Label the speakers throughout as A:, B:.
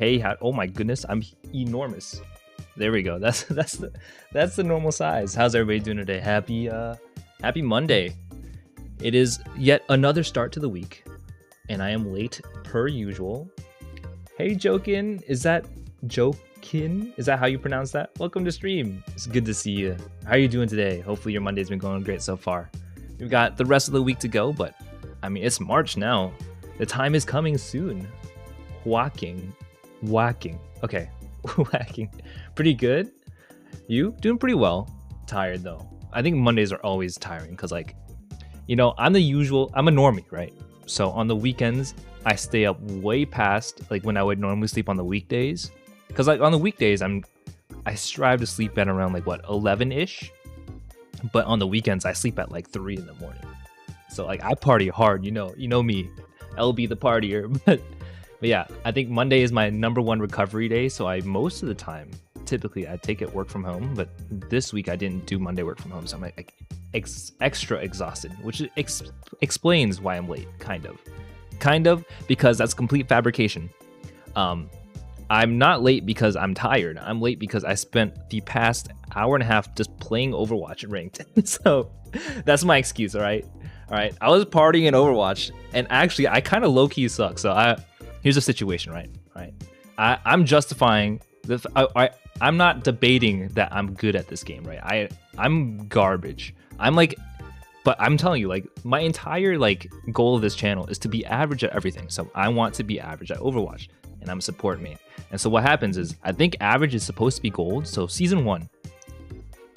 A: Hey, oh my goodness, I'm enormous. There we go. That's the normal size. How's everybody doing today? Happy Monday. It is yet another start to the week, and I am late per usual. Hey, Jokin, is that Jokin? Is that how you pronounce that? Welcome to stream. It's good to see you. How are you doing today? Hopefully your Monday's been going great so far. We've got the rest of the week to go, but I mean, it's March now. The time is coming soon. Whacking. Okay, whacking. Pretty good. You doing pretty well. Tired though. I think Mondays are always tiring because, like, you know, I'm a normie, right? So on the weekends, I stay up way past like when I would normally sleep on the weekdays. Because like on the weekdays, I strive to sleep at around like what 11-ish. But on the weekends, I sleep at like 3 in the morning. So like I party hard, you know me, LB the partier. But yeah, I think Monday is my #1 recovery day. So most of the time, typically I take it work from home. But this week I didn't do Monday work from home, so I'm like extra exhausted, which explains why I'm late, kind of, because that's complete fabrication. I'm not late because I'm tired. I'm late because I spent the past hour and a half just playing Overwatch and ranked. So that's my excuse, all right? I was partying in Overwatch, and actually I kind of low-key suck. So here's the situation, right? I'm justifying I'm not debating that I'm good at this game, right? I'm garbage. But I'm telling you, like, my entire like goal of this channel is to be average at everything. So I want to be average at Overwatch, and I'm a support main. And so what happens is I think average is supposed to be gold. So season 1,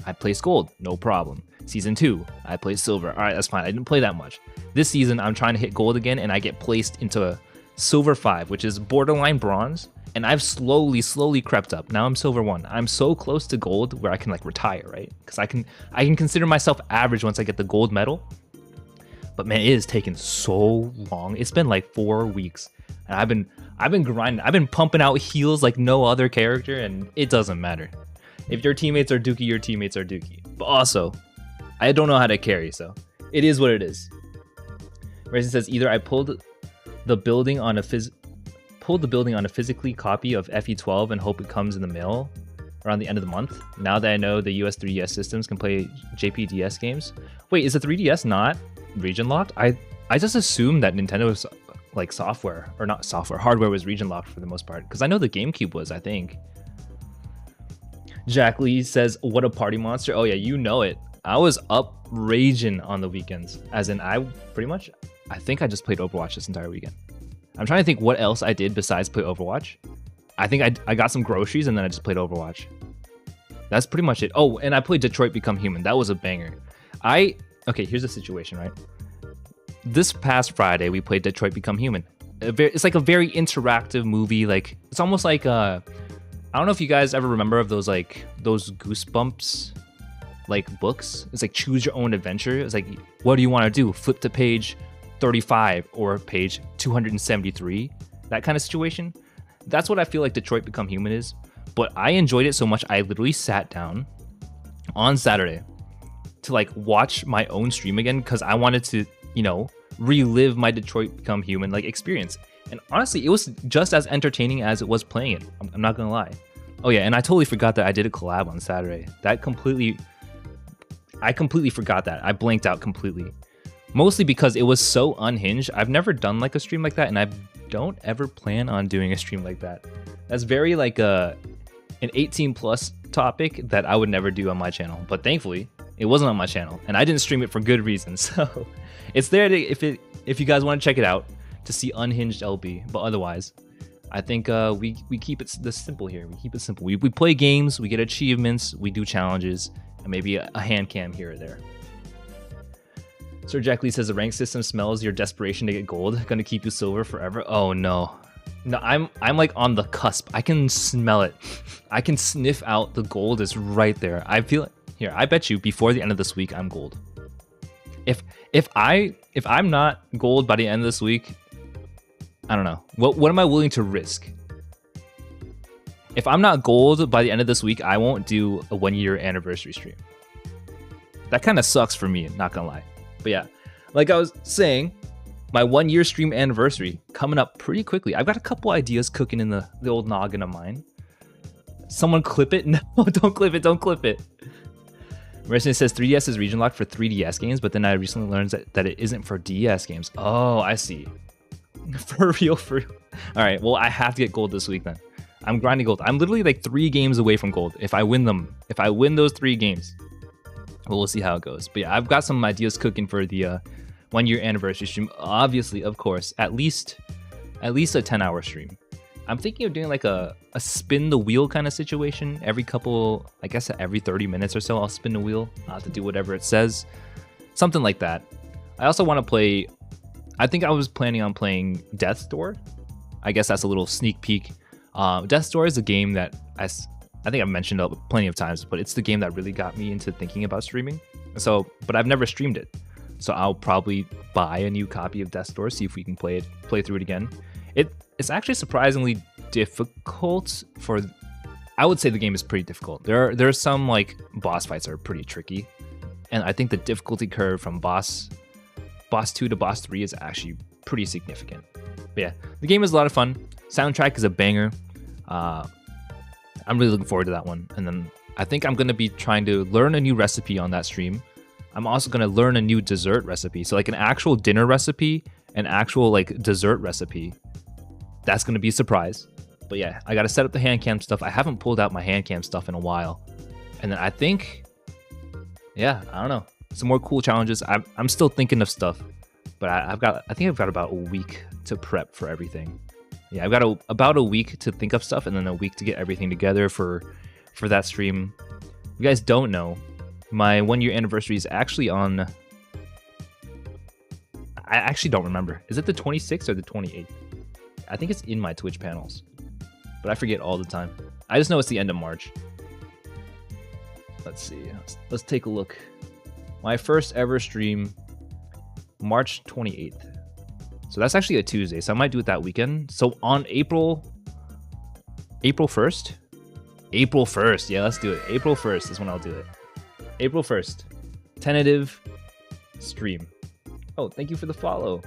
A: I placed gold, no problem. Season 2, I placed silver. All right, that's fine. I didn't play that much. This season, I'm trying to hit gold again, and I get placed into silver 5, which is borderline bronze. And I've slowly crept up. Now I'm silver 1. I'm so close to gold where I can like retire, right? Because I can consider myself average once I get the gold medal. But man, it has taken so long. It's been like 4 weeks, and I've been grinding. I've been pumping out heals like no other character, and it doesn't matter. If your teammates are dookie, your teammates are dookie. But also, I don't know how to carry, so it is what it is. Raisin says either I pulled the building on a physically copy of FE12 and hope it comes in the mail around the end of the month. Now that I know the US 3DS systems can play JPDS games. Wait, is the 3DS not region locked? I just assumed that Nintendo's like hardware was region locked for the most part, because I know the GameCube was, I think. Jack Lee says, what a party monster. Oh yeah, you know it. I was up raging on the weekends, as in I think I just played Overwatch this entire weekend. I'm trying to think what else I did besides play Overwatch. I think I got some groceries and then I just played Overwatch. That's pretty much it. Oh, and I played Detroit Become Human. That was a banger. Okay, here's the situation, right? This past Friday, we played Detroit Become Human. It's like a very interactive movie. Like, it's almost like I don't know if you guys ever remember of those Goosebumps like books. It's like choose your own adventure. It's like, what do you want to do? Flip to page 35 or page 273, that kind of situation. That's what I feel like Detroit Become Human is. But I enjoyed it so much, I literally sat down on Saturday to like watch my own stream again, because I wanted to, relive my Detroit Become Human like experience. And honestly, it was just as entertaining as it was playing it. I'm not gonna lie. Oh yeah, and I totally forgot that I did a collab on Saturday. I completely forgot that. I blanked out completely. Mostly because it was so unhinged. I've never done like a stream like that, and I don't ever plan on doing a stream like that. That's very like an 18+ topic that I would never do on my channel. But thankfully, it wasn't on my channel, and I didn't stream it for good reason. So it's there if you guys want to check it out to see unhinged LB. But otherwise, I think we keep it this simple here. We keep it simple. We play games, we get achievements, we do challenges, and maybe a hand cam here or there. Sir Jack Lee says the rank system smells your desperation to get gold. Gonna keep you silver forever. Oh no. No, I'm like on the cusp. I can smell it. I can sniff out the gold is right there. I feel it. Here, I bet you before the end of this week I'm gold. If I'm not gold by the end of this week, I don't know. What am I willing to risk? If I'm not gold by the end of this week, I won't do a 1-year anniversary stream. That kind of sucks for me, not gonna lie. But yeah, like I was saying, My 1 year stream anniversary coming up pretty quickly. I've got a couple ideas cooking in the old noggin of mine. Someone clip it? No, don't clip it. Don't clip it. Mercenary says 3DS is region locked for 3DS games, but then I recently learned that it isn't for DS games. Oh, I see. For real, for real. All right, well, I have to get gold this week then. I'm grinding gold. I'm literally like 3 games away from gold. If I win those 3 games, well, we'll see how it goes. But yeah, I've got some ideas cooking for the 1 year anniversary stream. Obviously, of course, at least a 10-hour stream. I'm thinking of doing like a spin the wheel kind of situation. Every 30 minutes or so, I'll spin the wheel. I'll have to do whatever it says. Something like that. I also want to play, I think I was planning on playing Death's Door. I guess that's a little sneak peek. Death's Door is a game that I think I've mentioned plenty of times, but it's the game that really got me into thinking about streaming. So, but I've never streamed it. So I'll probably buy a new copy of Death's Door, see if we can play through it again. It's actually surprisingly difficult for, I would say the game is pretty difficult. There are some like boss fights that are pretty tricky. And I think the difficulty curve from boss 2 to boss 3 is actually pretty significant. But yeah, the game is a lot of fun. Soundtrack is a banger. I'm really looking forward to that one. And then I think I'm going to be trying to learn a new recipe on that stream. I'm also going to learn a new dessert recipe. So like an actual dinner recipe, an actual like dessert recipe. That's going to be a surprise. But yeah, I got to set up the hand cam stuff. I haven't pulled out my hand cam stuff in a while. And then I think, yeah, I don't know. Some more cool challenges. I'm still thinking of stuff. But I think I've got about a week to prep for everything. Yeah, I've got about a week to think of stuff and then a week to get everything together for that stream. If you guys don't know, my 1 year anniversary is actually on, I actually don't remember. Is it the 26th or the 28th? I think it's in my Twitch panels, but I forget all the time. I just know it's the end of March. Let's see. Let's take a look. My first ever stream, March 28th. So that's actually a Tuesday, so I might do it that weekend. So on April 1st? April 1st, yeah, let's do it. April 1st is when I'll do it. April 1st, tentative stream. Oh, thank you for the follow.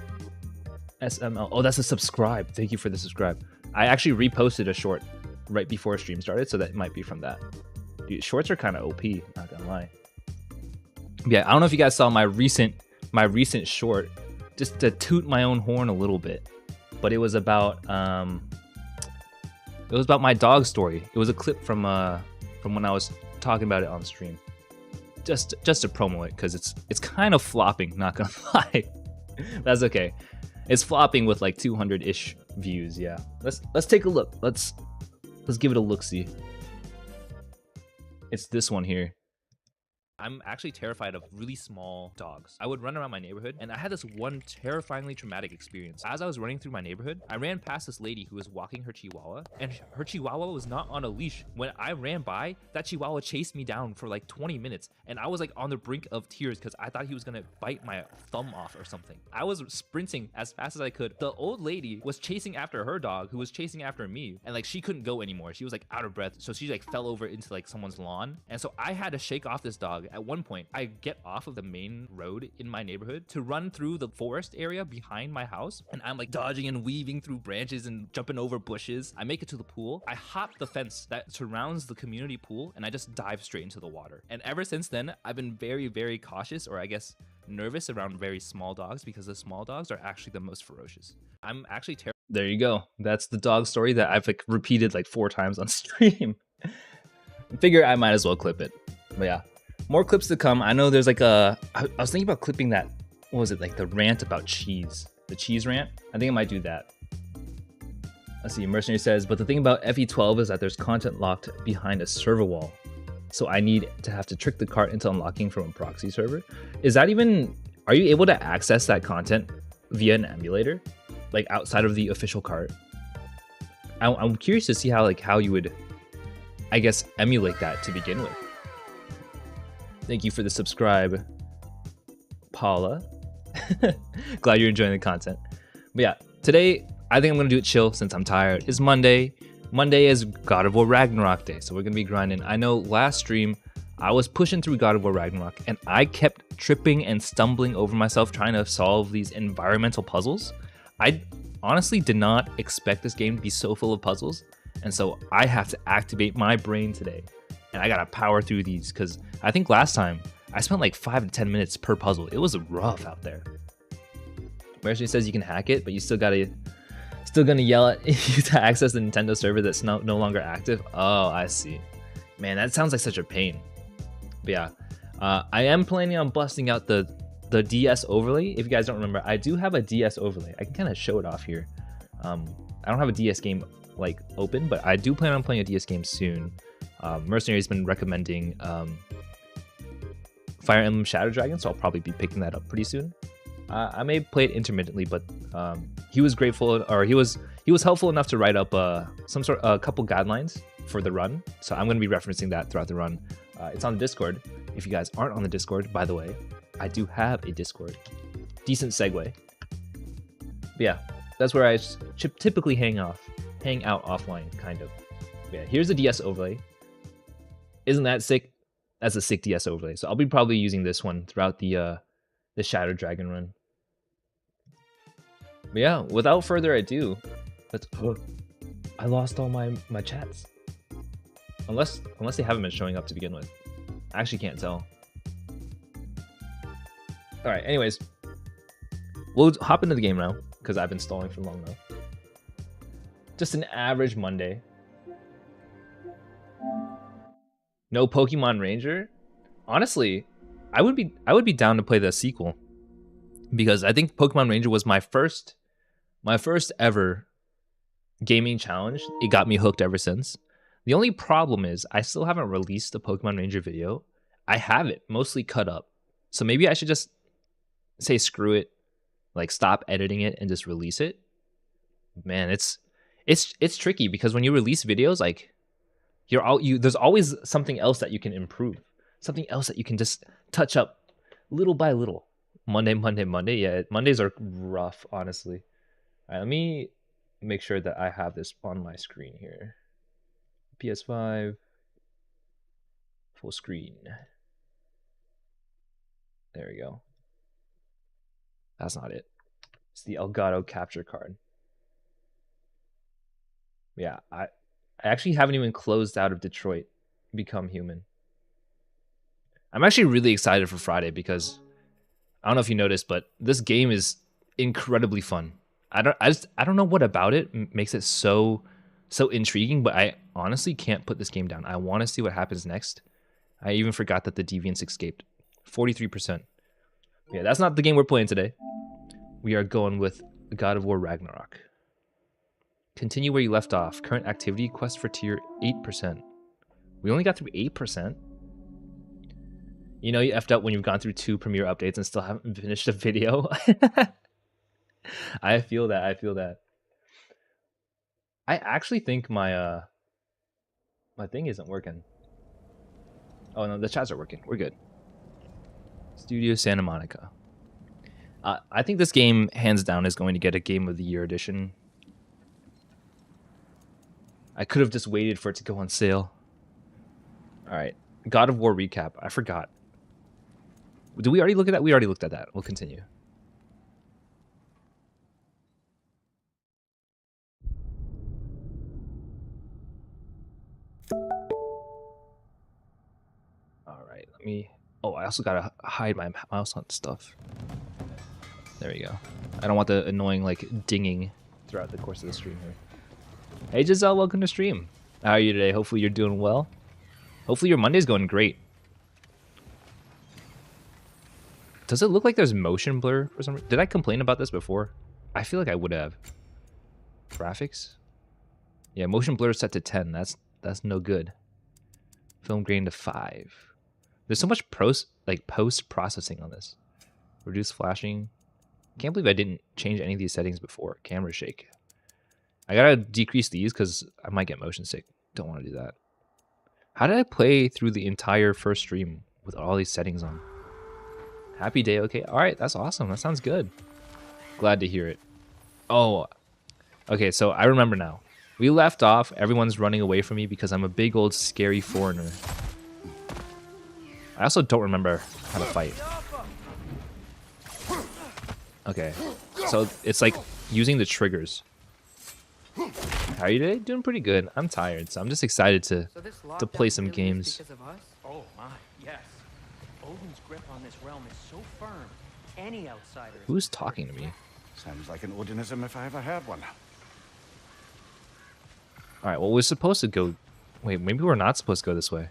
A: SML. Oh, that's a subscribe. Thank you for the subscribe. I actually reposted a short right before stream started, so that might be from that. Dude, shorts are kind of OP, not gonna lie. Yeah, I don't know if you guys saw my recent short, just to toot my own horn a little bit, but it was about my dog story. It was a clip from when I was talking about it on stream. Just to promo it, because it's kind of flopping, not gonna lie. That's okay. It's flopping with like 200-ish views. Yeah, let's take a look. Let's give it a look-see. It's this one here. I'm actually terrified of really small dogs. I would run around my neighborhood, and I had this one terrifyingly traumatic experience. As I was running through my neighborhood, I ran past this lady who was walking her chihuahua, and her chihuahua was not on a leash. When I ran by, that chihuahua chased me down for like 20 minutes, and I was like on the brink of tears because I thought he was gonna bite my thumb off or something. I was sprinting as fast as I could. The old lady was chasing after her dog, who was chasing after me, and like she couldn't go anymore. She was like out of breath, so she like fell over into like someone's lawn, and so I had to shake off this dog. At one point, I get off of the main road in my neighborhood to run through the forest area behind my house, and I'm like dodging and weaving through branches and jumping over bushes. I make it to the pool. I hop the fence that surrounds the community pool, and I just dive straight into the water. And ever since then, I've been very, very cautious, or I guess nervous around very small dogs, because the small dogs are actually the most ferocious. I'm actually terrified. There you go. That's the dog story that I've like repeated like 4 times on stream. I figure I might as well clip it. But yeah, more clips to come. I know there's like I was thinking about clipping that, what was it, like the rant about cheese, the cheese rant. I think I might do that. Let's see, Mercenary says, but the thing about FE12 is that there's content locked behind a server wall, so I need to have to trick the cart into unlocking from a proxy server. Is that even, are you able to access that content via an emulator, like outside of the official cart? I'm curious to see how you would, I guess, emulate that to begin with. Thank you for the subscribe, Paula. Glad you're enjoying the content. But yeah, today I think I'm gonna do it chill since I'm tired. It's Monday. Monday is God of War Ragnarok day, so we're gonna be grinding. I know last stream I was pushing through God of War Ragnarok, and I kept tripping and stumbling over myself trying to solve these environmental puzzles. I honestly did not expect this game to be so full of puzzles, and so I have to activate my brain today, and I gotta power through these because I think last time I spent like 5 to 10 minutes per puzzle. It was rough out there. Mercy says you can hack it, but you still gonna yell at you to access the Nintendo server that's no longer active. Oh, I see. Man, that sounds like such a pain. But yeah, I am planning on busting out the DS overlay. If you guys don't remember, I do have a DS overlay. I can kind of show it off here. I don't have a DS game like open, but I do plan on playing a DS game soon. Mercenary's been recommending Fire Emblem Shadow Dragon, so I'll probably be picking that up pretty soon. I may play it intermittently, but he was grateful, or he was helpful enough to write up a couple guidelines for the run. So I'm going to be referencing that throughout the run. It's on the Discord. If you guys aren't on the Discord, by the way, I do have a Discord. Decent segue. But yeah, that's where I typically hang out offline, kind of. But yeah, here's the DS overlay. Isn't that sick? That's a sick DS overlay. So I'll be probably using this one throughout the Shadow Dragon run. But yeah, without further ado, I lost all my chats. Unless they haven't been showing up to begin with. I actually can't tell. Alright, anyways. We'll hop into the game now, because I've been stalling for long now. Just an average Monday. No Pokemon Ranger? Honestly, I would be down to play the sequel. Because I think Pokemon Ranger was my first ever gaming challenge. It got me hooked ever since. The only problem is I still haven't released the Pokemon Ranger video. I have it mostly cut up. So maybe I should just say screw it, like stop editing it and just release it. Man, it's tricky because when you release videos, like there's always something else that you can improve. Something else that you can just touch up little by little. Monday. Yeah, Mondays are rough, honestly. All right, let me make sure that I have this on my screen here. PS5 full screen. There we go. That's not it. It's the Elgato capture card. Yeah, I actually haven't even closed out of Detroit Become Human. I'm actually really excited for Friday because I don't know if you noticed, but this game is incredibly fun. I don't know what about it makes it so intriguing, but I honestly can't put this game down. I want to see what happens next. I even forgot that the deviants escaped. 43%. Yeah, that's not the game we're playing today. We are going with God of War Ragnarok. Continue where you left off. Current activity, quest for tier 8%. We only got through 8%. You know you effed up when you've gone through 2 premiere updates and still haven't finished a video. I feel that. I actually think my thing isn't working. Oh no, the chats are working. We're good. Studio Santa Monica. I think this game, hands down, is going to get a Game of the Year edition. I could have just waited for it to go on sale. Alright. God of War recap. I forgot. Did we already look at that? We already looked at that. We'll continue. Alright, let me... Oh, I also gotta hide my mouse on stuff. There we go. I don't want the annoying, like, dinging throughout the course of the stream here. Hey, Giselle, welcome to stream. How are you today? Hopefully you're doing well. Hopefully your Monday's going great. Does it look like there's motion blur for some reason? Did I complain about this before? I feel like I would have. Graphics? Yeah, motion blur is set to 10. That's no good. Film grain to 5. There's so much post-processing on this. Reduce flashing. Can't believe I didn't change any of these settings before. Camera shake. I gotta decrease these because I might get motion sick. Don't want to do that. How did I play through the entire first stream with all these settings on? Happy day, okay. Alright, that's awesome. That sounds good. Glad to hear it. Oh, okay, so I remember now. We left off, everyone's running away from me because I'm a big old scary foreigner. I also don't remember how to fight. Okay, so it's like using the triggers. How are you today? Doing pretty good. I'm tired, so I'm just excited to play some games.
B: Oh my, yes. Odin's grip on this realm is so firm. Any outsider.
A: Who's talking to me?
C: Sounds like an Odinism if I ever heard one.
A: All right, well, we're supposed to go. Wait, maybe we're not supposed to go this way.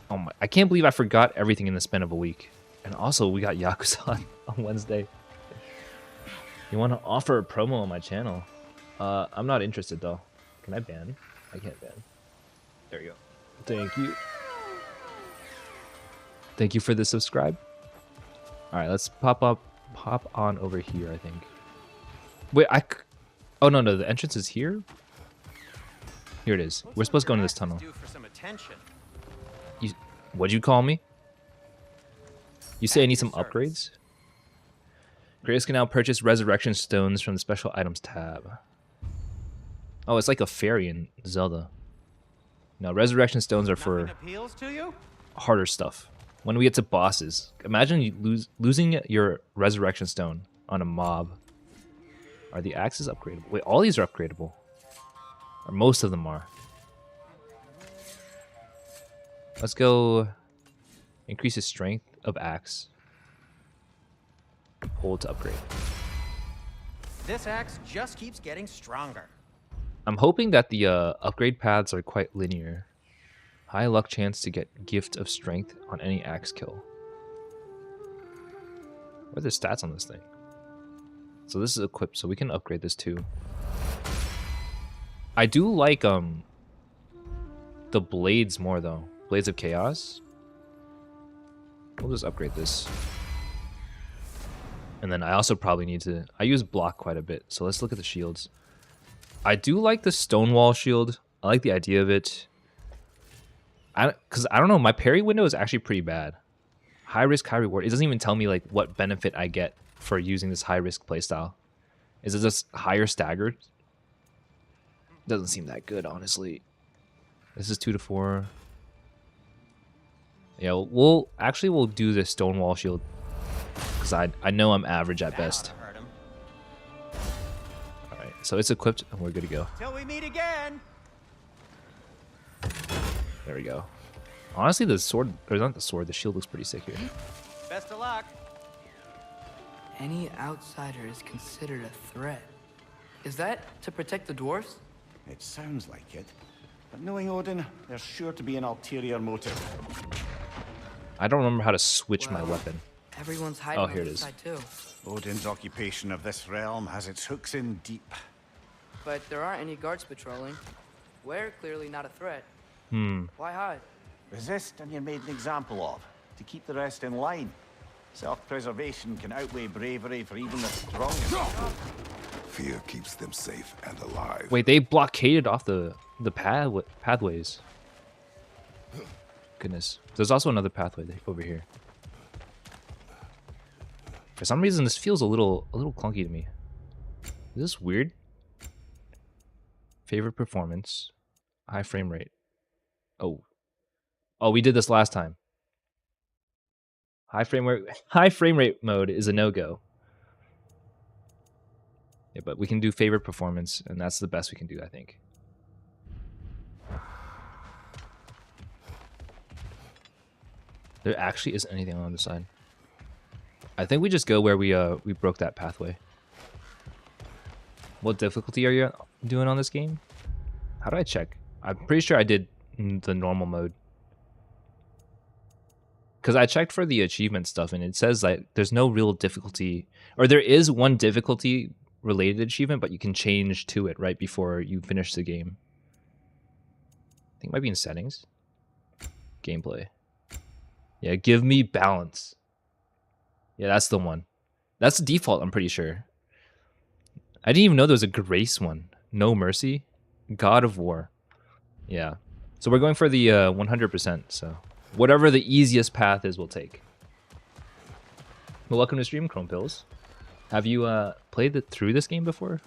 A: Oh my! I can't believe I forgot everything in the span of a week. And also, we got Yakuza on Wednesday. You want to offer a promo on my channel? I'm not interested though. Can I ban? I can't ban. There you go. Thank you. Thank you for the subscribe. All right, let's pop on over here. I think. Wait, oh no, the entrance is here. Here it is. We're supposed to go into this tunnel. What'd you call me? You say I need some upgrades? Kratos can now purchase resurrection stones from the special items tab. Oh, it's like a fairy in Zelda. No, resurrection stones are for harder stuff. When we get to bosses, imagine you losing your resurrection stone on a mob. Are the axes upgradable? Wait, all these are upgradable. Or most of them are. Let's go increases strength of axe. Hold to upgrade.
B: This axe just keeps getting stronger.
A: I'm hoping that the upgrade paths are quite linear. High luck chance to get gift of strength on any axe kill. What are the stats on this thing? So this is equipped, so we can upgrade this too. I do like the blades more though. Blades of Chaos. We'll just upgrade this. And then I also probably need to... I use block quite a bit, so let's look at the shields. I do like the Stonewall shield. I like the idea of it. Because I don't know, my parry window is actually pretty bad. High risk, high reward. It doesn't even tell me like what benefit I get for using this high risk playstyle. Is it just higher staggered? Doesn't seem that good, honestly. This is 2 to 4. Yeah, we'll do the Stonewall shield. Because I know I'm average at best. Alright, so it's equipped and we're good to go.
B: Till we meet again.
A: There we go. Honestly, the sword, or not the sword, the shield looks pretty sick here.
B: Best of luck.
D: Any outsider is considered a threat. Is that to protect the dwarfs?
C: It sounds like it. But knowing Odin, there's sure to be an ulterior motive.
A: I don't remember how to switch my weapon.
D: Everyone's hiding on
A: here it
D: this
A: is.
D: side too.
C: Odin's occupation of this realm has its hooks in deep.
D: But there aren't any guards patrolling. We're clearly not a threat. Why hide?
C: Resist and you're made an example of, to keep the rest in line. Self-preservation can outweigh bravery for even the strongest.
E: Fear keeps them safe and alive.
A: Wait, they blockaded off the pathways. Goodness. There's also another pathway over here. For some reason, this feels a little clunky to me. Is this weird? Favorite performance. High frame rate. Oh, we did this last time. High frame rate mode is a no-go. Yeah, but we can do favorite performance, and that's the best we can do, I think. There actually isn't anything on the side. I think we just go where we broke that pathway. What difficulty are you doing on this game? How do I check? I'm pretty sure I did the normal mode. Because I checked for the achievement stuff, and it says like there's no real difficulty, or there is one difficulty related achievement, but you can change to it right before you finish the game. I think it might be in settings. Gameplay. Yeah, give me balance. Yeah, that's the one. That's the default, I'm pretty sure. I didn't even know there was a grace one. No mercy. God of War. Yeah. So we're going for the 100%, so whatever the easiest path is, we'll take. Well, welcome to stream, Chrome Pills. Have you played through this game before?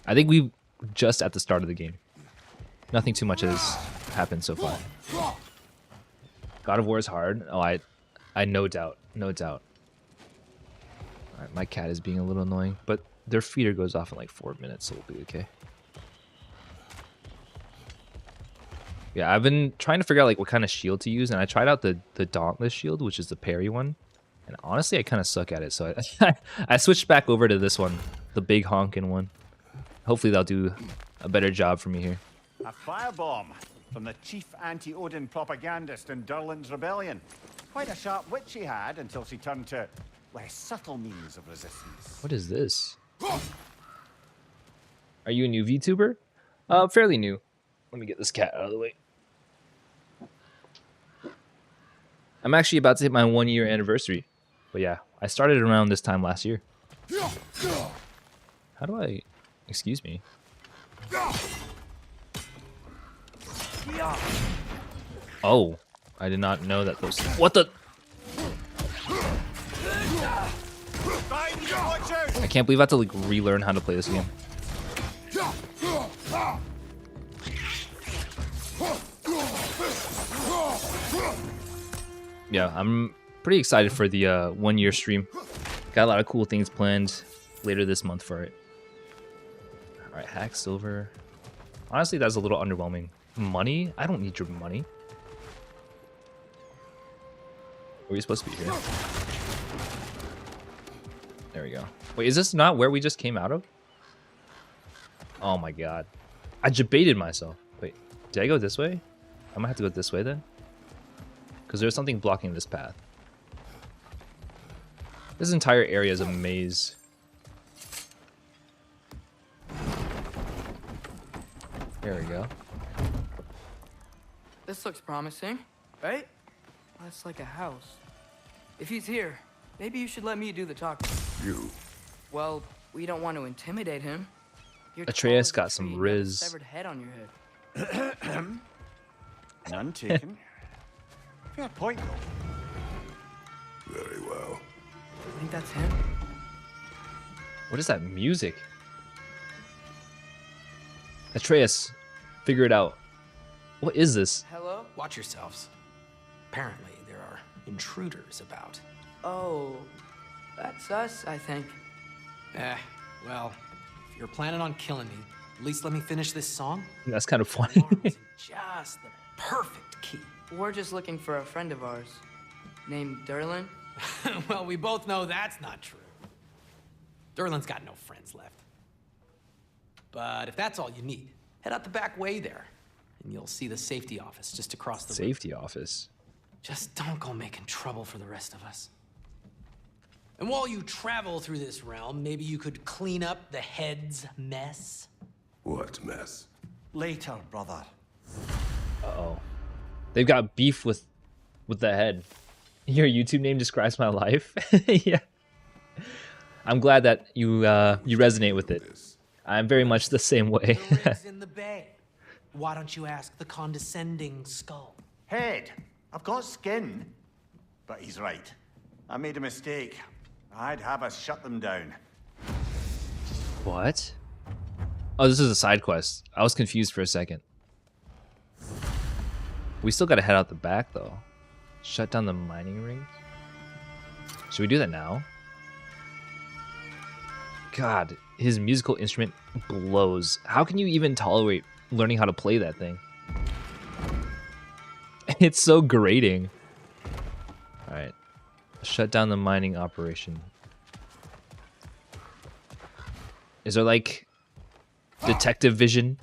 A: I think we just at the start of the game. Nothing too much has happened so far. God of War is hard. Oh, I no doubt. No doubt. Alright, my cat is being a little annoying, but their feeder goes off in like 4 minutes, so we'll be okay. Yeah, I've been trying to figure out like what kind of shield to use, and I tried out the Dauntless shield, which is the parry one. And honestly, I kind of suck at it, so I switched back over to this one, the big honkin' one. Hopefully they'll do a better job for me here.
C: A firebomb from the chief anti-Odin propagandist in Durlin's rebellion. Quite a sharp wit she had until she turned to less subtle means of resistance.
A: What is this? Are you a new VTuber? Fairly new. Let me get this cat out of the way. I'm actually about to hit my 1-year anniversary. But yeah, I started around this time last year. How do I... Excuse me. Oh, I did not know that those... What the... I can't believe I have to like relearn how to play this game. Yeah, I'm pretty excited for the 1-year stream. Got a lot of cool things planned later this month for it. Alright, hack silver. Honestly, that's a little underwhelming. Money? I don't need your money. Were we supposed to be here? There we go. Wait, is this not where we just came out of? Oh my god. I debated myself. Wait, did I go this way? I might have to go this way then. Because there's something blocking this path. This entire area is a maze. There we go.
D: This looks promising, right? That's like a house. If he's here, maybe you should let me do the talking.
E: You.
D: Well, we don't want to intimidate him. You're
A: Atreus
D: tall
A: got
D: as a
A: some
D: tree, you have a
A: riz.
D: severed head on your head.
C: None taken. Fair point, though.
E: Very well.
D: I think that's him.
A: What is that music? Atreus, figure it out. What is this?
D: Hello?
F: Watch yourselves. Apparently, there are intruders about.
D: Oh, that's us, I think.
F: Well, if you're planning on killing me, at least let me finish this song.
A: That's kind of funny.
F: Arms in just the perfect key.
D: We're just looking for a friend of ours named Durlin.
F: Well, we both know that's not true. Durlin's got no friends left. But if that's all you need, head out the back way there, and you'll see the safety office just across the road.
A: Safety office.
F: Just don't go making trouble for the rest of us. And while you travel through this realm, maybe you could clean up the head's mess.
E: What mess?
C: Later, brother.
A: Uh-oh. They've got beef with the head. Your YouTube name describes my life. Yeah. I'm glad that you resonate with it. I'm very much the same way.
F: The rig's in the bay. Why don't you ask the condescending skull?
C: Head. I've got skin. But he's right. I made a mistake. I'd have us shut them down.
A: What? Oh, this is a side quest. I was confused for a second. We still gotta head out the back though. Shut down the mining rings. Should we do that now? God, his musical instrument blows. How can you even tolerate learning how to play that thing? It's so grating. Alright. Shut down the mining operation. Is there like detective vision?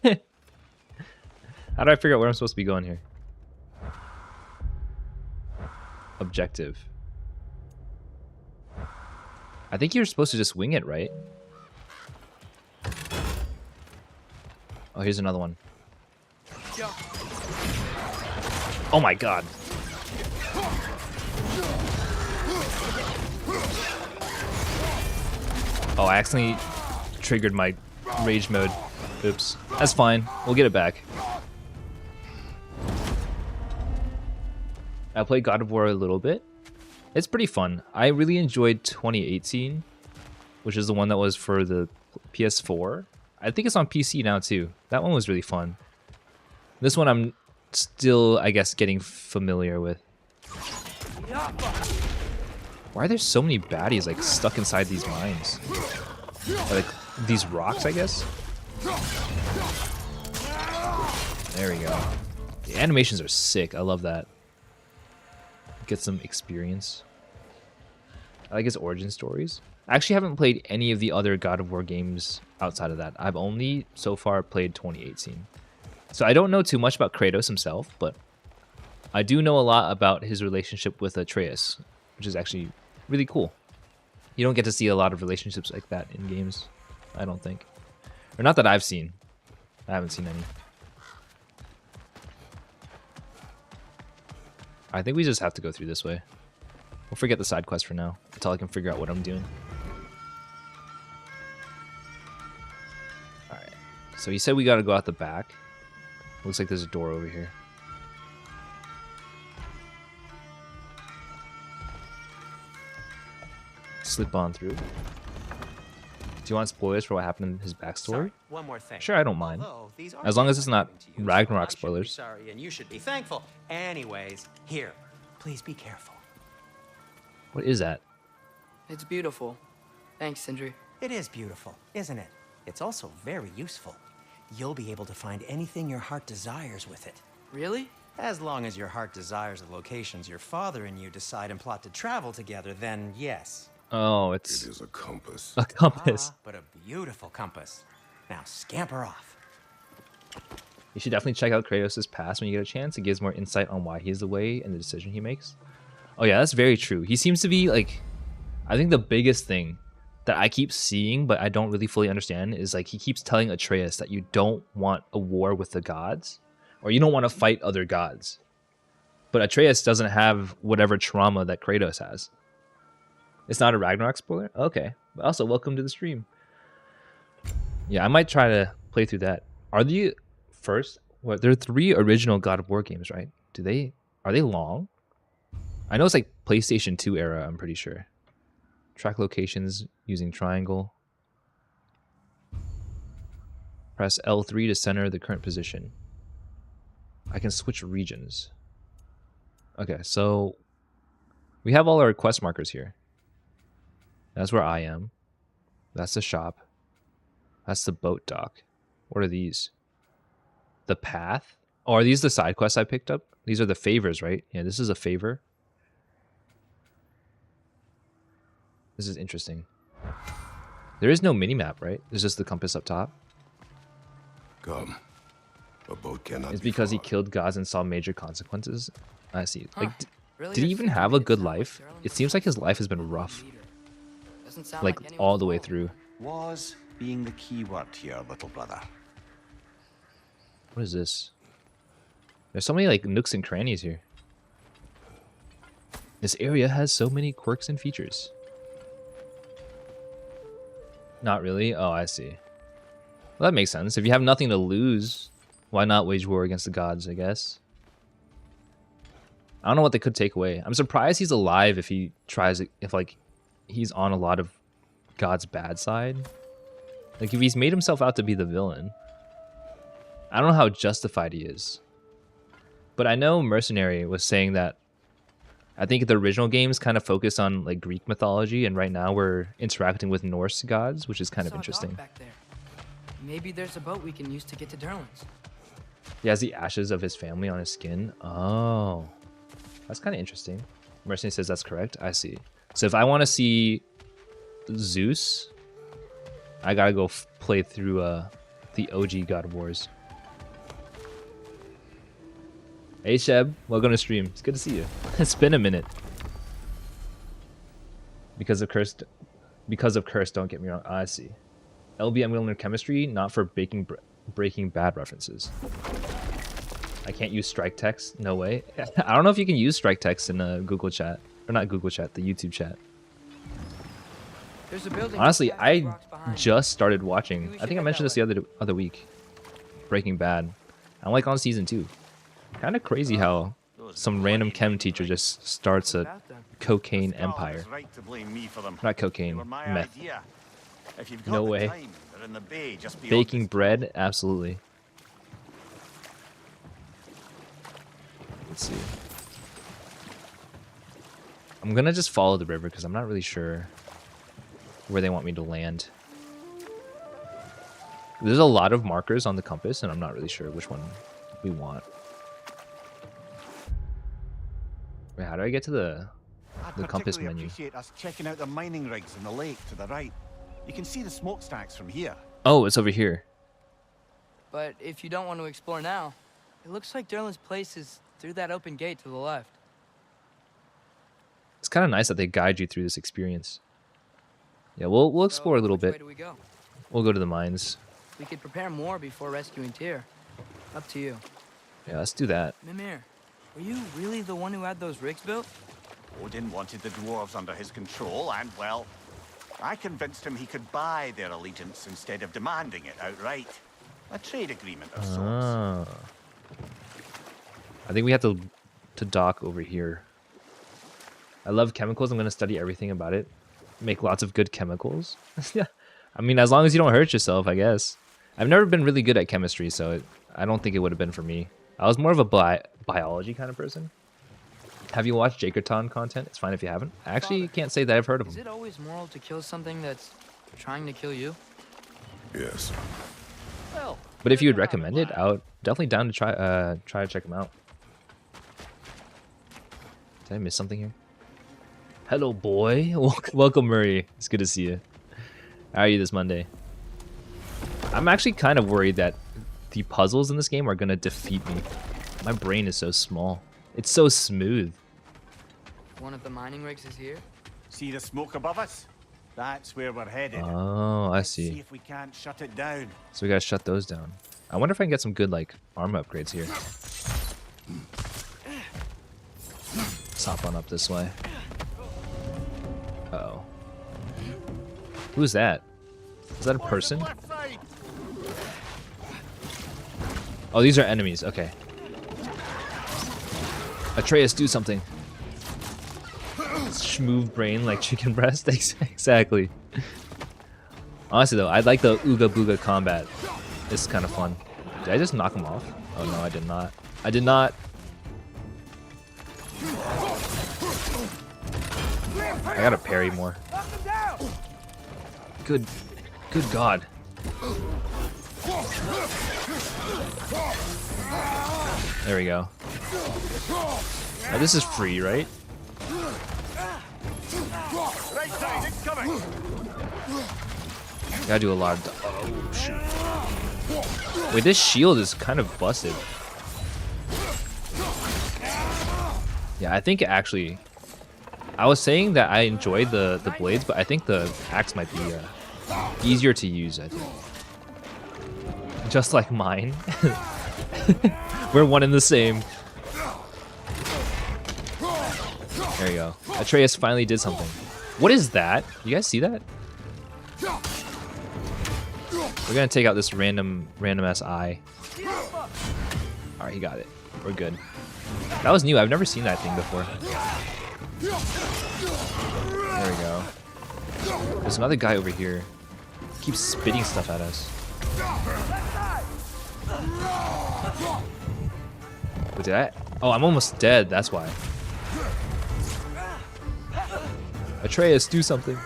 A: How do I figure out where I'm supposed to be going here? Objective. I think you're supposed to just wing it, right? Oh, here's another one. Oh my god. Oh, I accidentally triggered my rage mode. Oops. That's fine. We'll get it back. I played God of War a little bit. It's pretty fun. I really enjoyed 2018, which is the one that was for the PS4. I think it's on PC now too. That one was really fun. This one I'm still, I guess, getting familiar with. Why are there so many baddies like stuck inside these mines? Or, like these rocks, I guess. There we go. The animations are sick. I love that. Get some experience. I like his origin stories. I actually haven't played any of the other God of War games outside of that. I've only so far played 2018. So I don't know too much about Kratos himself, but I do know a lot about his relationship with Atreus, which is actually really cool. You don't get to see a lot of relationships like that in games, I don't think. Or not that I've seen. I haven't seen any. I think we just have to go through this way. We'll forget the side quest for now, until I can figure out what I'm doing. Alright, so he said we gotta go out the back. Looks like there's a door over here. Slip on through. Do you want spoilers for what happened in his backstory?
B: Sorry, one more thing.
A: Sure, I don't mind.
B: Although these are
A: As long as it's not
B: happening to you, so
A: Ragnarok
B: I should be
A: spoilers.
B: sorry, and you should be thankful. Anyways, here, please be careful.
A: What is that?
D: It's beautiful. Thanks, Sindri.
B: It is beautiful, isn't it? It's also very useful. You'll be able to find anything your heart desires with it.
D: Really?
B: As long as your heart desires the locations your father and you decide and plot to travel together, then yes.
A: Oh,
E: It
A: it's
E: is a compass.
A: a compass.
B: But a beautiful compass. Now scamper off.
A: You should definitely check out Kratos' past when you get a chance. It gives more insight on why he's the way and the decision he makes. Oh yeah, that's very true. He seems to be like, I think the biggest thing that I keep seeing, but I don't really fully understand, is like he keeps telling Atreus that you don't want a war with the gods, or you don't want to fight other gods. But Atreus doesn't have whatever trauma that Kratos has. It's not a Ragnarok spoiler? Okay. But also, welcome to the stream. Yeah, I might try to play through that. Are the first... What, there are 3 original God of War games, right? Are they long? I know it's like PlayStation 2 era, I'm pretty sure. Track locations using triangle. Press L3 to center the current position. I can switch regions. Okay, so we have all our quest markers here. That's where I am. That's the shop. That's the boat dock. What are these? The path? Oh, are these the side quests I picked up? These are the favors, right? Yeah, this is a favor. This is interesting. There is no minimap, right? There's just the compass up top.
E: Come. A boat cannot
A: It's
E: be
A: because he
E: fought.
A: killed gods and saw major consequences. I see. Like,
D: Really
A: did he
D: does
A: even
D: seem to
A: have
D: me
A: a
D: to
A: good
D: sound like
A: life?
D: Daryl's
A: It seems like his life has been
D: a
A: rough.
D: leader. Doesn't sound
A: Like,
D: anyone's
A: all the way
D: fault.
A: through.
C: Was being the key word here, little brother.
A: What is this? There's so many, like, nooks and crannies here. This area has so many quirks and features. Not really? Oh, I see. Well, that makes sense. If you have nothing to lose, why not wage war against the gods, I guess? I don't know what they could take away. I'm surprised he's alive if he tries... If, like, he's on a lot of God's bad side. Like, if he's made himself out to be the villain, I don't know how justified he is. But I know Mercenary was saying that I think the original games kind of focus on like Greek mythology, and right now we're interacting with Norse gods, which is kind of
D: Saw a dog
A: interesting.
D: back there. Maybe there's a boat we can use to get to Durlin's.
A: He has the ashes of his family on his skin. Oh, that's kind of interesting. Mercenary says that's correct. I see. So if I want to see Zeus, I gotta go play through the OG God of Wars. Hey Sheb, welcome to stream. It's good to see you. It's been a minute. Because of curse, don't get me wrong. I see. LBM will learn chemistry, not for Breaking Bad references. I can't use strike text. No way. I don't know if you can use strike text in Google Chat, or not Google Chat, the YouTube chat.
D: There's a building
A: Honestly,
D: just past the
A: I
D: rocks behind.
A: just started watching.
D: Maybe we
A: I
D: should
A: think I
D: head
A: mentioned
D: that
A: this the other week. Breaking Bad. I'm like on season 2. Kind of crazy how some random chem teacher just starts a
D: About them.
A: cocaine
C: Scarlet
A: empire.
C: is right to blame me for them.
A: Not cocaine,
C: They were my
A: meth.
C: idea. If you've got
A: No
C: the
A: way.
C: time, they're in the bay just beyond
A: Baking
C: this
A: bread? Absolutely. Let's see. I'm gonna just follow the river because I'm not really sure where they want me to land. There's a lot of markers on the compass, and I'm not really sure which one we want. Wait, how do I get to the compass menu?
C: Appreciate us checking out the mining rigs in the lake to the right. You can see the smokestacks from here.
A: Oh, it's over here.
D: But if you don't want to explore now, it looks like Durlin's place is through that open gate to the left.
A: It's kind of nice that they guide you through this experience. Yeah, we'll explore a little
D: Which way
A: bit.
D: do we go?
A: We'll go to the mines.
D: We could prepare more before rescuing Tyr. Up to you.
A: Yeah, let's do that.
D: Mimir, were you really the one who had those rigs built?
C: Odin wanted the dwarves under his control, and, well, I convinced him he could buy their allegiance instead of demanding it outright. A trade agreement of sorts.
A: Ah. I think we have to dock over here. I love chemicals. I'm going to study everything about it. Make lots of good chemicals. Yeah. I mean, as long as you don't hurt yourself, I guess. I've never been really good at chemistry, so I don't think it would have been for me. I was more of a biology kind of person. Have you watched Jakerton content? It's fine if you haven't. I actually can't say that I've heard of
D: Is
A: him.
D: it always moral to kill something that's trying to kill you?
E: Yes.
C: Well,
A: But if you would recommend it, I would definitely down to try to check him out. Did I miss something here? Hello, boy. Welcome, Murray. It's good to see you. How are you this Monday? I'm actually kind of worried that the puzzles in this game are going to defeat me. My brain is so small. It's so smooth.
D: One of the mining rigs is here?
C: see the smoke above us? That's where we're headed.
A: Oh, I
C: See
A: see.
C: if we can't shut it down.
A: So we gotta shut those down. I wonder if I can get some good, like, armor upgrades here. Let's hop on up this way. Uh-oh. Who's that? Is that a person?
C: Left side.
A: Oh, these are enemies. Okay. Atreus, do something. Schmoove brain like chicken breast. Exactly. Honestly, though, I like the Ooga Booga combat. It's kind of fun. Did I just knock him off? Oh, no, I did not. I did not. I gotta parry more. Good God. There we go. Now, this is free, right?
C: Right side, it's coming.
A: Gotta do a lot of... Oh, shoot. Wait, this shield is kind of busted. Yeah, I think actually... I was saying that I enjoyed the blades, but I think the axe might be easier to use, I think. Just like mine. We're one and the same. There you go. Atreus finally did something. What is that? You guys see that? We're gonna take out this random ass eye. Alright, he got it. We're good. That was new. I've never seen that thing before. There we go. There's another guy over here. He keeps spitting stuff at us. Wait, did I? Oh, I'm almost dead. That's why. Atreus, do something.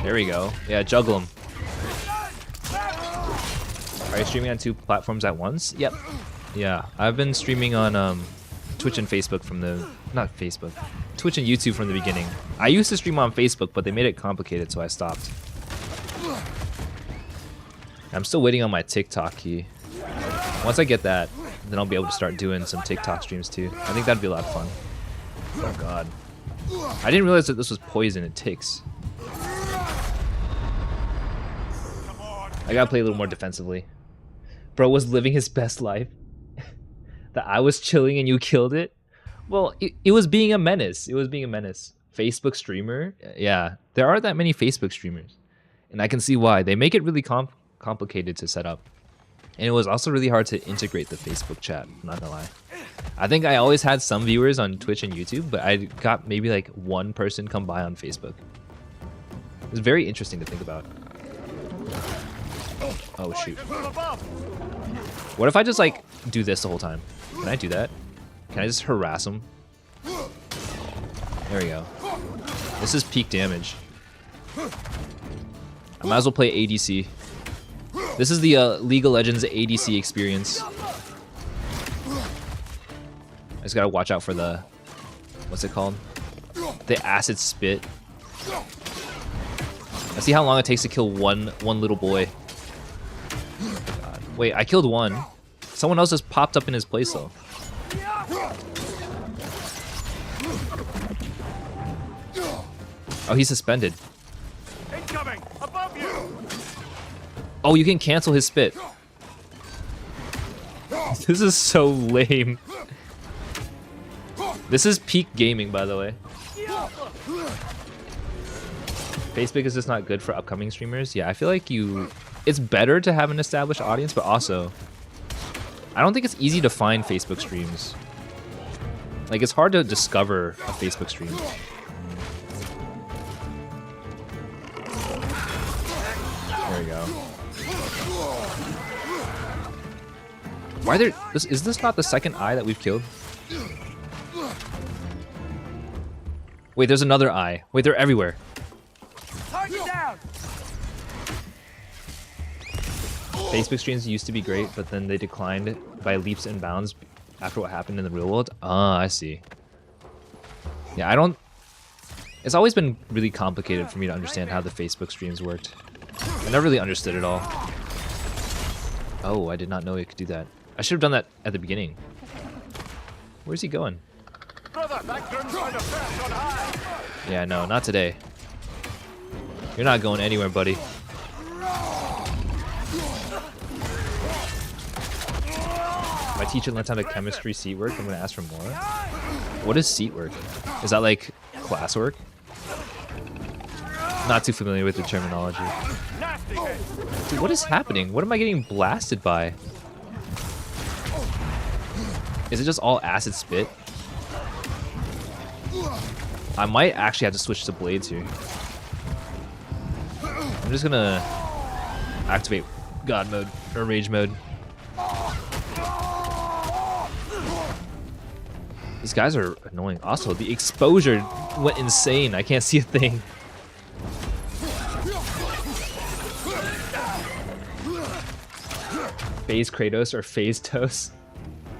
A: There we go. Yeah, juggle him. Are you streaming on 2 platforms at once? Yep. Yeah, I've been streaming on Twitch and Facebook from the... Not Facebook. Twitch and YouTube from the beginning. I used to stream on Facebook, but they made it complicated, so I stopped. I'm still waiting on my TikTok key. Once I get that, then I'll be able to start doing some TikTok streams too. I think that'd be a lot of fun. Oh god. I didn't realize that this was poison, it ticks. I gotta play a little more defensively. Bro was living his best life. That I was chilling and you killed it? Well, it was being a menace. It was being a menace. Facebook streamer? Yeah, there aren't that many Facebook streamers. And I can see why. They make it really complicated to set up. And it was also really hard to integrate the Facebook chat, I'm not gonna lie. I think I always had some viewers on Twitch and YouTube, but I got maybe like 1 person come by on Facebook. It was very interesting to think about. Oh shoot. What if I just like do this the whole time? Can I do that? Can I just harass him? There we go. This is peak damage. I might as well play ADC. This is the League of Legends ADC experience. I just gotta watch out for the... What's it called? The acid spit. I see how long it takes to kill one little boy. God. Wait, I killed one. Someone else just popped up in his place though. Oh, he's suspended.
C: Incoming! Above you!
A: Oh, you can cancel his spit. This is so lame. This is peak gaming, by the way. Facebook is just not good for upcoming streamers. Yeah, I feel like it's better to have an established audience, but also, I don't think it's easy to find Facebook streams. Like, it's hard to discover a Facebook stream. There we go. Why there? Is this not the second eye that we've killed? Wait, there's another eye. Wait, they're everywhere.
D: Target down.
A: Facebook streams used to be great, but then they declined by leaps and bounds after what happened in the real world. Ah, I see. Yeah, I don't... It's always been really complicated for me to understand how the Facebook streams worked. I never really understood it all. Oh, I did not know it could do that. I should have done that at the beginning. Where's he going?
C: Brother, that groom's kind of first on high.
A: Yeah, no, not today. You're not going anywhere, buddy. My teacher learned how to chemistry seat work. I'm gonna ask for more. What is seat work? Is that like classwork? Not too familiar with the terminology. Dude, what is happening? What am I getting blasted by? Is it just all acid spit? I might actually have to switch to blades here. I'm just gonna activate God mode or rage mode. These guys are annoying. Also, the exposure went insane. I can't see a thing. Phase Kratos or Phase Toast?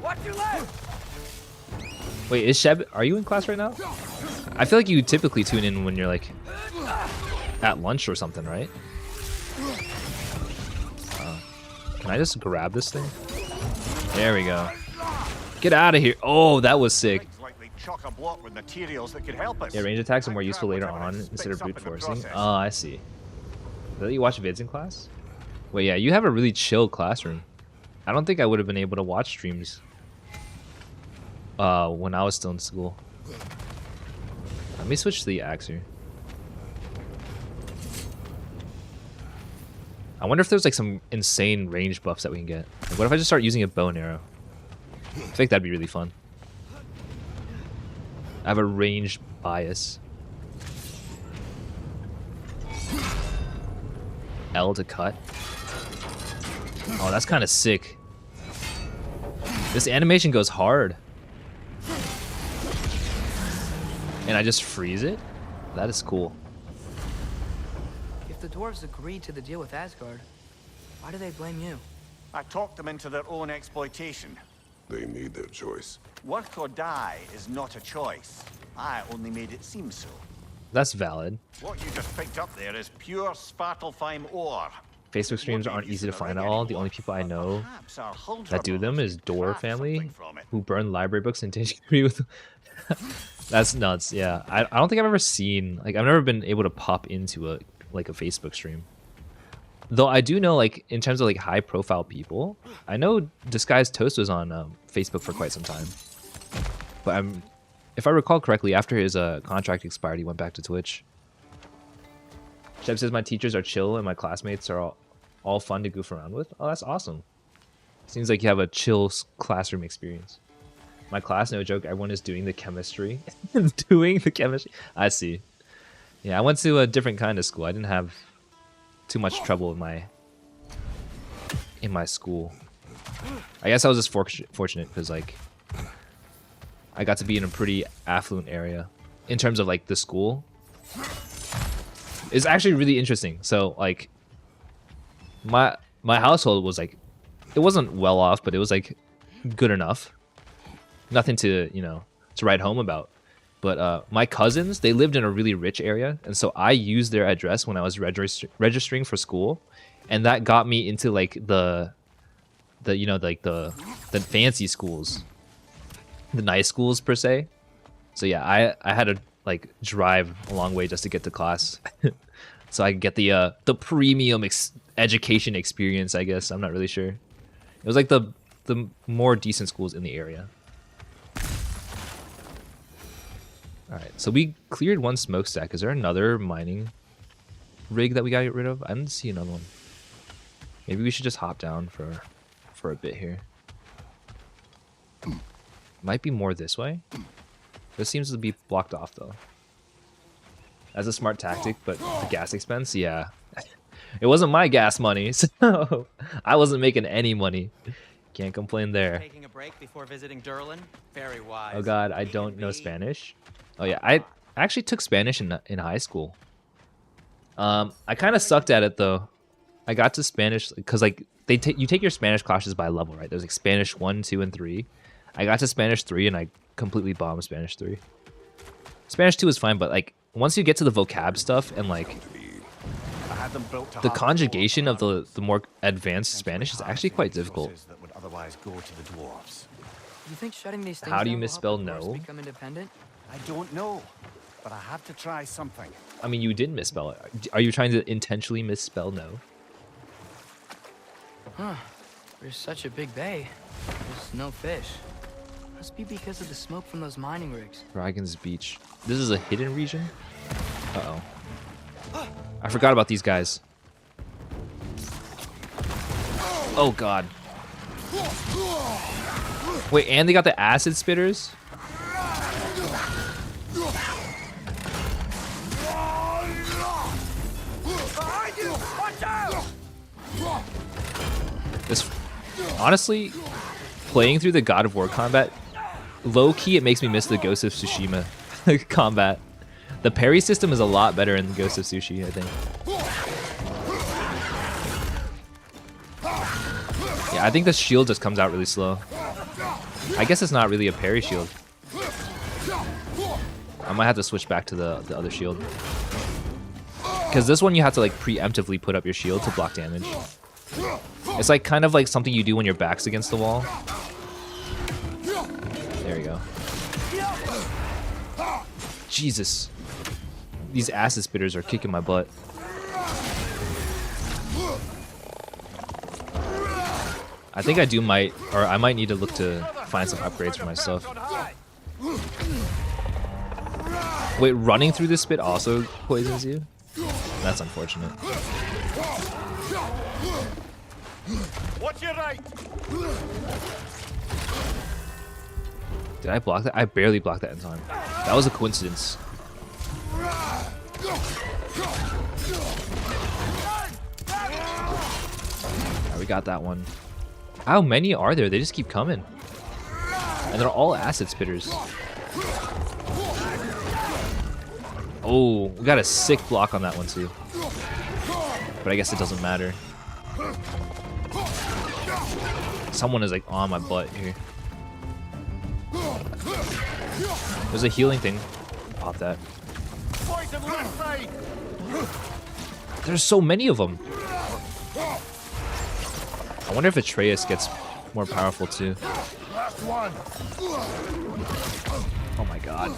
D: Watch your left.
A: Wait, is Sheb? Are you in class right now? I feel like you typically tune in when you're like at lunch or something, right? Can I just grab this thing? There we go. Get out of here! Oh, that was sick. Yeah, range attacks are more useful later on instead of brute forcing. Oh, I see. Did you watch vids in class? Wait, yeah, you have a really chill classroom. I don't think I would have been able to watch streams when I was still in school. Let me switch to the axe here. I wonder if there's like some insane range buffs that we can get. Like, what if I just start using a bow and arrow? I think that'd be really fun. I have a range bias. L to cut. Oh, that's kind of sick. This animation goes hard. And I just freeze it? That is cool.
D: If the dwarves agreed to the deal with Asgard, why do they blame you?
C: I talked them into their own exploitation.
E: They made their choice.
C: Work or die is not a choice. I only made it seem so.
A: That's valid.
C: What you just picked up there is pure Svartalfheim ore.
A: Facebook streams aren't easy to find at all. The only people I know that do them is Door family, who burn library books and disagree with. That's nuts. Yeah, I don't think I've ever seen, like, I've never been able to pop into a Facebook stream. Though I do know, like, in terms of like high profile people, I know Disguised Toast was on Facebook for quite some time. But if I recall correctly, after his contract expired, he went back to Twitch. Sheb says my teachers are chill and my classmates are all fun to goof around with. Oh, that's awesome. Seems like you have a chill classroom experience. My class, no joke, everyone is doing the chemistry. Doing the chemistry. I see. Yeah, I went to a different kind of school. I didn't have too much trouble in my school. I guess I was just fortunate because like I got to be in a pretty affluent area in terms of like the school. It's actually really interesting. So like my household was like, it wasn't well off, but it was like good enough. Nothing to, you know, to write home about. But my cousins, they lived in a really rich area, and so I used their address when I was registering for school, and that got me into like the you know, like the fancy schools, the nice schools per se. So yeah, I had to like drive a long way just to get to class, so I could get the premium education experience. I guess I'm not really sure. It was like the more decent schools in the area. All right, so we cleared one smokestack. Is there another mining rig that we gotta get rid of? I didn't see another one. Maybe we should just hop down for a bit here. Might be more this way. This seems to be blocked off though. That's a smart tactic, but the gas expense, yeah. It wasn't my gas money, so I wasn't making any money. Can't complain there.
B: Taking a break before visiting Durlin? Very wise.
A: Oh god, I don't know Spanish. Oh yeah, I actually took Spanish in high school. I kind of sucked at it though. I got to Spanish because like you take your Spanish classes by level, right? There's like Spanish 1, 2, and 3. I got to Spanish 3 and I completely bombed Spanish 3. Spanish 2 is fine, but like once you get to the vocab stuff and like the conjugation of the more advanced Spanish is actually quite difficult.
C: That would otherwise go to the dwarves.
D: You think shutting these things
A: How do you
D: down will
A: misspell
D: help the Norse
A: no?
D: become independent?
C: I don't know, but I have to try something.
A: I mean, you did misspell it. Are you trying to intentionally misspell no?
D: Huh. There's such a big bay. There's no fish. Must be because of the smoke from those mining rigs.
A: Dragon's Beach. This is a hidden region? Uh-oh. I forgot about these guys. Oh god. Wait, and they got the acid spitters? This, honestly, playing through the God of War combat, low-key it makes me miss the Ghost of Tsushima combat. The parry system is a lot better in Ghost of Tsushima, I think. Yeah, I think the shield just comes out really slow. I guess it's not really a parry shield. I might have to switch back to the other shield. Because this one you have to like preemptively put up your shield to block damage. It's like kind of like something you do when your back's against the wall. There you go. Jesus. These acid spitters are kicking my butt. I think I might need to look to find some upgrades for my stuff. Wait, running through this spit also poisons you? That's unfortunate.
C: What's your right?
A: Did I block that? I barely blocked that in time. That was a coincidence. Right, we got that one. How many are there? They just keep coming. And they're all acid spitters. Oh, we got a sick block on that one too. But I guess it doesn't matter. Someone is like on my butt here. There's a healing thing. Pop that. There's so many of them. I wonder if Atreus gets more powerful too. Oh my god.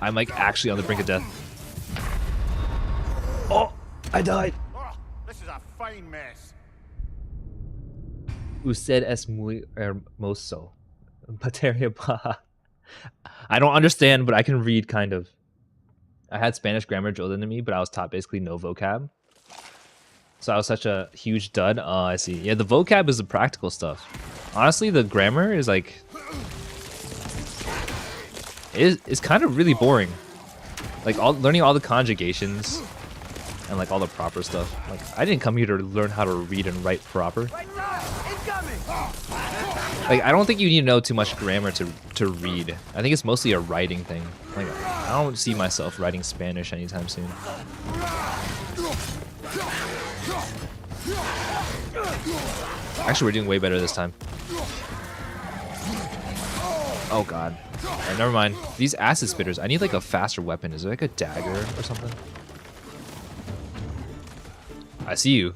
A: I'm like actually on the brink of death. Oh, I died.
C: Oh, this is a fine mess.
A: Usted es muy hermoso. Materia baja. I don't understand, but I can read kind of. I had Spanish grammar drilled into me, but I was taught basically no vocab. So I was such a huge dud. Oh, I see. Yeah, the vocab is the practical stuff. Honestly, the grammar is like... It's kind of really boring. Like learning all the conjugations and like all the proper stuff. Like I didn't come here to learn how to read and write proper. Like, I don't think you need to know too much grammar to read. I think it's mostly a writing thing. Like, I don't see myself writing Spanish anytime soon. Actually, we're doing way better this time. Oh god. Alright, never mind. These acid spitters, I need like a faster weapon. Is there like a dagger or something? I see you.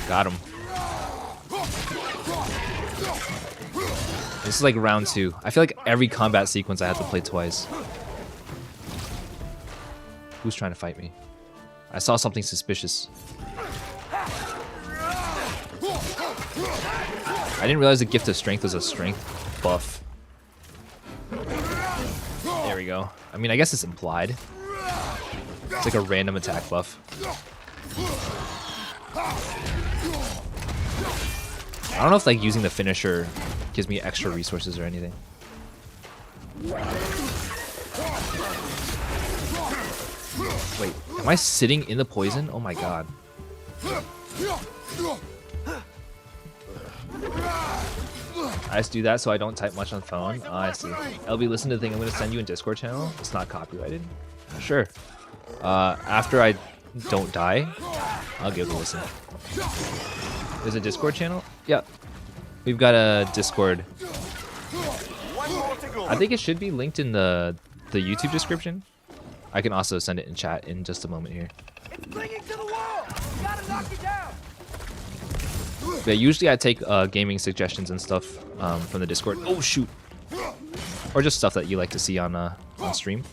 A: Got him. This is like round 2. I feel like every combat sequence I have to play twice. Who's trying to fight me? I saw something suspicious. I didn't realize the gift of strength was a strength buff. There we go. I mean, I guess it's implied. It's like a random attack buff. I don't know if like using the finisher gives me extra resources or anything. Wait, am I sitting in the poison? Oh my god. I just do that so I don't type much on phone. Oh, I see. LB, listen to the thing I'm going to send you in Discord channel. It's not copyrighted. Sure. After I don't die, I'll give it a listen. There's a Discord channel? Yeah. We've got a Discord. I think it should be linked in the YouTube description. I can also send it in chat in just a moment here.
G: It's clinging to the wall. You gotta knock it down.
A: Yeah, usually I take gaming suggestions and stuff from the Discord. Oh shoot! Or just stuff that you like to see on stream.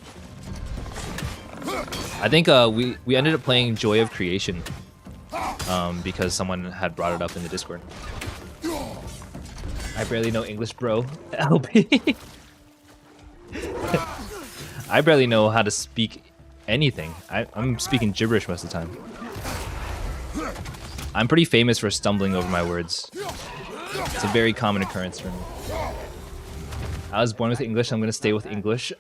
A: I think we ended up playing Joy of Creation because someone had brought it up in the Discord. I barely know English, bro. LP. I barely know how to speak anything. I'm speaking gibberish most of the time. I'm pretty famous for stumbling over my words. It's a very common occurrence for me. I was born with English, I'm gonna stay with English.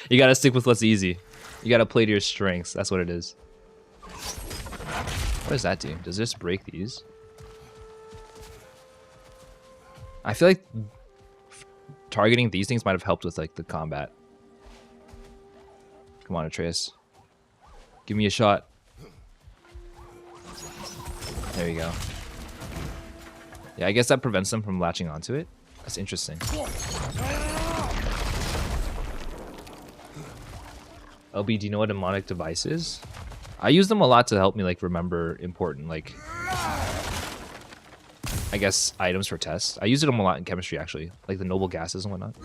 A: You gotta stick with what's easy. You gotta play to your strengths, that's what it is. What does that do? Does this break these? I feel like targeting these things might have helped with like the combat. Come on, Atreus. Give me a shot. There you go. Yeah, I guess that prevents them from latching onto it. That's interesting. LB, do you know what a mnemonic device is? I use them a lot to help me like remember important like I guess items for tests. I use them a lot in chemistry actually, like the noble gases and whatnot.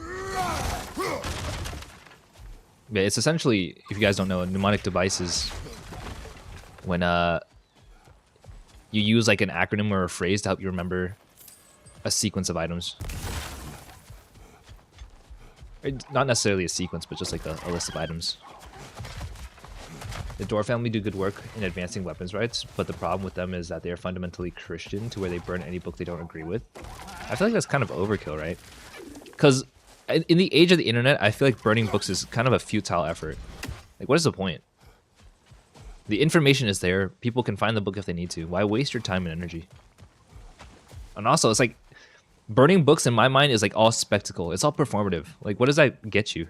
A: Yeah, it's essentially, if you guys don't know, a mnemonic device is when you use like an acronym or a phrase to help you remember a sequence of items. Not necessarily a sequence, but just like a list of items. The Door family do good work in advancing weapons rights, but the problem with them is that they are fundamentally Christian to where they burn any book they don't agree with. I feel like that's kind of overkill, right? Because in the age of the internet, I feel like burning books is kind of a futile effort. Like, what is the point? The information is there. People can find the book if they need to. Why waste your time and energy? And also, it's like, burning books in my mind is like all spectacle. It's all performative. Like, what does that get you?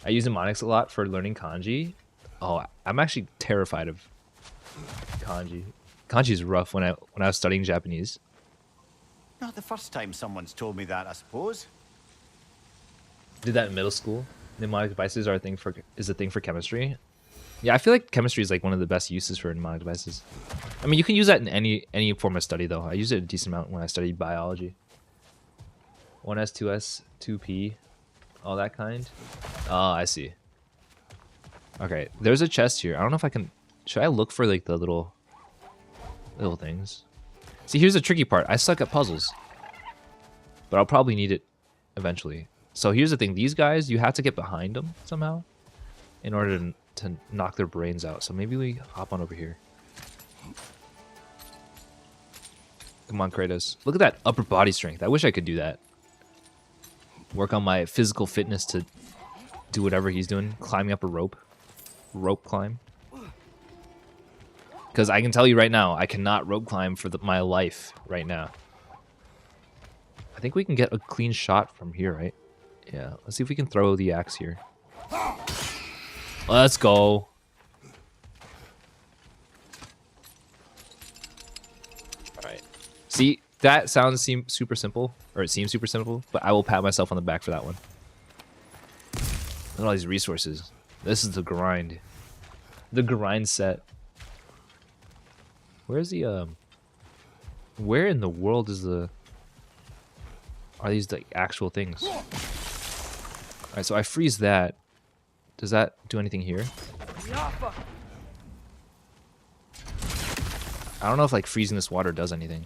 A: I use mnemonics a lot for learning kanji. Oh, I'm actually terrified of kanji. Kanji is rough when I was studying Japanese.
C: Not the first time someone's told me that, I suppose.
A: Did that in middle school. Mnemonic devices are a thing for chemistry. Yeah, I feel like chemistry is like one of the best uses for mnemonic devices. I mean, you can use that in any form of study though. I use it a decent amount when I studied biology. 1S, 2S, 2P, all that kind. Oh, I see. Okay, there's a chest here. I don't know if I can. Should I look for like the little things? See, here's the tricky part. I suck at puzzles, but I'll probably need it eventually. So here's the thing. These guys, you have to get behind them somehow in order to knock their brains out. So maybe we hop on over here. Come on, Kratos. Look at that upper body strength. I wish I could do that. Work on my physical fitness to do whatever he's doing. Climbing up a rope. Rope climb. Because I can tell you right now, I cannot rope climb for my life right now. I think we can get a clean shot from here, right? Yeah, let's see if we can throw the axe here. Let's go. Alright. See, that sounds super simple, or it seems super simple, but I will pat myself on the back for that one. Look at all these resources. This is the grind. The grind set. Where's the, where in the world is the... Are these the actual things? Alright, so I freeze that. Does that do anything here? I don't know if like freezing this water does anything.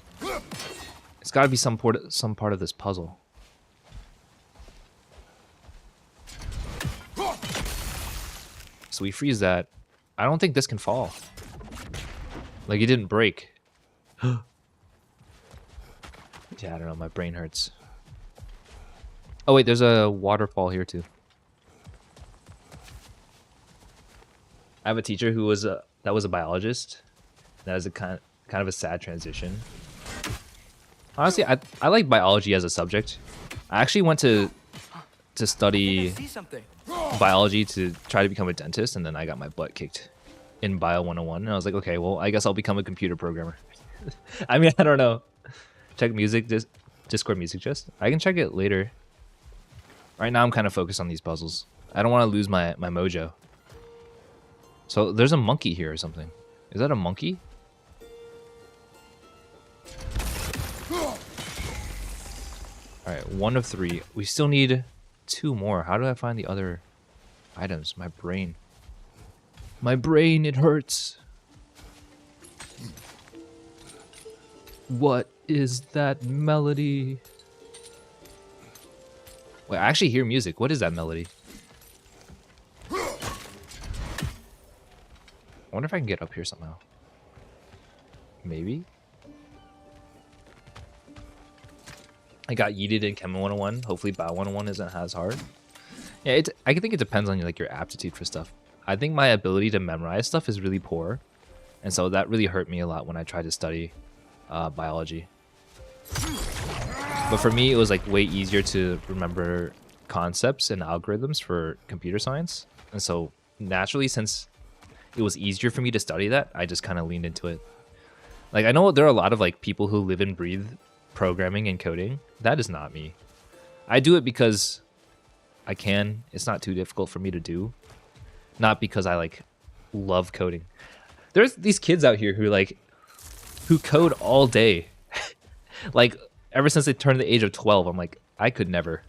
A: It's got to be some part of this puzzle. So we freeze that. I don't think this can fall. Like it didn't break. Yeah, I don't know. My brain hurts. Oh wait, there's a waterfall here too. I have a teacher who was a biologist. That is a kind of a sad transition. Honestly, I like biology as a subject. I actually went to study biology to try to become a dentist, and then I got my butt kicked in Bio 101, and I was like, okay, well, I guess I'll become a computer programmer. I mean, I don't know. Check music, Discord music gist. I can check it later. Right now, I'm kind of focused on these puzzles. I don't want to lose my mojo. So there's a monkey here or something. Is that a monkey? Alright, 1 of 3. We still need 2 more. How do I find the other items? My brain. My brain, it hurts. What is that melody? Wait, I actually hear music. What is that melody? I wonder if I can get up here somehow. Maybe? I got yeeted in Chem 101. Hopefully Bio 101 isn't as hard. Yeah, I think it depends on like your aptitude for stuff. I think my ability to memorize stuff is really poor. And so that really hurt me a lot when I tried to study biology. But for me, it was like way easier to remember concepts and algorithms for computer science. And so naturally, since it was easier for me to study that, I just kind of leaned into it. Like I know there are a lot of like people who live and breathe programming and coding. That is not me. I do it because I can. It's not too difficult for me to do. Not because I like love coding. There's these kids out here who code all day. Like ever since they turned the age of 12, I'm like, I could never.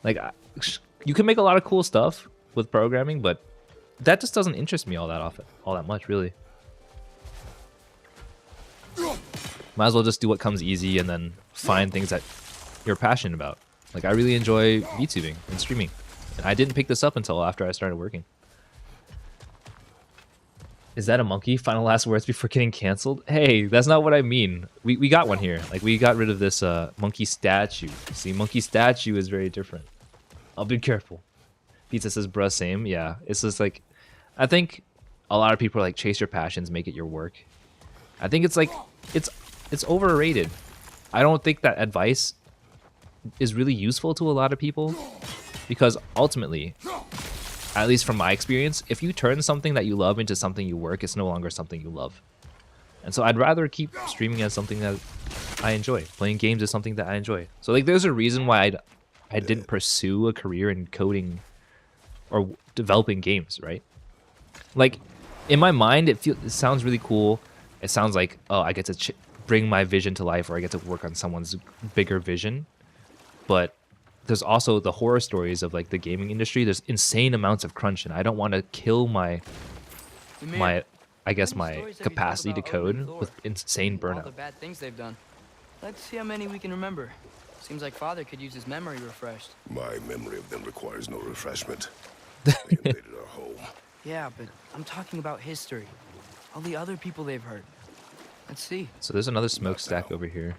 A: Like you can make a lot of cool stuff with programming, but that just doesn't interest me all that much, really. Might as well just do what comes easy and then find things that you're passionate about. Like I really enjoy VTubing and streaming. And I didn't pick this up until after I started working. Is that a monkey? Final last words before getting canceled? Hey, that's not what I mean. We got one here. Like we got rid of this monkey statue. See, monkey statue is very different. I'll be careful. Pizza says, bruh, same. Yeah, it's just like, I think a lot of people are like, chase your passions, make it your work. I think it's like, it's overrated. I don't think that advice is really useful to a lot of people because ultimately, at least from my experience, if you turn something that you love into something you work, it's no longer something you love. And so I'd rather keep streaming as something that I enjoy. Playing games is something that I enjoy. So like there's a reason why I didn't pursue a career in coding or developing games, right? Like in my mind, it sounds really cool. It sounds like, oh, I get to bring my vision to life, or I get to work on someone's bigger vision. But there's also the horror stories of like the gaming industry. There's insane amounts of crunch, and I don't want to kill my capacity to code with insane burnout.
D: All the bad things they've done. Let's see how many we can remember. Seems like Father could use his memory refreshed.
E: My memory of them requires no refreshment. They invaded our home.
D: Yeah, but I'm talking about history. All the other people they've hurt. Let's see.
A: So there's another smokestack over here.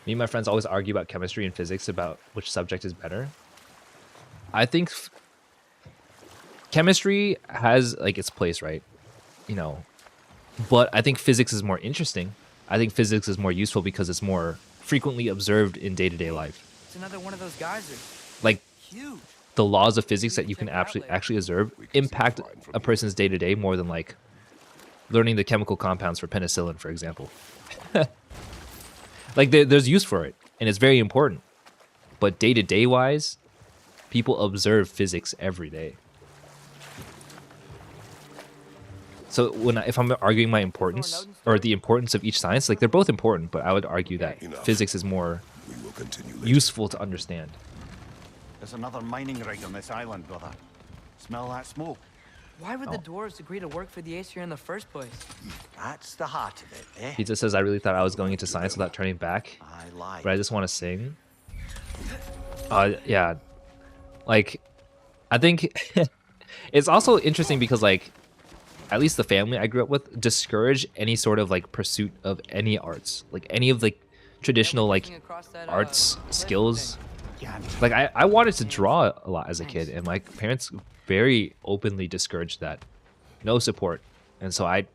A: Me and my friends always argue about chemistry and physics about which subject is better. I think chemistry has like its place, right? You know, but I think physics is more interesting. I think physics is more useful because it's more frequently observed in day-to-day life.
D: It's another one of those geysers.
A: Like
D: Huge.
A: the laws of physics that you can actually observe impact a person's day-to-day more than like learning the chemical compounds for penicillin, for example. Like there's use for it, and it's very important. But day-to-day wise, people observe physics every day. So if I'm arguing my importance or the importance of each science, like they're both important, but I would argue that physics is more useful to understand.
C: There's another mining rig on this island, brother. Smell that smoke?
D: Why would the dwarves agree to work for the Aesir in the first place?
C: That's the heart of it, eh?
A: Pizza says, I really thought I was going into science without turning back,
C: I lied.
A: but I just want to sing. Yeah. Like, I think it's also interesting because, like, at least the family I grew up with discourage any sort of, like, pursuit of any arts. Like, any of the traditional, like, arts skills. Like, I wanted to draw a lot as a kid, and my parents very openly discouraged that. No support. And so I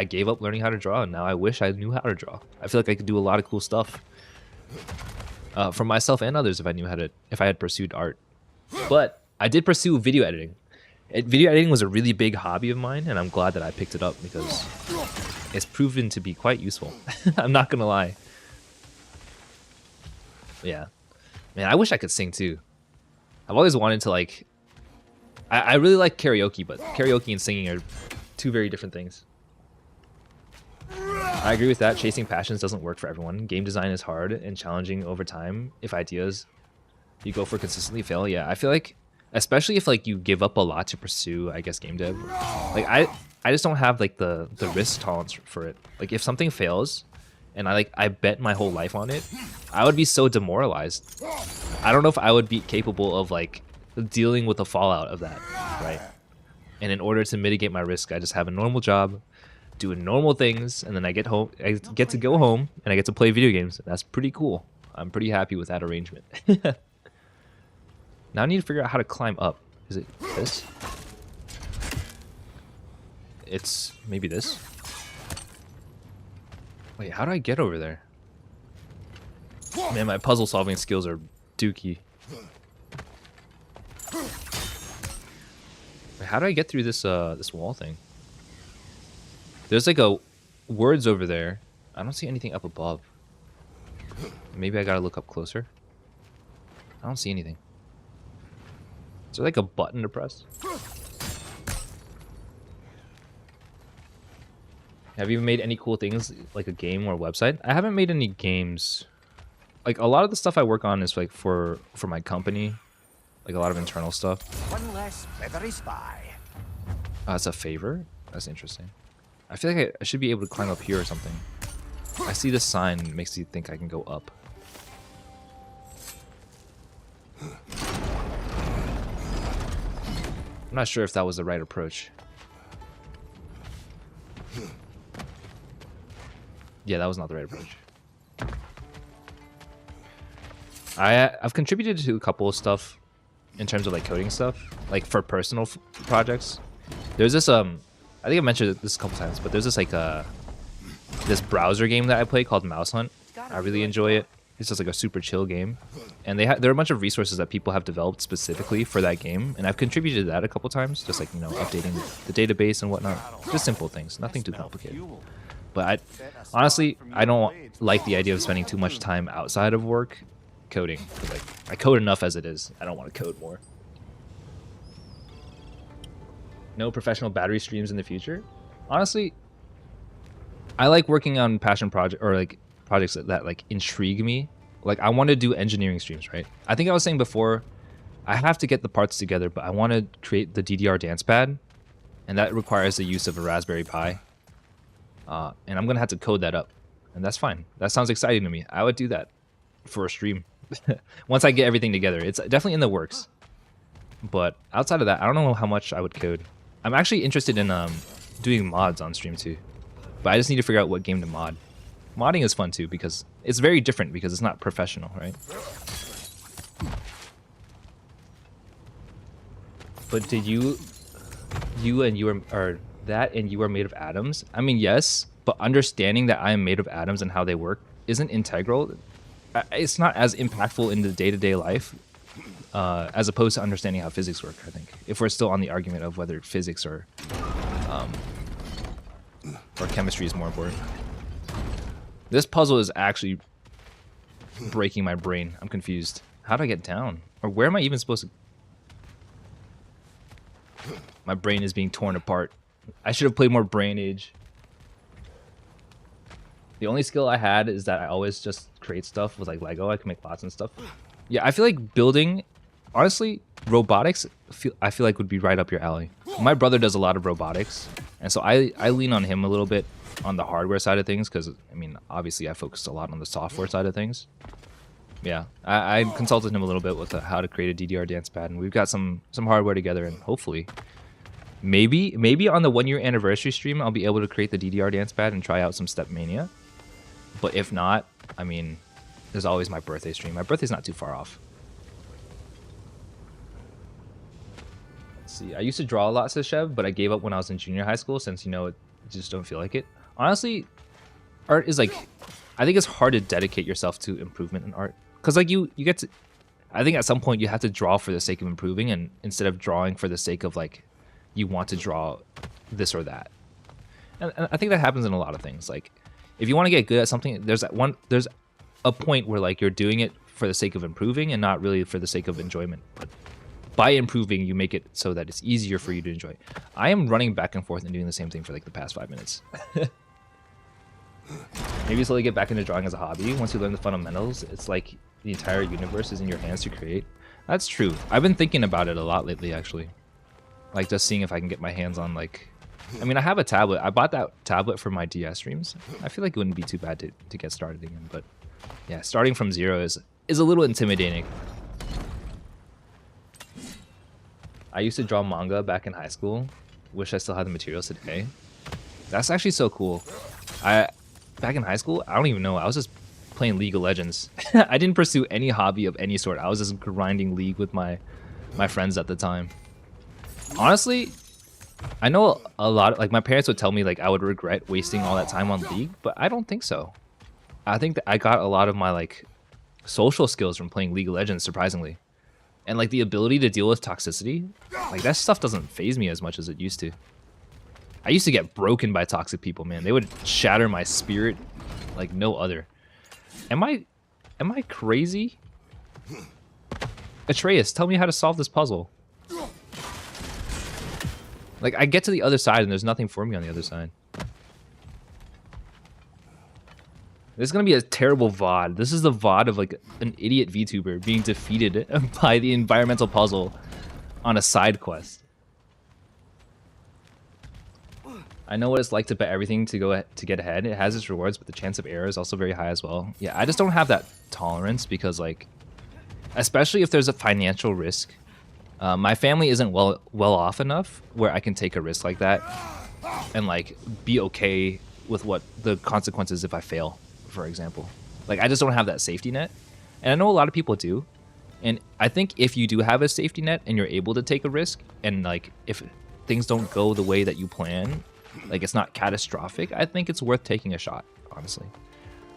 A: gave up learning how to draw, and now I wish I knew how to draw. I feel like I could do a lot of cool stuff for myself and others if I had pursued art. But I did pursue video editing. Video editing was a really big hobby of mine, and I'm glad that I picked it up because it's proven to be quite useful. I'm not gonna lie. Yeah. Man, I wish I could sing too. I've always wanted to, like... I really like karaoke, but karaoke and singing are two very different things. I agree with that. Chasing passions doesn't work for everyone. Game design is hard and challenging over time. If ideas you go for consistently fail, yeah. I feel like, especially if like you give up a lot to pursue, I guess, game dev. Like I just don't have like the risk tolerance for it. Like if something fails, and I bet my whole life on it, I would be so demoralized. I don't know if I would be capable of like dealing with the fallout of that, right? And in order to mitigate my risk, I just have a normal job, doing normal things, and then I get home. I get to go home and I get to play video games. That's pretty cool. I'm pretty happy with that arrangement. Now I need to figure out how to climb up. Is it this? It's maybe this. Wait, how do I get over there? Man, my puzzle solving skills are dookie. Wait, how do I get through this this wall thing? There's like a words over there. I don't see anything up above. Maybe I gotta look up closer. I don't see anything. Is there like a button to press? Have you made any cool things like a game or a website? I haven't made any games. Like a lot of the stuff I work on is like for my company, like a lot of internal stuff.
B: One less feathery spy.
A: It's a favor? That's interesting. I feel like I should be able to climb up here or something. I see this sign, it makes you think I can go up. I'm not sure if that was the right approach. Yeah, that was not the right approach. I've contributed to a couple of stuff in terms of like coding stuff, like for personal projects. There's this I think I mentioned this a couple times, but there's this like this browser game that I play called Mouse Hunt. I really enjoy it. It's just like a super chill game, and there are a bunch of resources that people have developed specifically for that game, and I've contributed to that a couple times, just like, you know, updating the database and whatnot. Just simple things, nothing too complicated. But honestly, I don't like the idea of spending too much time outside of work coding. Like, I code enough as it is. I don't want to code more. No professional battery streams in the future? Honestly, I like working on passion project or like projects that like intrigue me. Like I want to do engineering streams, right? I think I was saying before, I have to get the parts together, but I want to create the DDR dance pad, and that requires the use of a Raspberry Pi. And I'm gonna have to code that up, and that's fine. That sounds exciting to me. I would do that for a stream once I get everything together. It's definitely in the works. But outside of that, I don't know how much I would code. I'm actually interested in doing mods on stream too, but I just need to figure out what game to mod. Modding is fun too because it's very different because it's not professional, right? But did you you are made of atoms. I mean, yes, but understanding that I am made of atoms and how they work isn't integral. It's not as impactful in the day-to-day life as opposed to understanding how physics work, I think. If we're still on the argument of whether physics or chemistry is more important. This puzzle is actually breaking my brain. I'm confused. How do I get down? Or where am I even supposed to... My brain is being torn apart. I should have played more Brain Age. The only skill I had is that I always just create stuff with like Lego. I can make lots and stuff. Yeah, I feel like building... Honestly, robotics, I feel like would be right up your alley. My brother does a lot of robotics. And so I lean on him a little bit on the hardware side of things. Because, I mean, obviously I focused a lot on the software side of things. Yeah, I consulted him a little bit with how to create a DDR dance pad, and we've got some hardware together, and hopefully, maybe on the 1 year anniversary stream, I'll be able to create the DDR dance pad and try out some Step Mania. But if not, I mean, there's always my birthday stream. My birthday's not too far off. Let's see, I used to draw a lot, says Chev, but I gave up when I was in junior high school since, you know, it just don't feel like it. Honestly, art is like, I think it's hard to dedicate yourself to improvement in art. Because like you get to, I think at some point you have to draw for the sake of improving, and instead of drawing for the sake of like, you want to draw this or that. And I think that happens in a lot of things. Like, if you want to get good at something, there's a point where like you're doing it for the sake of improving and not really for the sake of enjoyment. But by improving, you make it so that it's easier for you to enjoy. I am running back and forth and doing the same thing for like the past 5 minutes. Maybe slowly get back into drawing as a hobby. Once you learn the fundamentals, it's like the entire universe is in your hands to create. That's true. I've been thinking about it a lot lately, actually. Like, just seeing if I can get my hands on, like... I mean, I have a tablet. I bought that tablet for my DS streams. I feel like it wouldn't be too bad to get started again. But, yeah, starting from zero is a little intimidating. I used to draw manga back in high school. Wish I still had the materials today. That's actually so cool. Back in high school, I don't even know. I was just playing League of Legends. I didn't pursue any hobby of any sort. I was just grinding League with my friends at the time. Honestly, I know a lot. Like, my parents would tell me like I would regret wasting all that time on League, but I don't think so. I think that I got a lot of my like social skills from playing League of Legends, surprisingly, and like the ability to deal with toxicity. Like, that stuff doesn't faze me as much as it used to. I used to get broken by toxic people, man. They would shatter my spirit like no other. Am I crazy? Atreus, tell me how to solve this puzzle. Like, I get to the other side and there's nothing for me on the other side. This is gonna be a terrible VOD. This is the VOD of like an idiot VTuber being defeated by the environmental puzzle on a side quest. I know what it's like to bet everything to get ahead. It has its rewards, but the chance of error is also very high as well. Yeah, I just don't have that tolerance because, like, especially if there's a financial risk. My family isn't well off enough where I can take a risk like that and like be okay with what the consequences if I fail, for example. Like, I just don't have that safety net, and I know a lot of people do. And I think if you do have a safety net and you're able to take a risk, and like if things don't go the way that you plan, like it's not catastrophic, I think it's worth taking a shot, honestly.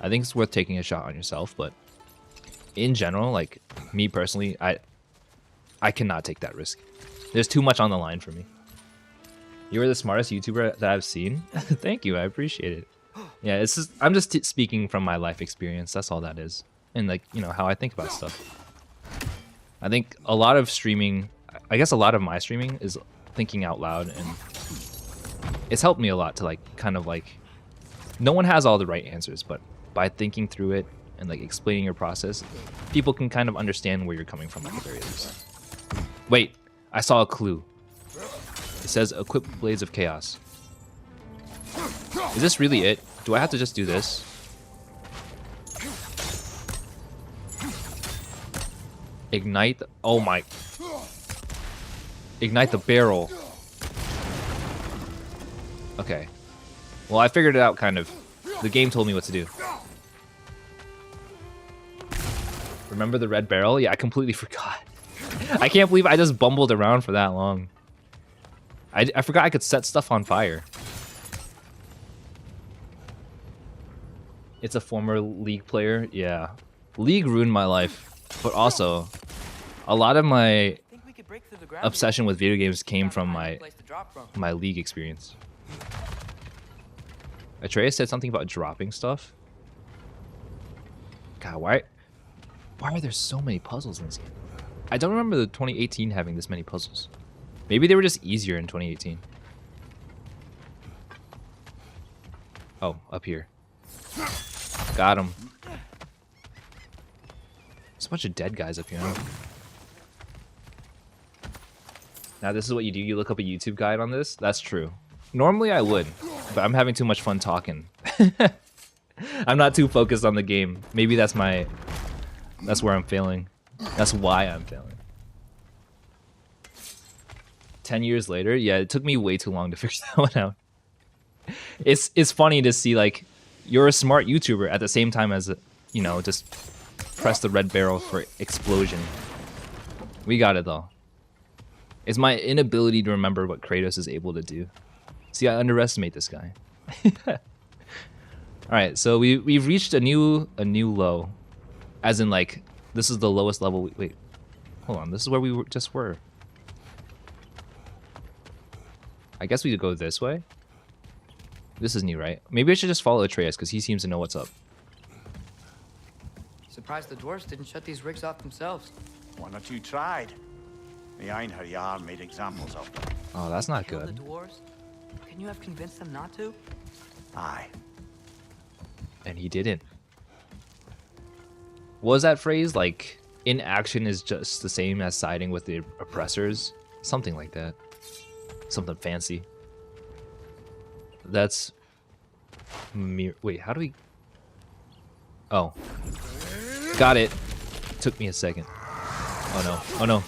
A: I think it's worth taking a shot on yourself, but in general, like me personally, I cannot take that risk. There's too much on the line for me. You are the smartest YouTuber that I've seen. Thank you, I appreciate it. Yeah, it's just, I'm just speaking from my life experience. That's all that is. And like, you know, how I think about stuff. I think a lot of streaming, I guess a lot of my streaming is thinking out loud, and it's helped me a lot to like kind of like, no one has all the right answers, but by thinking through it and like explaining your process, people can kind of understand where you're coming from at the very least. Wait, I saw a clue. It says equip Blades of Chaos. Is this really it? Do I have to just do this? Ignite, oh my. Ignite the barrel. Okay. Well, I figured it out, kind of. The game told me what to do. Remember the red barrel? Yeah, I completely forgot. I can't believe I just bumbled around for that long. I forgot I could set stuff on fire. It's a former League player. Yeah. League ruined my life. But also, a lot of my obsession with video games came from my League experience. Atreus said something about dropping stuff. God, why are there so many puzzles in this game? I don't remember the 2018 having this many puzzles. Maybe they were just easier in 2018. Oh, up here. Got him. There's a bunch of dead guys up here. Now this is what you do. You look up a YouTube guide on this. That's true. Normally I would, but I'm having too much fun talking. I'm not too focused on the game. Maybe that's where I'm failing. That's why I'm failing. 10 years later, yeah, it took me way too long to figure that one out. It's funny to see, like, you're a smart YouTuber at the same time as, you know, just press the red barrel for explosion. We got it though. It's my inability to remember what Kratos is able to do. See, I underestimate this guy. All right, so we've reached a new low, as in like this is the lowest level. Wait, hold on. This is where we just were. I guess we could go this way. This is new, right? Maybe I should just follow Atreus because he seems to know what's up.
D: Surprised the dwarves didn't shut these rigs off themselves.
C: One or two tried. The Einherjar made examples of them.
A: Oh, that's not
D: Kill
A: good.
D: the dwarves? Can you have convinced them not to?
C: Aye.
A: And he didn't. What was that phrase? Like, inaction is just the same as siding with the oppressors? Something like that. Something fancy. That's... Wait, how do we... Oh. Got it. Took me a second. Oh no. Oh no.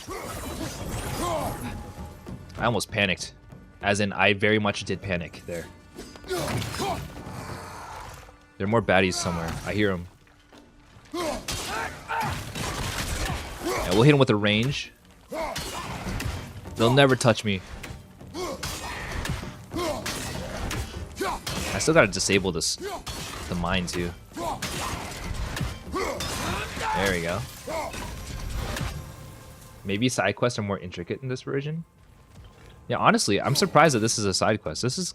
A: I almost panicked. As in, I very much did panic there. There are more baddies somewhere. I hear them. Yeah, we'll hit them with a range. They'll never touch me. I still gotta disable this, the mine too. There we go. Maybe side quests are more intricate in this version. Yeah, honestly, I'm surprised that this is a side quest. This is...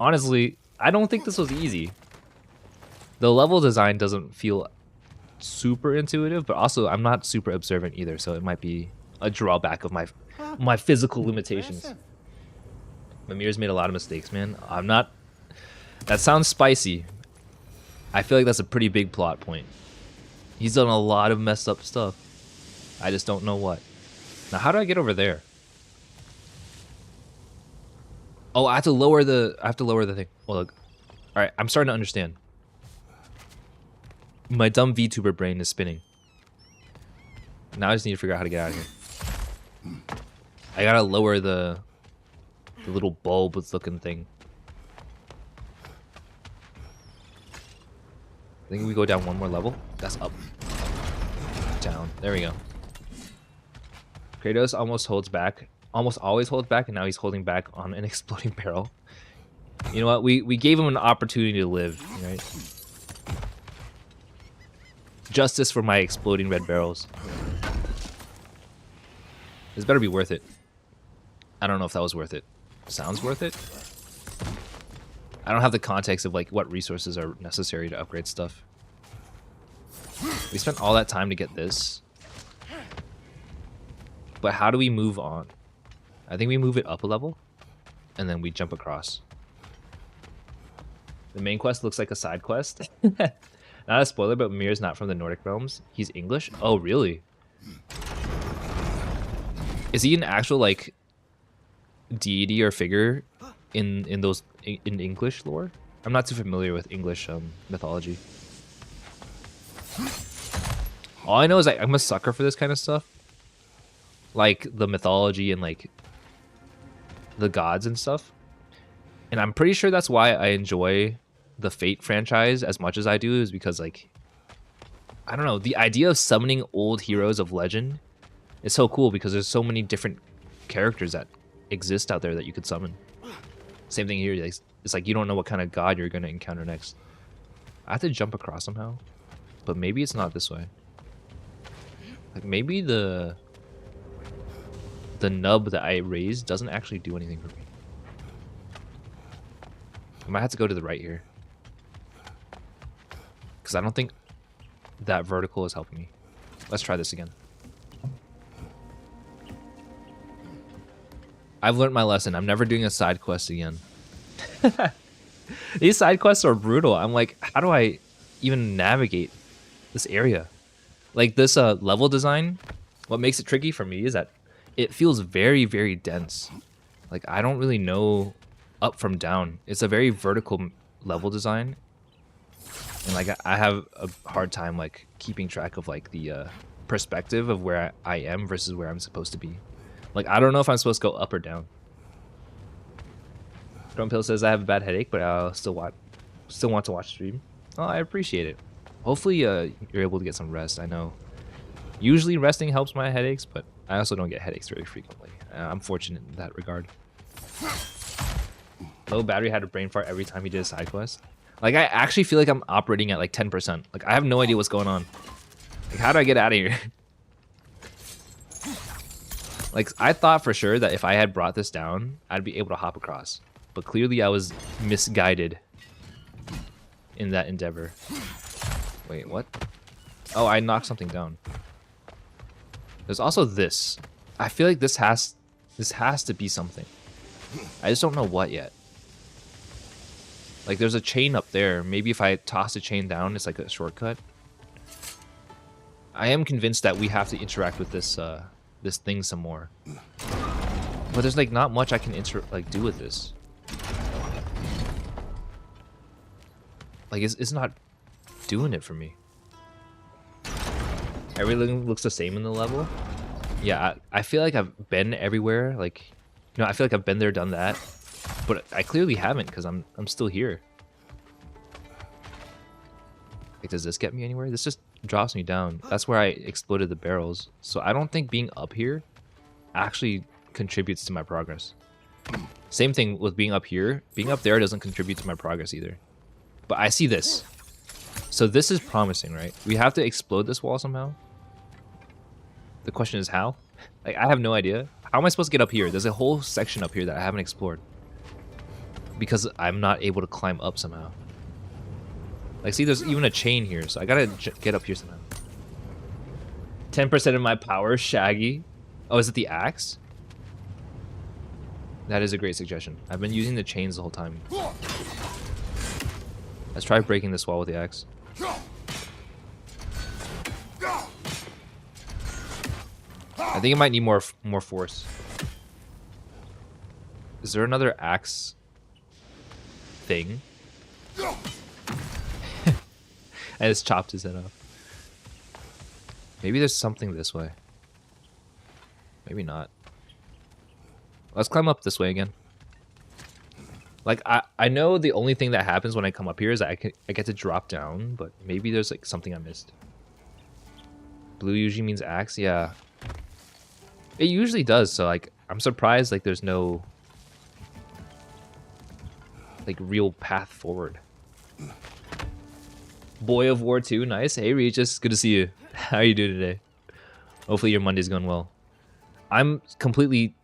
A: Honestly, I don't think this was easy. The level design doesn't feel super intuitive, but also I'm not super observant either, so it might be a drawback of my physical limitations. Mimir's made a lot of mistakes, man. I'm not... That sounds spicy. I feel like that's a pretty big plot point. He's done a lot of messed up stuff. I just don't know what. Now, how do I get over there? Oh, I have to lower the thing. Well, look. All right, I'm starting to understand. My dumb VTuber brain is spinning. Now I just need to figure out how to get out of here. I gotta lower the little bulb looking thing. I think we go down one more level. That's up. Down. There we go. Kratos almost always holds back, and now he's holding back on an exploding barrel. You know what? We gave him an opportunity to live, right? Justice for my exploding red barrels. This better be worth it. I don't know if that was worth it. Sounds worth it? I don't have the context of like what resources are necessary to upgrade stuff. We spent all that time to get this. But how do we move on? I think we move it up a level, and then we jump across. The main quest looks like a side quest. Not a spoiler, but Mimir's not from the Nordic realms. He's English? Oh, really? Is he an actual, like, deity or figure in English lore? I'm not too familiar with English mythology. All I know is I'm a sucker for this kind of stuff. Like, the mythology and, like, the gods and stuff. And I'm pretty sure that's why I enjoy the Fate franchise as much as I do, is because, like, I don't know, the idea of summoning old heroes of legend is so cool because there's so many different characters that exist out there that you could summon. Same thing here. Like, it's like you don't know what kind of god you're gonna encounter next. I have to jump across somehow, but maybe it's not this way. Like maybe the nub that I raised doesn't actually do anything for me. I might have to go to the right here, because I don't think that vertical is helping me. Let's try this again. I've learned my lesson. I'm never doing a side quest again. These side quests are brutal. I'm like, how do I even navigate this area? Like this level design, what makes it tricky for me is that it feels very, very dense. Like I don't really know up from down. It's a very vertical level design. And like I have a hard time like keeping track of like the perspective of where I am versus where I'm supposed to be. Like I don't know if I'm supposed to go up or down. Drone Pill says I have a bad headache, but I'll still want to watch stream. Oh, I appreciate it. Hopefully you're able to get some rest. I know usually resting helps my headaches, but I also don't get headaches very frequently. I'm fortunate in that regard. Low battery had a brain fart every time he did a side quest. Like I actually feel like I'm operating at like 10%. Like I have no idea what's going on. Like how do I get out of here? Like I thought for sure that if I had brought this down, I'd be able to hop across. But clearly I was misguided in that endeavor. Wait, what? Oh, I knocked something down. There's also this. I feel like this has to be something. I just don't know what yet. Like there's a chain up there. Maybe if I toss a chain down, it's like a shortcut. I am convinced that we have to interact with this this thing some more. But there's like not much I can do with this. Like it's not doing it for me. Everything looks the same in the level. Yeah, I feel like I've been everywhere. Like, you know, I feel like I've been there, done that. But I clearly haven't because I'm still here. Like, does this get me anywhere? This just drops me down. That's where I exploded the barrels. So I don't think being up here actually contributes to my progress. Same thing with being up here. Being up there doesn't contribute to my progress either. But I see this. So this is promising, right? We have to explode this wall somehow. The question is how? Like, I have no idea. How am I supposed to get up here? There's a whole section up here that I haven't explored. Because I'm not able to climb up somehow. Like, see, there's even a chain here, so I gotta get up here somehow. 10% of my power, Shaggy. Oh, is it the axe? That is a great suggestion. I've been using the chains the whole time. Let's try breaking this wall with the axe. I think it might need more force. Is there another axe thing? I just chopped his head off. Maybe there's something this way. Maybe not. Let's climb up this way again. Like, I know the only thing that happens when I come up here is that I get to drop down, but maybe there's like something I missed. Blue usually means axe, yeah. It usually does, so like, I'm surprised like there's no like real path forward. Boy of War 2, nice. Hey Regis, good to see you. How are you doing today? Hopefully your Monday's going well. I'm completely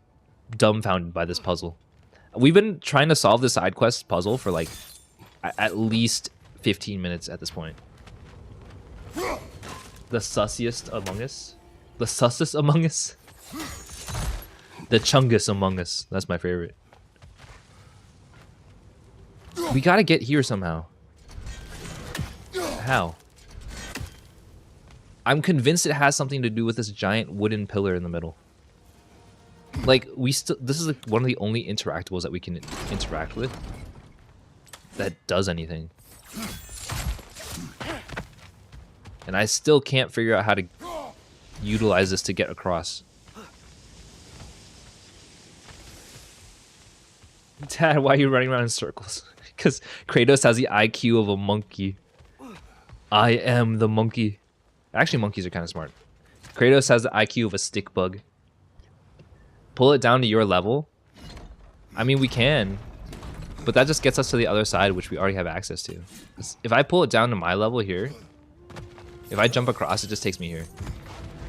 A: dumbfounded by this puzzle. We've been trying to solve the side quest puzzle for like at least 15 minutes at this point. The sussiest among us? The sussest among us? The chungus among us. That's my favorite. We gotta get here somehow. How? I'm convinced it has something to do with this giant wooden pillar in the middle. Like, this is like one of the only interactables that we can interact with that does anything. And I still can't figure out how to utilize this to get across. Dad, why are you running around in circles? Because Kratos has the IQ of a monkey. I am the monkey. Actually, monkeys are kind of smart. Kratos has the IQ of a stick bug. Pull it down to your level, I mean, we can, but that just gets us to the other side, which we already have access to. 'Cause if I pull it down to my level here, if I jump across, it just takes me here.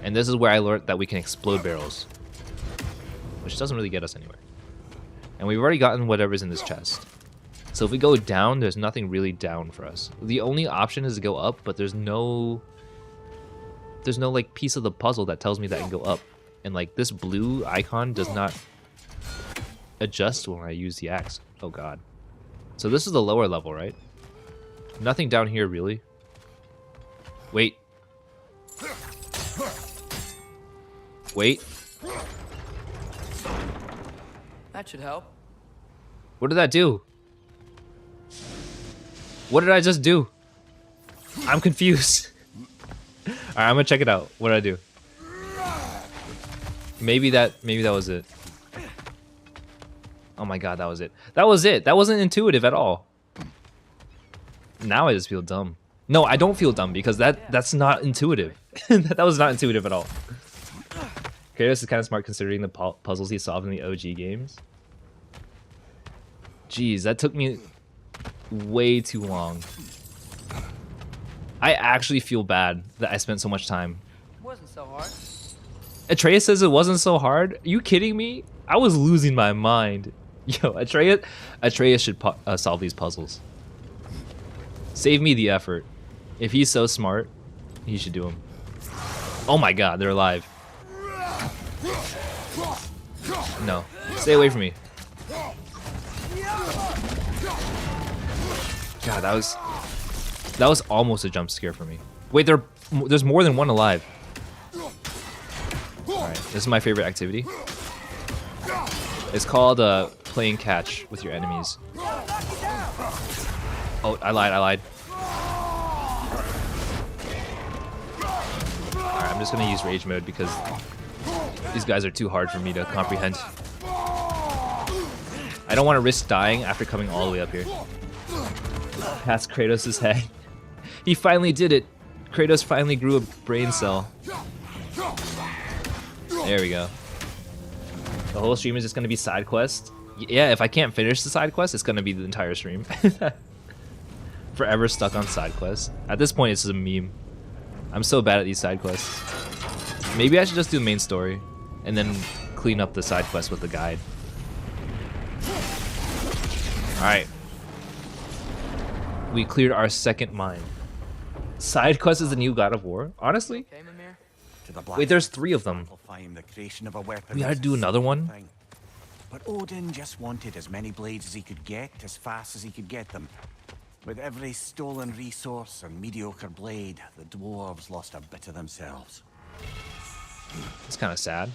A: And this is where I learned that we can explode barrels, which doesn't really get us anywhere. And we've already gotten whatever's in this chest. So if we go down, there's nothing really down for us. The only option is to go up, but there's no like piece of the puzzle that tells me that I can go up. And like this blue icon does not adjust when I use the axe. Oh god. So this is the lower level, right? Nothing down here really. Wait. Wait.
D: That should help.
A: What did that do? What did I just do? I'm confused. Alright, I'm gonna check it out. What did I do? Maybe that was it. Oh my god, that was it. That was it. That wasn't intuitive at all. Now I just feel dumb. No, I don't feel dumb because that's not intuitive. That was not intuitive at all. Kratos is kind of smart considering the puzzles he solved in the OG games. Jeez, that took me way too long. I actually feel bad that I spent so much time.
D: It wasn't so hard.
A: Atreus says it wasn't so hard. Are you kidding me? I was losing my mind. Yo, Atreus should solve these puzzles. Save me the effort. If he's so smart, he should do them. Oh my god, they're alive. No, stay away from me. God, that was almost a jump scare for me. Wait, there's more than one alive. Alright, this is my favorite activity. It's called playing catch with your enemies. Oh, I lied. Alright, I'm just gonna use rage mode because these guys are too hard for me to comprehend. I don't want to risk dying after coming all the way up here. Past Kratos' head. He finally did it. Kratos finally grew a brain cell. There we go. The whole stream is just going to be side quest. Yeah, if I can't finish the side quest, it's going to be the entire stream. Forever stuck on side quests. At this point, it's just a meme. I'm so bad at these side quests. Maybe I should just do the main story and then clean up the side quest with the guide. Alright. We cleared our second mine. Side quest is the new God of War? Honestly?
D: Okay, Mimir?
A: Wait, there's 3 of them. We gotta do another one?
B: But Odin just wanted as many blades as he could get, as fast as he could get them. With every stolen resource and mediocre blade, the dwarves lost a bit of themselves.
A: It's kind of sad.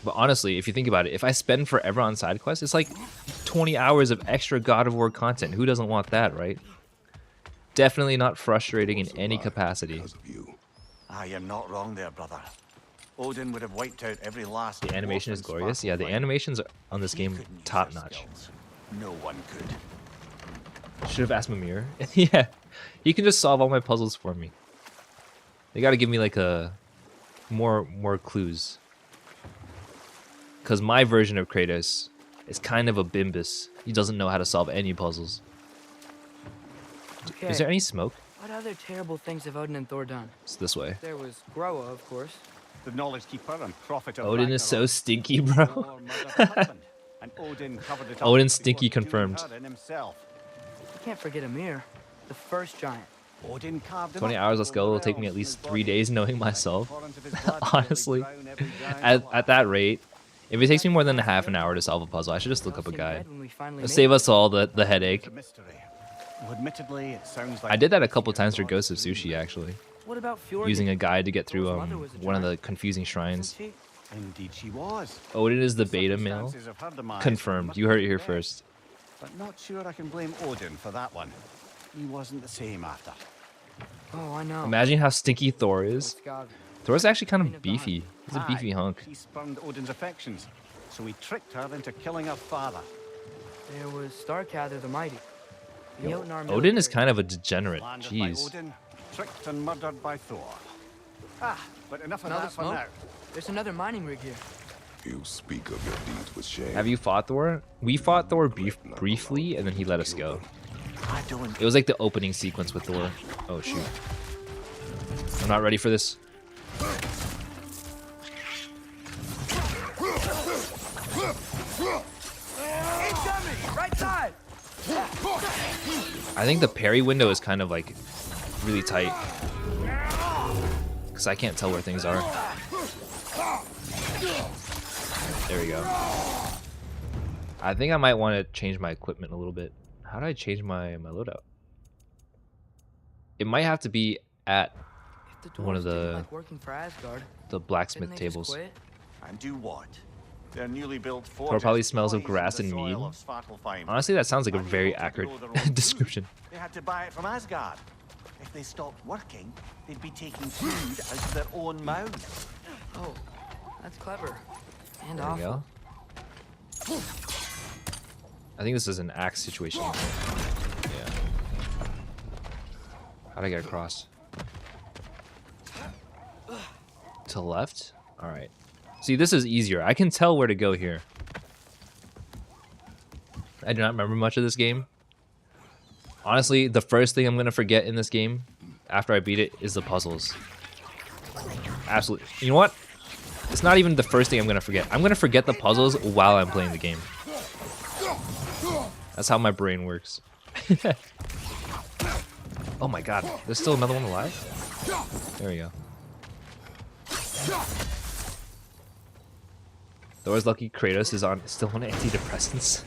A: But honestly, if you think about it, if I spend forever on side quests, it's like 20 hours of extra God of War content. Who doesn't want that, right? Definitely not frustrating in any capacity.
B: I am not wrong there, brother. Odin would have wiped out every last.
A: The animation is glorious. Yeah, the animations on this game top notch.
B: No one could.
A: Should have asked Mimir. Yeah, he can just solve all my puzzles for me. They gotta give me like a more clues. Because my version of Kratos is kind of a bimbus. He doesn't know how to solve any puzzles.
D: Okay.
A: Is there any smoke?
D: What other terrible things have Odin and Thor done?
A: It's this way.
D: There was Groa, of course.
C: The knowledge keeper and prophet of
A: Odin is so
C: Ragnarok.
A: stinky, bro.
C: War murdered her husband, and Odin covered it up
A: Odin
C: before
A: stinky
C: doing
A: confirmed.
C: her in himself.
D: You can't forget Ymir, the first giant.
B: Odin carved him
A: 20
B: up
A: hours, let's go. It'll take me at least 3 days knowing myself. Honestly, at that rate, if it takes me more than a half an hour to solve a puzzle, I should just look up a guide. It'll save us all the headache.
C: Admittedly, it sounds like
A: I did that a couple times for Ghost of Sushi, actually.
D: What about Fjord?
A: Using a guide to get through one of the confusing shrines.
C: Indeed she was.
A: Odin is the beta male.
C: Circumstances of her demise
A: Confirmed.
C: must
A: You heard it
C: be
A: here
C: best,
A: first.
C: But not sure I can blame Odin for that one. He wasn't the same after.
D: Oh, I know.
A: Imagine how stinky Thor is.
D: God.
A: Thor's actually kind of beefy. He's a beefy hunk.
C: She spurned Odin's affections, so he tricked her into killing her father.
D: There was Starkather the Mighty. The Jotnar
A: Odin is
D: military.
A: kind of a degenerate.
C: Slandered by
A: Jeez.
C: Odin, tricked and murdered by Thor. But enough of
D: Smell the
C: that for
D: smoke?
C: now.
D: There's another mining rig here.
E: You speak of your deeds with shame.
A: Have you fought Thor? We fought Thor briefly, and then he let us go.
B: I don't.
A: It was like the opening sequence with Thor. Oh shoot. I'm not ready for this.
G: Incoming! Right side!
A: I think the parry window is kind of like really tight. Because I can't tell where things are. There we go. I think I might want to change my equipment a little bit. How do I change my loadout? It might have to be at one of the blacksmith tables.
B: And do what? Their newly built
A: Thor
B: forges
A: probably smells of
B: poison
A: grass
B: the
A: and
B: soil
A: mead.
B: of Svartalfheim.
A: Honestly, that sounds like a
B: And
A: very
B: to
A: accurate
B: grow their own
A: description.
B: food, they had to buy it from Asgard. If they stopped working, they'd be taking food out of their own mouths.
D: Oh, that's clever. And
A: There we
D: awful.
A: go. I think this is an axe situation. Yeah. How'd I get across? To the left? Alright. See, this is easier. I can tell where to go here. I do not remember much of this game. Honestly, the first thing I'm going to forget in this game, after I beat it, is the puzzles. Absolutely. You know what? It's not even the first thing I'm going to forget. I'm going to forget the puzzles while I'm playing the game. That's how my brain works. Oh my god. There's still another one alive? There we go. Thor's lucky Kratos is still on antidepressants.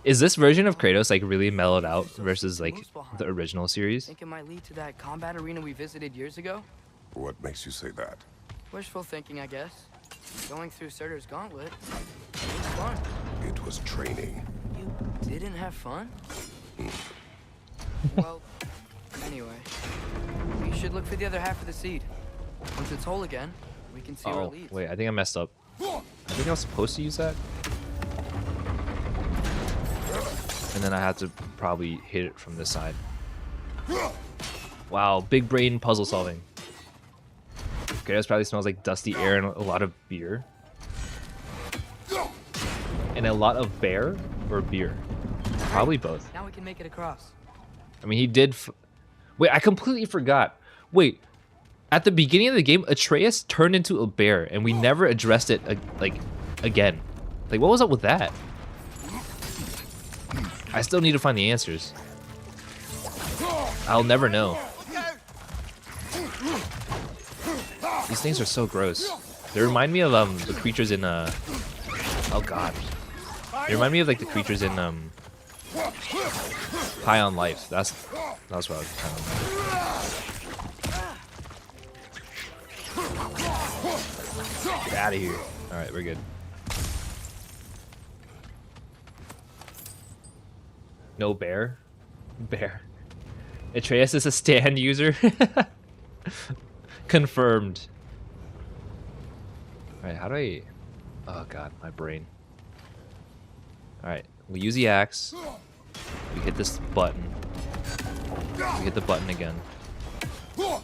A: Is this version of Kratos like really mellowed out versus like the original series?
D: Think it might lead to that combat arena we visited years ago?
E: What makes you say that?
D: Wishful thinking, I guess. Going through Surtur's gauntlet. It was fun.
E: It was training.
D: You didn't have fun? Well, anyway. We should look for the other half of the seed. Once it's whole again, we can see where it
A: Oh,
D: leads.
A: wait, I think I messed up. I think I was supposed to use that. And then I had to probably hit it from this side. Wow, big brain puzzle solving. Kratos probably smells like dusty air and a lot of beer. And a lot of bear or beer? Probably both.
D: Now we can make it across.
A: I mean, he did... Wait, I completely forgot. Wait, at the beginning of the game, Atreus turned into a bear, and we never addressed it, like, again. Like, what was up with that? I still need to find the answers. I'll never know. These things are so gross. They remind me of the creatures in oh god. They remind me of like the creatures in High on Life. That's what I was kind of. Get out of here. All right, we're good. No bear. Bear. Atreus is a stand user. Confirmed. Alright, how do I... Oh god, my brain. Alright, we use the axe. We hit this button. We hit the button again. And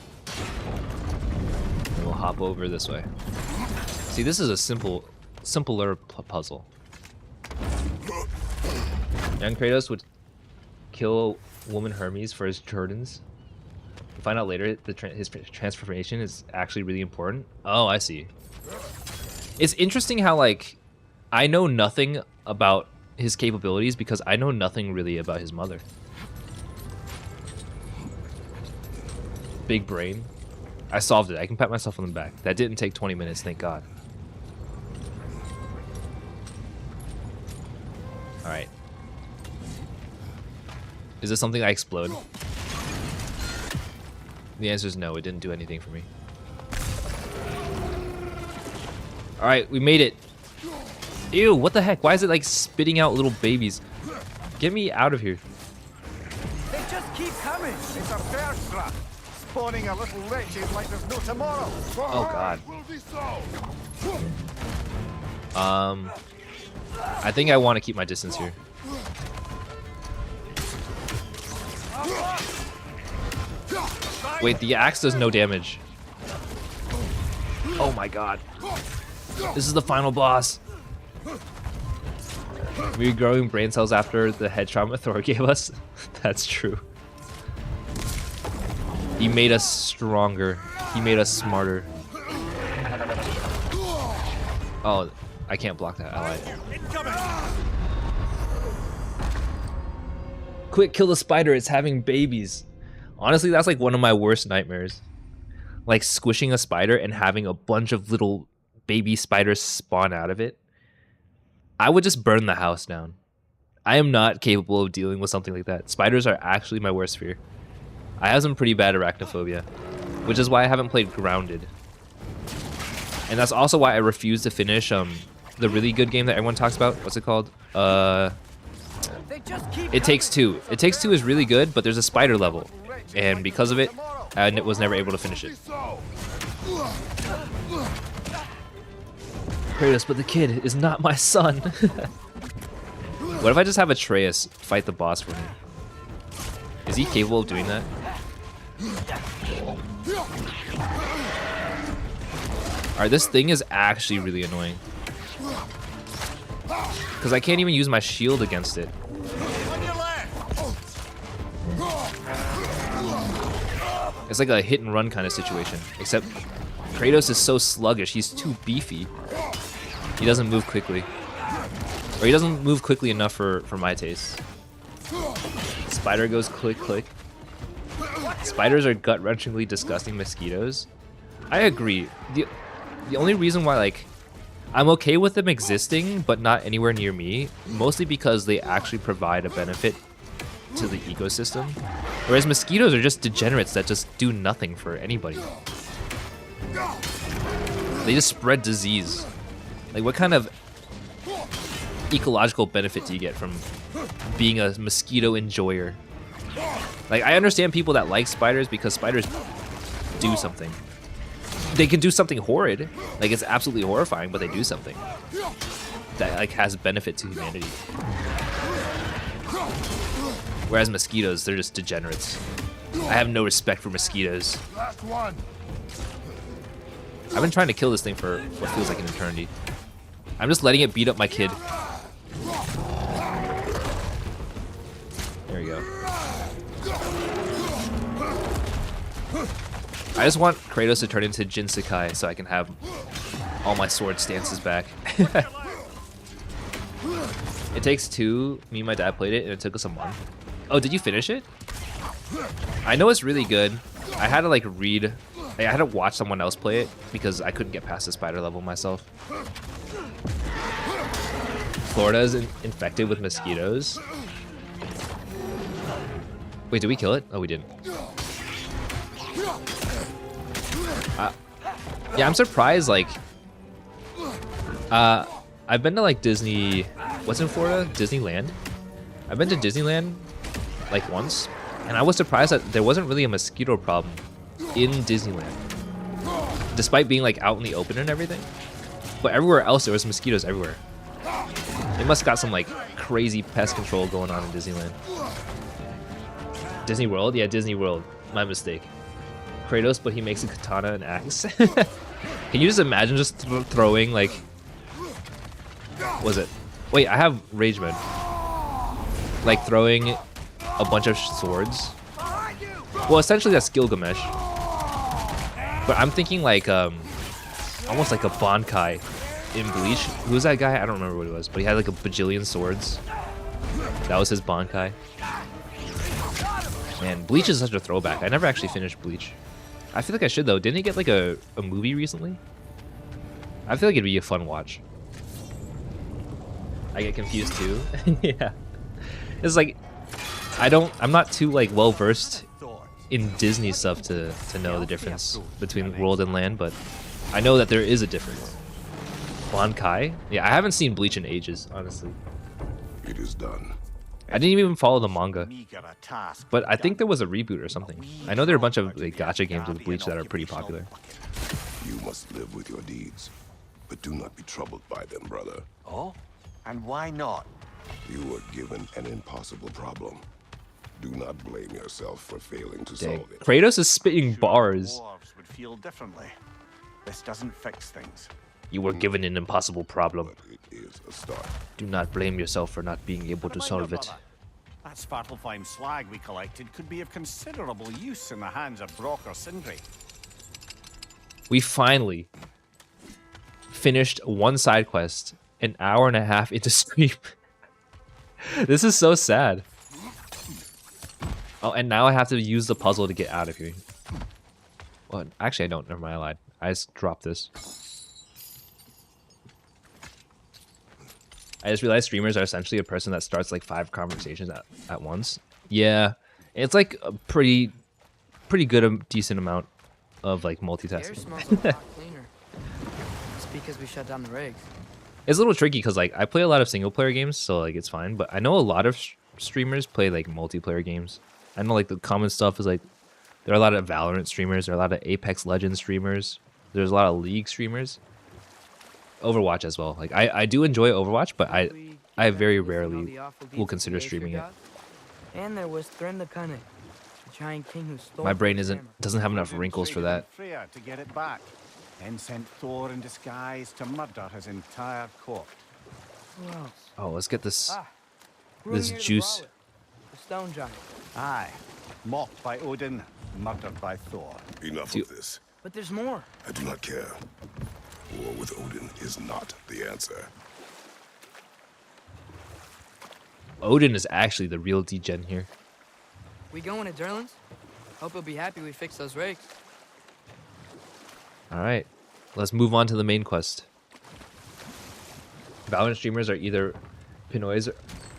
A: we'll hop over this way. See, this is a simpler puzzle. Young Kratos would kill woman Hermes for his Jordans. We'll find out later that his transformation is actually really important. Oh, I see. It's interesting how, like, I know nothing about his capabilities because I know nothing really about his mother. Big brain. I solved it. I can pat myself on the back. That didn't take 20 minutes, thank God. Alright. Is this something I explode? The answer is no, it didn't do anything for me. Alright, we made it. Ew, what the heck? Why is it like spitting out little babies? Get me out of here.
G: They just keep coming.
C: It's a bear trap, spawning a little wretches like there's no tomorrow.
A: Oh god. I think I want to keep my distance here. Wait, the axe does no damage. Oh my god. This is the final boss. Regrowing brain cells after the head trauma Thor gave us. That's true. He made us stronger. He made us smarter. Oh, I can't block that ally. Quick, kill the spider. It's having babies. Honestly, that's like one of my worst nightmares. Like squishing a spider and having a bunch of little baby spiders spawn out of it. I would just burn the house down. I am not capable of dealing with something like that. Spiders are actually my worst fear. I have some pretty bad arachnophobia, which is why I haven't played Grounded. And that's also why I refuse to finish the really good game that everyone talks about. What's it called? It Takes Two. It Takes Two is really good, but there's a spider level. And because of it, I was never able to finish it. Kratos, but the kid is not my son. What if I just have Atreus fight the boss for me? Is he capable of doing that? Alright, this thing is actually really annoying. Because I can't even use my shield against it. It's like a hit and run kind of situation. Except Kratos is so sluggish, he's too beefy. He doesn't move quickly. Or he doesn't move quickly enough for my taste. Spider goes click click. Spiders are gut-wrenchingly disgusting mosquitoes. I agree. The only reason why, like, I'm okay with them existing, but not anywhere near me, mostly because they actually provide a benefit to the ecosystem. Whereas mosquitoes are just degenerates that just do nothing for anybody. They just spread disease. Like, what kind of ecological benefit do you get from being a mosquito enjoyer? Like, I understand people that like spiders because spiders do something. They can do something horrid. Like, it's absolutely horrifying, but they do something that, like, has benefit to humanity. Whereas mosquitoes, they're just degenerates. I have no respect for mosquitoes. I've been trying to kill this thing for what feels like an eternity. I'm just letting it beat up my kid. There we go. I just want Kratos to turn into Jinsekai so I can have all my sword stances back. It Takes Two. Me and my dad played it and it took us a month. Oh, did you finish it? I know it's really good. I had to like read, I had to watch someone else play it because I couldn't get past the spider level myself. Florida is infected with mosquitoes. Wait, did we kill it? Oh, we didn't. Yeah, I'm surprised, like, I've been to, like, Disney, what's in Florida? Disneyland? I've been to Disneyland, like, once, and I was surprised that there wasn't really a mosquito problem in Disneyland, despite being, like, out in the open and everything. But everywhere else, there was mosquitoes everywhere. They must got some, like, crazy pest control going on in Disneyland. Disney World? Yeah, Disney World. My mistake. Kratos, but he makes a katana and axe. Can you just imagine just throwing, like... What was it? Wait, I have Rage Mode. Like, throwing a bunch of swords. Well, essentially that's Gilgamesh. But I'm thinking, like, almost like a Bankai in Bleach. Who was that guy? I don't remember what it was, but he had, like, a bajillion swords. That was his Bankai. Man, Bleach is such a throwback. I never actually finished Bleach. I feel like I should, though. Didn't he get, like, a movie recently? I feel like it'd be a fun watch. I get confused, too. Yeah. It's like, I'm not too, like, well-versed in Disney stuff to know the difference between world and land, but I know that there is a difference. Bankai? Yeah, I haven't seen Bleach in ages, honestly.
E: It is done.
A: I didn't even follow the manga, but I think there was a reboot or something. I know there are a bunch of like, gacha games with Bleach that are pretty popular.
E: You must live with your deeds, but do not be troubled by them, brother.
B: Oh? And why not?
E: You were given an impossible problem. Do not blame yourself for failing to
A: Dang.
E: solve it.
A: Kratos is spitting bars.
C: Dwarves would feel differently. This doesn't fix things.
A: You were given an impossible problem.
E: But it is a start.
A: Do not blame yourself for not being able to solve it.
C: That Svartalfheim slag we collected could be of considerable use in the hands of Brock or Sindri.
A: We finally finished one side quest an hour and a half into stream. This is so sad. Oh, and now I have to use the puzzle to get out of here. Well, actually, I don't. Never mind, I lied. I just dropped this. I just realized streamers are essentially a person that starts like 5 conversations at once. Yeah, it's like a pretty good, decent amount of like
D: The air
A: multitasking.
D: smells a lot cleaner. It's because we shut down the rigs.
A: It's a little tricky because like I play a lot of single player games, so like it's fine. But I know a lot of streamers play like multiplayer games. I know like the common stuff is like there are a lot of Valorant streamers, there are a lot of Apex Legends streamers, there's a lot of League streamers, Overwatch as well. Like I do enjoy Overwatch, but I very rarely will consider streaming it.
D: And there was Thrym the Cunning, the giant king who stole
A: My brain
D: the hammer.
A: doesn't have enough
C: Odin
A: wrinkles for
C: traded
A: that.
C: with Freya to get it back, then sent Thor in disguise to murder his entire court.
D: Who else?
A: Oh, let's get this.
D: Ah,
A: This
D: Hrungnir the
A: juice.
D: Brawler, the stone giant.
C: Aye, mocked by Odin, murdered by Thor.
E: Enough
A: Do-
E: of this.
D: But there's more.
E: I do not care. War with Odin is not the answer.
A: Odin is actually the real degen here.
D: We going to Durlin's? Hope he'll be happy we fixed those rigs.
A: All right, let's move on to the main quest. Valorant streamers are either Pinoys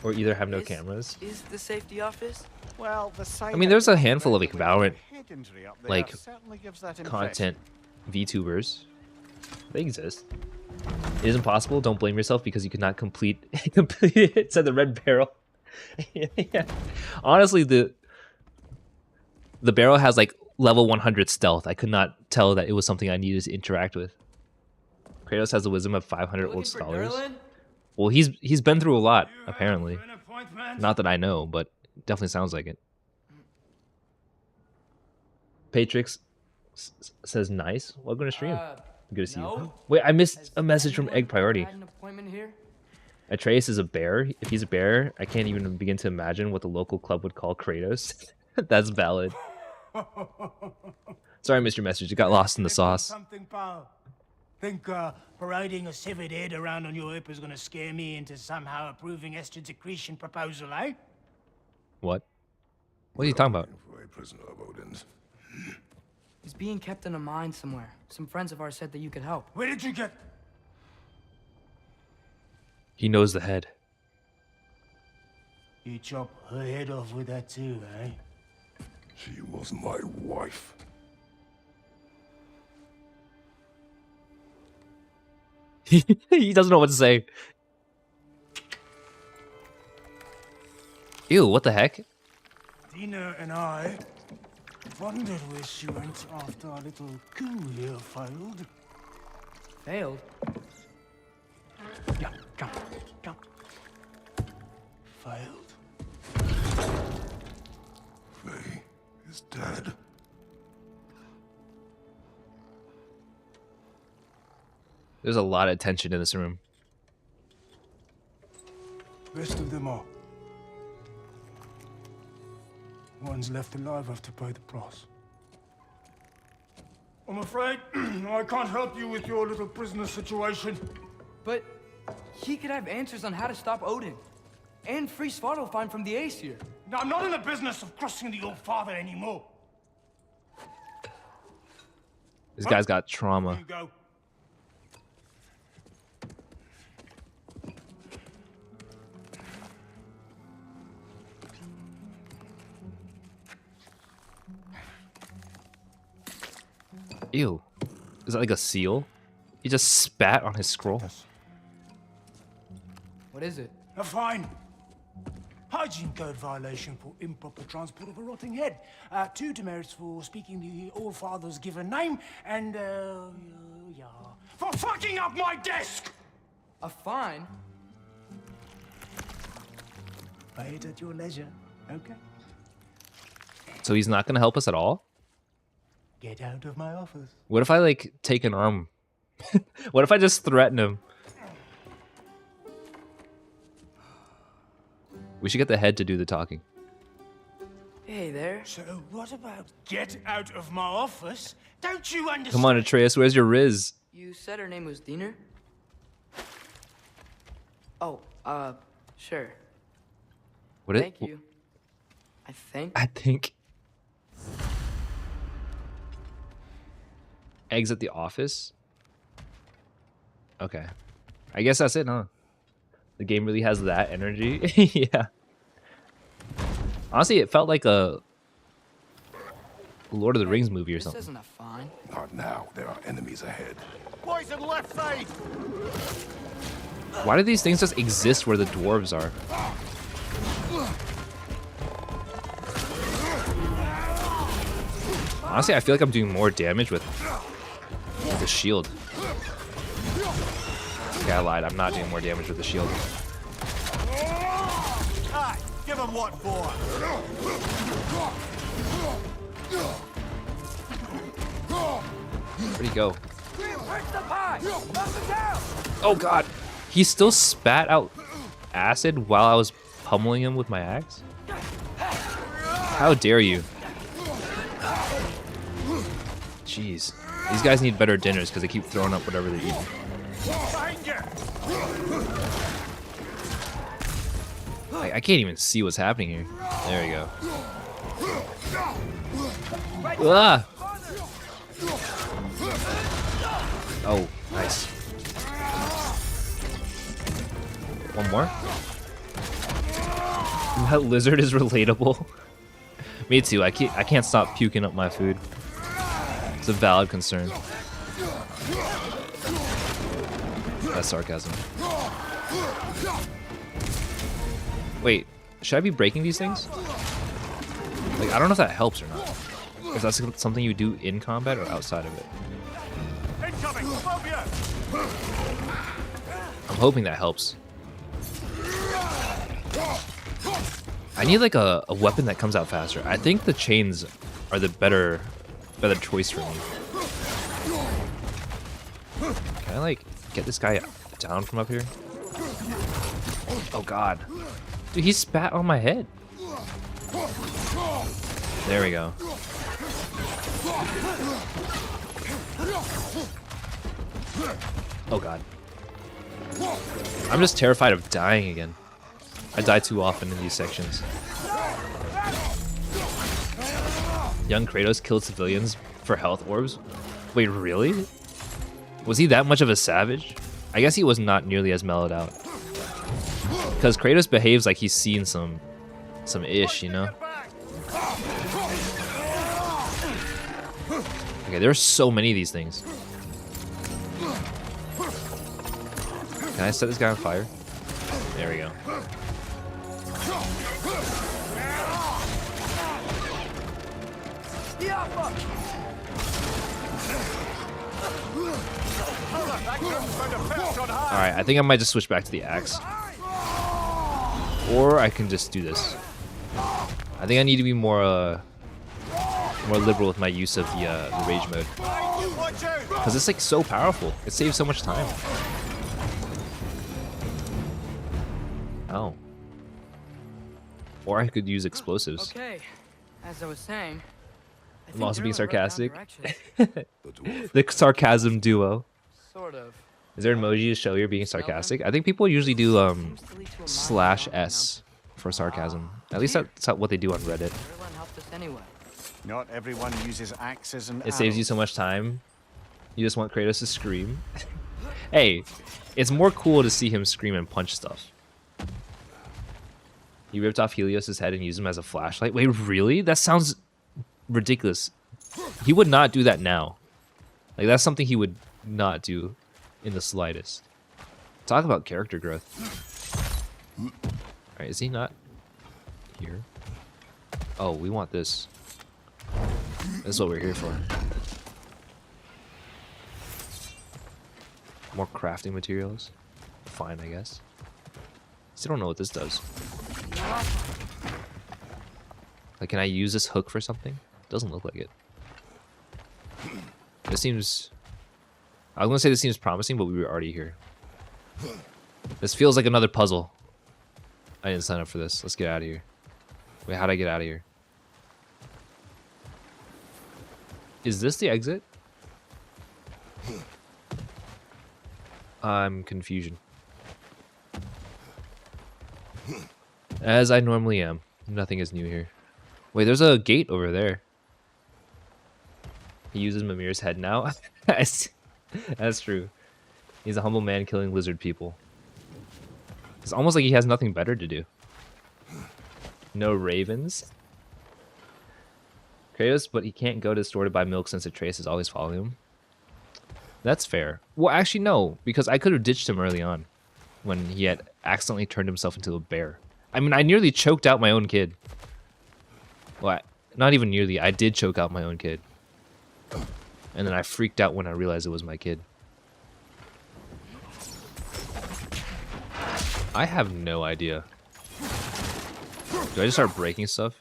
A: or either have no
D: Is-
A: cameras.
D: Is the safety office?
C: Well, the sight
A: I mean, there's a
C: of
A: handful of like Valorant
C: head injury up there
A: like,
C: certainly gives that impression.
A: content VTubers. They exist. It is impossible. Don't blame yourself because you could not complete it. Said the red barrel. Yeah. Honestly, the barrel has like level 100 stealth. I could not tell that it was something I needed to interact with. Kratos has the wisdom of 500 old scholars. Well, he's been through a lot apparently. Not that I know, but it definitely sounds like it. Patrix says nice. Welcome to stream. Good to see you.
D: no.
A: Wait, I missed
D: Has
A: a message from
D: anyone
A: Egg Priority.
D: had an appointment here?
A: Atreus is a bear. If he's a bear, I can't even begin to imagine what the local club would call Kratos. That's valid. Sorry, I missed your message. It got lost in the sauce.
H: Something, pal. Think parading a severed head around on your hip is gonna scare me into somehow approving Esther's secretion proposal, eh?
A: What? What are you talking about?
E: For a prisoner of Odin's.
D: He's being kept in a mine somewhere. Some friends of ours said that you could help.
H: Where did you get?
A: He knows the head.
H: You chop her head off with that too, eh?
E: She was my wife.
A: He doesn't know what to say. Ew, what the heck?
H: Dina and I wondered where she went after our little coup here failed.
D: Failed?
H: Yeah, jump, jump. Failed.
E: Faye is dead.
A: There's a lot of tension in this room.
H: Rest of them are. One's left alive have to pay the price. I'm afraid I can't help you with your little prisoner situation.
D: But he could have answers on how to stop Odin. And free Svartalfheim from the Aesir.
H: Now, I'm not in the business of crossing the old father anymore.
A: This guy's got
H: Here
A: trauma.
H: you go.
A: Ew. Is that like a seal? He just spat on his scroll.
D: What is it?
H: A fine. Hygiene code violation for improper transport of a rotting head. 2 demerits for speaking the All-Father's given name, and, yeah, for fucking up my desk!
D: A fine?
H: Pay it at your leisure, okay?
A: So he's not gonna help us at all?
H: Get out of my office.
A: What if I like take an arm What if I just threaten him? We should get the head to do the talking.
D: Hey there.
H: So what about get out of my office? Don't you understand?
A: Come on, Atreus, where's your Riz?
D: You said her name was Diener? Oh, sure.
A: What
D: Thank you. I think.
A: I think. Eggs at the office? Okay. I guess that's it, huh? The game really has that energy. Yeah. Honestly, it felt like a Lord of the Rings movie or
D: This
A: something.
D: isn't a fine.
E: Not now. There are enemies ahead.
C: Boys on left side!
A: Why do these things just exist where the dwarves are? Honestly, I feel like I'm doing more damage with the shield. Okay, I lied. I'm not doing more damage with the shield.
C: Aye, give him what for!
A: Where'd he go?
G: Where's the pie? Knock him down!
A: Oh god! He still spat out acid while I was pummeling him with my axe? How dare you? Jeez. These guys need better dinners because they keep throwing up whatever they're eating.
C: Behind you!
A: I can't even see what's happening here. There we go. Ah! Oh, nice. One more? That lizard is relatable. Me too. I can't stop puking up my food. It's a valid concern. That's sarcasm. Wait, should I be breaking these things? Like, I don't know if that helps or not. Is that something you do in combat or outside of it?
C: Incoming! Above you!
A: I'm hoping that helps. I need like a weapon that comes out faster. I think the chains are the better choice for me. Can I like get this guy down from up here? Oh god. Dude, he spat on my head. There we go. Oh god. I'm just terrified of dying again. I die too often in these sections. Young Kratos killed civilians for health orbs? Wait, really? Was he that much of a savage? I guess he was not nearly as mellowed out. Because Kratos behaves like he's seen some ish, you know? Okay, there's so many of these things. Can I set this guy on fire? There we go. Alright, I think I might just switch back to the axe. Or I can just do this. I think I need to be more liberal with my use of the rage mode. Because it's like so powerful. It saves so much time. Oh. Or I could use explosives.
D: Okay, as I was saying, I
A: I'm also being
D: Derlin wrote down
A: sarcastic.
D: directions.
A: The sarcasm duo.
D: Sort of.
A: Is there an emoji to show you're being sarcastic? I think people usually do
D: Seems to lead to a
A: /S for sarcasm. At least that's what they do on Reddit.
D: Derlin helped us anyway.
C: Not everyone uses axes and
A: It saves you so much time. You just want Kratos to scream. Hey, it's more cool to see him scream and punch stuff. He ripped off Helios' head and used him as a flashlight. Wait, really? That sounds ridiculous. He would not do that now. Like, that's something he would not do in the slightest. Talk about character growth. Alright, is he not here? Oh, we want this. This is what we're here for. More crafting materials. Fine, I guess. Still don't know what this does. Like, can I use this hook for something? Doesn't look like it. This seems I was gonna say this seems promising, but we were already here. This feels like another puzzle. I didn't sign up for this. Let's get out of here. Wait, how'd I get out of here? Is this the exit? I'm confusion. As I normally am. Nothing is new here. Wait, there's a gate over there. He uses Mimir's head now. That's true. He's a humble man killing lizard people. It's almost like he has nothing better to do. No ravens. Kratos, but he can't go to the store to buy milk since Atreus is always following him. That's fair. Well, actually, no, because I could have ditched him early on when he had accidentally turned himself into a bear. I mean, I nearly choked out my own kid. Well, not even nearly. I did choke out my own kid. And then I freaked out when I realized it was my kid. I have no idea. Do I just start breaking stuff?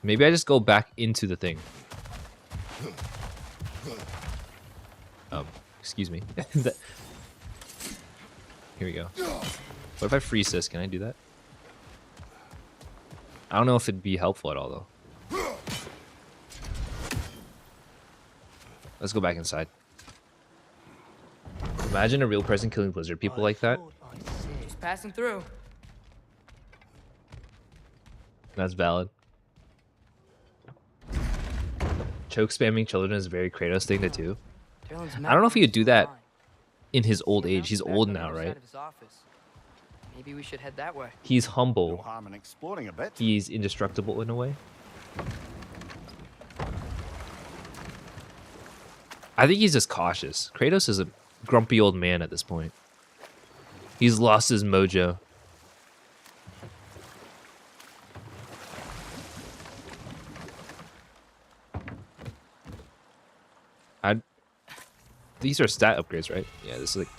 A: Maybe I just go back into the thing. Excuse me. Here we go. What if I freeze this? Can I do that? I don't know if it'd be helpful at all, though. Let's go back inside. Imagine a real person killing lizard people like that.
D: Just passing through.
A: That's valid. Choke spamming children is a very Kratos thing to do. I don't know if he would do that in his old age. He's old now, right?
D: Maybe we should head that way.
A: He's
C: No
A: humble.
C: harm in exploring a bit.
A: He's indestructible in a way. I think he's just cautious. Kratos is a grumpy old man at this point. He's lost his mojo. These are stat upgrades, right? Yeah, this is like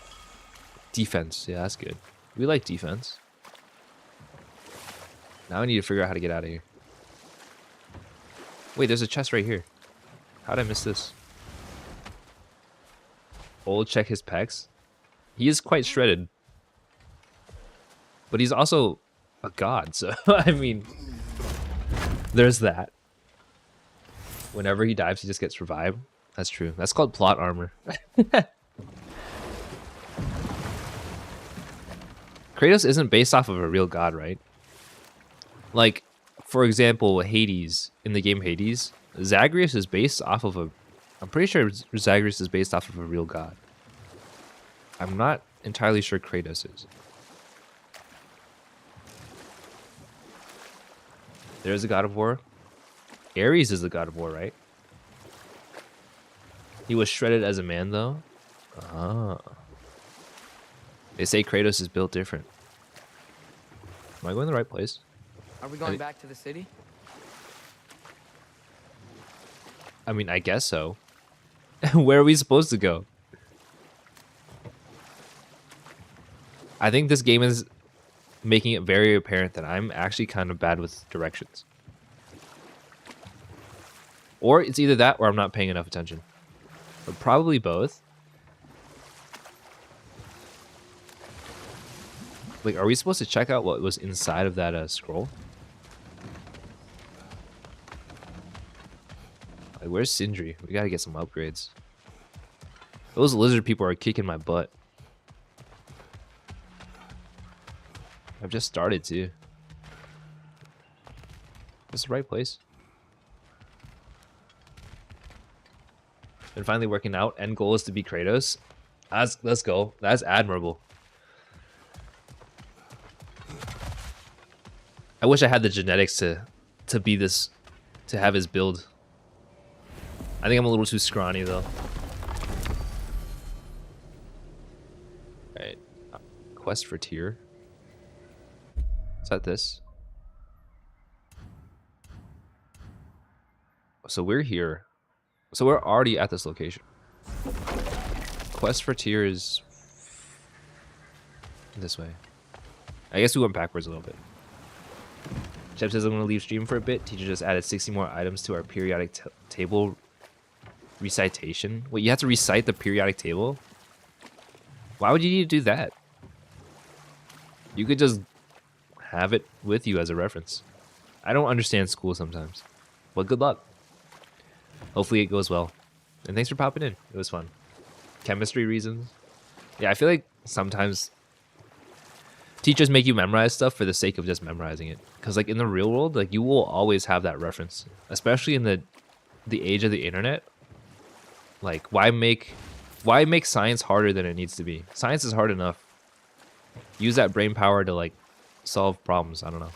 A: defense. Yeah, that's good. We like defense. Now I need to figure out how to get out of here. Wait, there's a chest right here. How'd I miss this? Old check his pecs. He is quite shredded. But he's also a god, so I mean, there's that. Whenever he dives, he just gets revived. That's true. That's called plot armor. Kratos isn't based off of a real god, right? Like, for example, Hades, in the game Hades, Zagreus is based off of a... I'm pretty sure Zagreus is based off of a real god. I'm not entirely sure Kratos is. There's the God of War. Ares is the God of War, right? He was shredded as a man, though. Ah. They say Kratos is built different. Am I going the right place?
D: Are we going back to the city?
A: I mean, I guess so. Where are we supposed to go? I think this game is making it very apparent that I'm actually kind of bad with directions. Or it's either that or I'm not paying enough attention. But probably both. Like, are we supposed to check out what was inside of that scroll? Like, where's Sindri? We gotta get some upgrades. Those lizard people are kicking my butt. I've just started too. This the right place. Been finally working out. End goal is to be Kratos. Let's go. That's admirable. I wish I had the genetics to be this, to have his build. I think I'm a little too scrawny though. Alright. Quest for tier. Is that this? So we're here. So we're already at this location. Quest for tier is this way. I guess we went backwards a little bit. Chef says I'm going to leave stream for a bit. Teacher just added 60 more items to our periodic table Recitation? Wait, you have to recite the periodic table? Why would you need to do that? You could just have it with you as a reference. I don't understand school sometimes. But good luck. Hopefully it goes well. And thanks for popping in. It was fun. Chemistry reasons. Yeah, I feel like sometimes teachers make you memorize stuff for the sake of just memorizing it. Because like in the real world, like you will always have that reference. Especially in the age of the internet. Like why make science harder than it needs to be? Science is hard enough. Use that brain power to like solve problems. I don't know.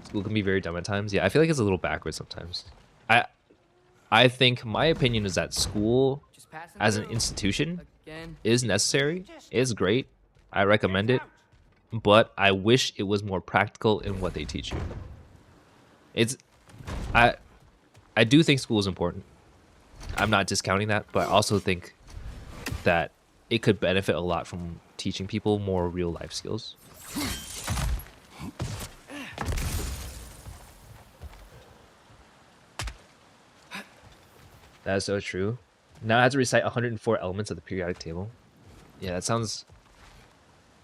A: School can be very dumb at times. Yeah, I feel like it's a little backwards sometimes. I think my opinion is that school as an institution is necessary, is great. I recommend it, but I wish it was more practical in what they teach you. I do think school is important. I'm not discounting that, but I also think that it could benefit a lot from teaching people more real life skills. That is so true. Now I have to recite 104 elements of the periodic table. Yeah, that sounds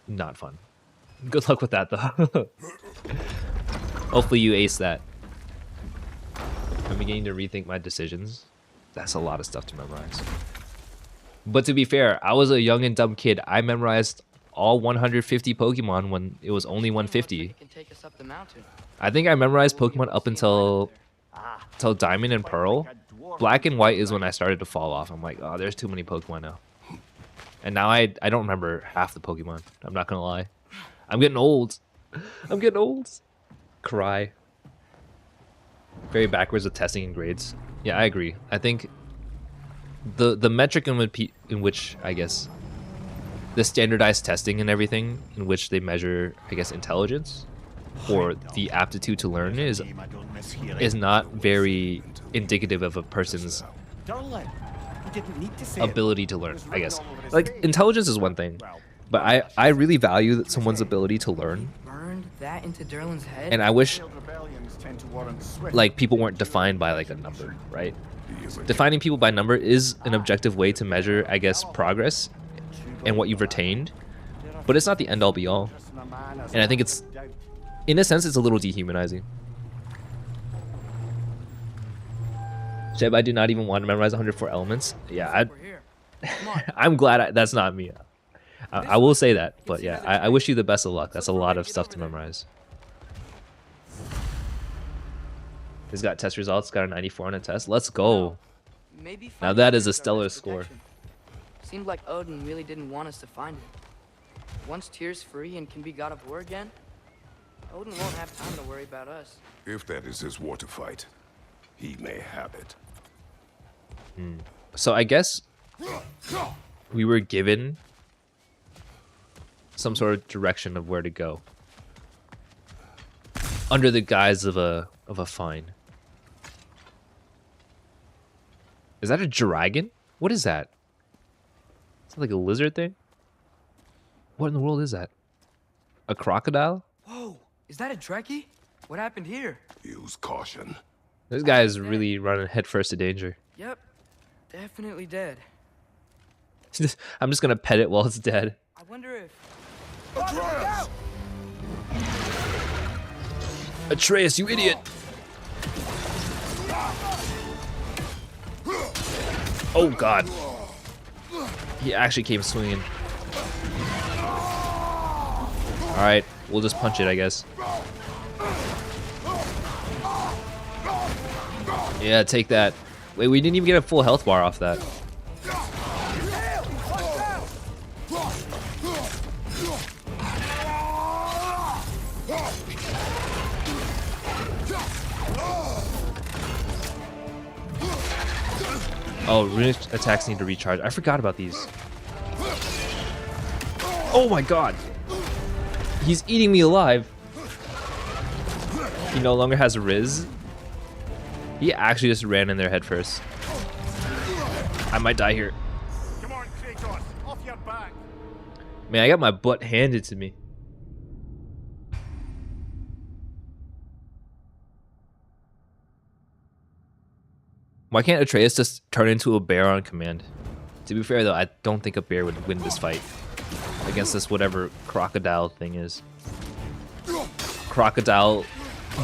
A: not fun. Good luck with that, though. Hopefully you ace that. I'm beginning to rethink my decisions. That's a lot of stuff to memorize. But to be fair, I was a young and dumb kid. I memorized all 150 Pokemon when it was only 150. I think I memorized Pokemon up until Diamond and Pearl. Black and White is when I started to fall off. I'm like, oh, there's too many Pokemon now. And now I don't remember half the Pokemon. I'm not gonna lie. I'm getting old. I'm getting old. Cry. Very backwards with testing and grades. Yeah, I agree. I think the metric in which I guess the standardized testing and everything in which they measure, I guess, intelligence or the aptitude to learn is not very indicative of a person's ability to learn, I guess. Like, intelligence is one thing, but I really value someone's ability to learn. And I wish like people weren't defined by like a number, right? Defining people by number is an objective way to measure, I guess, progress and what you've retained, but it's not the end all be all. And I think it's, in a sense, it's a little dehumanizing. Jeb, I do not even want to memorize 104 elements. Yeah, I'm glad that's not me. I will say that, but yeah, I wish you the best of luck. That's a lot of stuff to memorize. He's got test results, got a 94 on a test. Let's go. Now that is a stellar score.
D: Seemed like Odin really didn't want us to find it. Once Tyr's free and can be God of War again, Odin won't have time to worry about us.
E: If that is his war to fight, he may have it.
A: So I guess we were given some sort of direction of where to go under the guise of a fine. Is that a dragon? What is that? Is that like a lizard thing? What in the world is that? A crocodile?
D: Whoa, is that a Trekkie? What happened here?
E: Use caution.
A: This guy is really running headfirst to danger.
D: Yep, definitely dead.
A: I'm just gonna pet it while it's dead.
D: I wonder if...
A: Atreus, you idiot! Oh god. He actually came swinging. Alright, we'll just punch it, I guess. Yeah, take that. Wait, we didn't even get a full health bar off that. Oh, runic attacks need to recharge. I forgot about these. Oh my god! He's eating me alive. He no longer has Riz. He actually just ran in there head first. I might die here.
C: Come on, Kratos, off your back.
A: Man, I got my butt handed to me. Why can't Atreus just turn into a bear on command? To be fair though, I don't think a bear would win this fight against this whatever crocodile thing is. Crocodile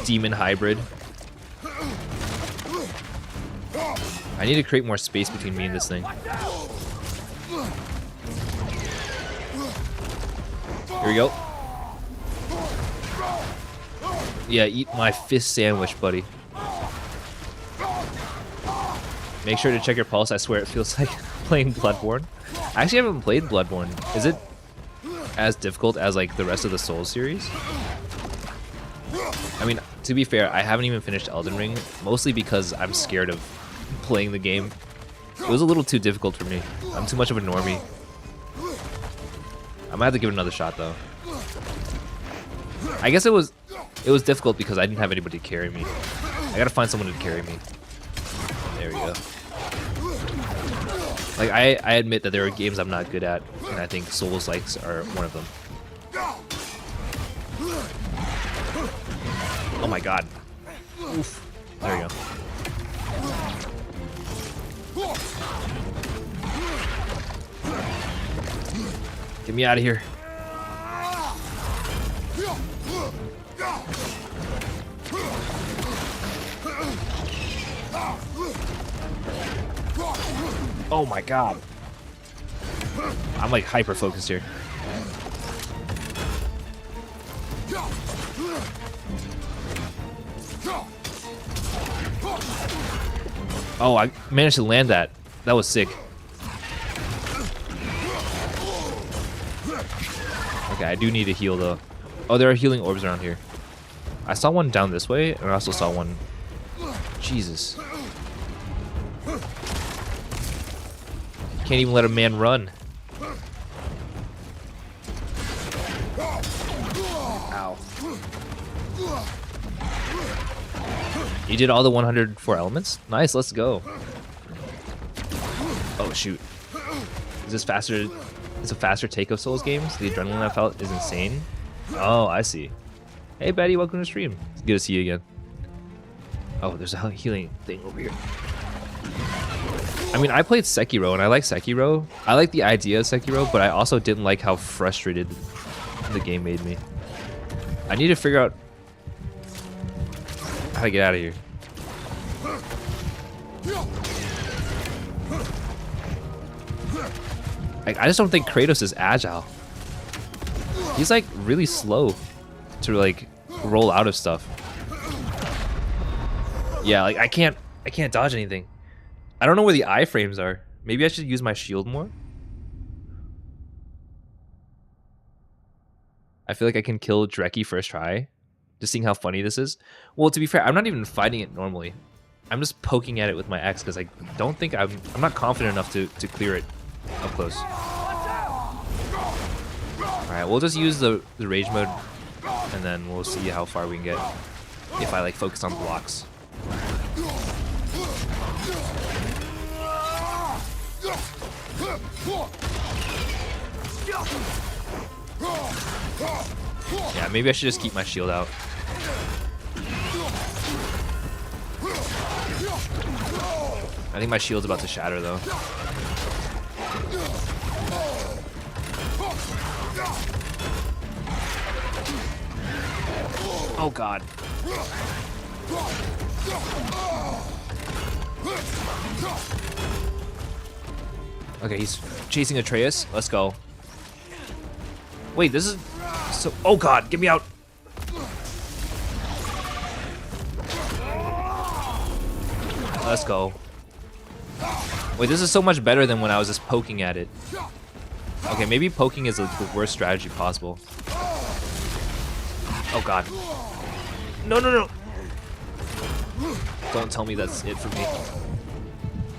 A: demon hybrid. I need to create more space between me and this thing. Here we go. Yeah, eat my fist sandwich, buddy. Make sure to check your pulse. I swear it feels like playing Bloodborne. I actually haven't played Bloodborne. Is it as difficult as like the rest of the Souls series? I mean, to be fair, I haven't even finished Elden Ring, mostly because I'm scared of playing the game. It was a little too difficult for me. I'm too much of a normie. I might have to give it another shot though. I guess it was difficult because I didn't have anybody to carry me. I gotta find someone to carry me. There we go. Like I admit that there are games I'm not good at, and I think Souls-likes are one of them. Oh my god. Oof. There we go. Get me out of here. Oh my god. I'm like hyper focused here. Oh, I managed to land that. That was sick. Okay, I do need to heal though. Oh, there are healing orbs around here. I saw one down this way, and I also saw one. Jesus. Can't even let a man run. Ow. You did all the 104 elements? Nice, let's go. Oh shoot. Is this faster? It's a faster take of Souls games? The adrenaline I felt is insane. Oh, I see. Hey Betty, welcome to the stream. It's good to see you again. Oh, there's a healing thing over here. I mean, I played Sekiro, and I like Sekiro. I like the idea of Sekiro, but I also didn't like how frustrated the game made me. I need to figure out how to get out of here. I just don't think Kratos is agile. He's like really slow to like roll out of stuff. Yeah, like I can't dodge anything. I don't know where the iframes are. Maybe I should use my shield more. I feel like I can kill Dreki first try. Just seeing how funny this is. Well, to be fair, I'm not even fighting it normally. I'm just poking at it with my axe because I don't think I'm not confident enough to clear it up close. Alright, we'll just use the rage mode and then we'll see how far we can get if I like focus on blocks. Yeah, maybe I should just keep my shield out. I think my shield's about to shatter though. Oh god. Okay, he's chasing Atreus. Let's go. Wait, this is so... Oh god, get me out. Let's go. Wait, this is so much better than when I was just poking at it. Okay, maybe poking is the worst strategy possible. Oh god. No, no, no. Don't tell me that's it for me.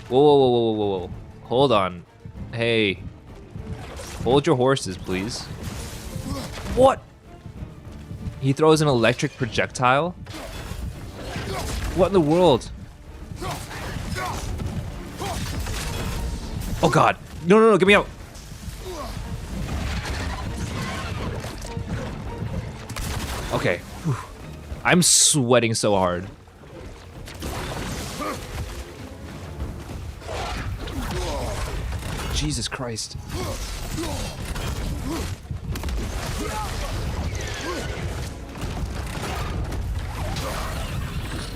A: Whoa, whoa, whoa, whoa, whoa, whoa. Hold on. Hey. Hold your horses, please. What? He throws an electric projectile? What in the world? Oh god. No, no, no, get me out. Okay. Whew. I'm sweating so hard. Jesus Christ.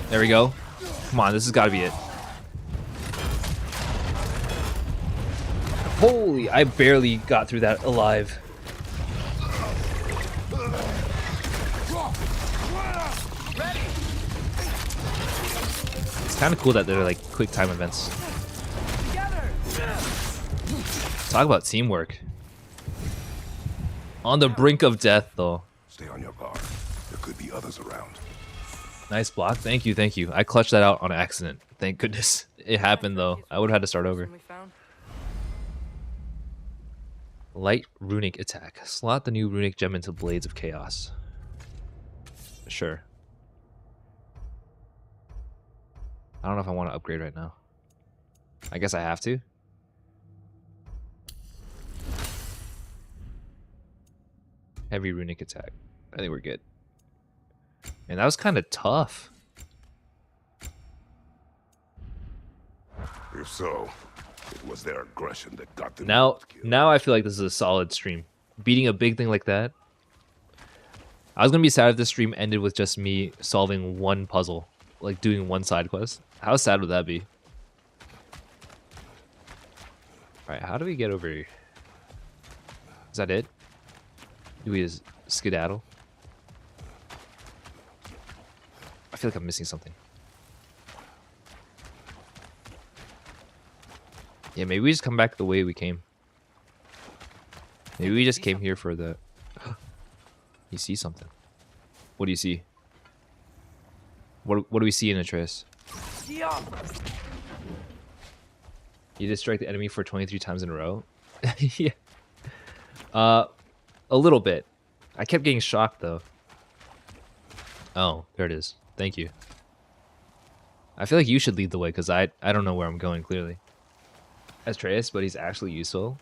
A: There we go. Come on, this has got to be it. Holy, I barely got through that alive. It's kind of cool that they're like quick time events. Talk about teamwork. On the brink of death, though.
E: Stay on your guard. There could be others around.
A: Nice block. Thank you, thank you. I clutched that out on accident. Thank goodness. It happened, though. I would have had to start over. Light runic attack. Slot the new runic gem into Blades of Chaos. Sure. I don't know if I want to upgrade right now. I guess I have to. Heavy runic attack. I think we're good. And that was kind of tough.
E: If so, it was their aggression that got them.
A: Now I feel like this is a solid stream. Beating a big thing like that. I was gonna be sad if this stream ended with just me solving one puzzle, like doing one side quest. How sad would that be? All right, how do we get over here? Is that it? Do we just skedaddle? I feel like I'm missing something. Yeah, maybe we just come back the way we came. Maybe we just came here for the... You see something. What do you see? What do we see in Atreus? You distract the enemy for 23 times in a row? Yeah. A little bit. I kept getting shocked, though. Oh, there it is. Thank you. I feel like you should lead the way, because I don't know where I'm going, clearly. Atreus, but he's actually useful.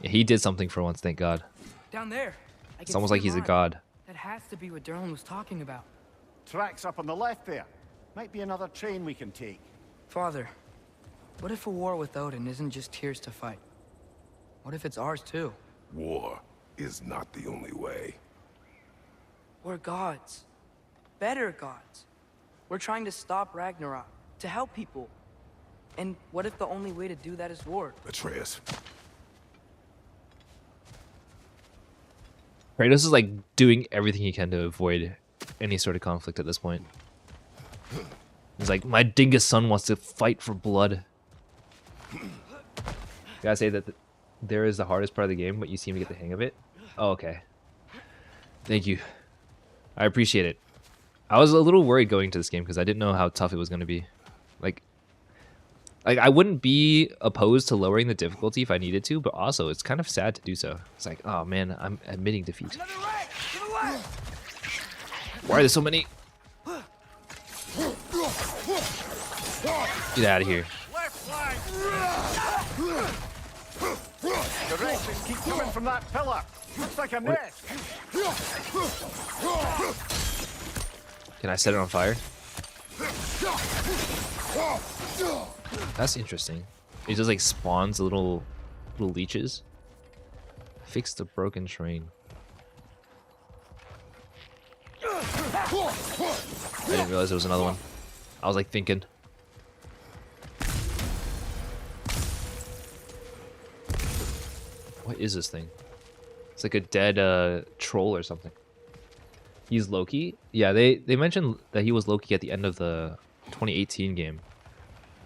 A: Yeah, he did something for once, thank God.
D: Down there.
A: It's almost like he's a god.
D: That has to be what Durlin was talking about.
C: Tracks up on the left there. Might be another train we can take.
D: Father, what if a war with Odin isn't just Tyr's to fight? What if it's ours too?
E: War is not the only way.
D: We're gods. Better gods. We're trying to stop Ragnarok, to help people. And what if the only way to do that is war?
E: Atreus.
A: Kratos is like doing everything he can to avoid any sort of conflict at this point. He's like, my dingus son wants to fight for blood. Gotta say that there is the hardest part of the game, but you seem to get the hang of it. Oh, okay. Thank you. I appreciate it. I was a little worried going to this game because I didn't know how tough it was going to be. Like I wouldn't be opposed to lowering the difficulty if I needed to, but also it's kind of sad to do so. It's like, oh man, I'm admitting defeat. Why are there so many? Get out of here.
C: The wretches keep coming from that pillar. Looks like a nest.
A: Can I set it on fire? That's interesting. It just like spawns little leeches. Fix the broken train. I didn't realize there was another one. I was like thinking. What is this thing? It's like a dead troll or something. He's Loki? Yeah, they mentioned that he was Loki at the end of the 2018 game.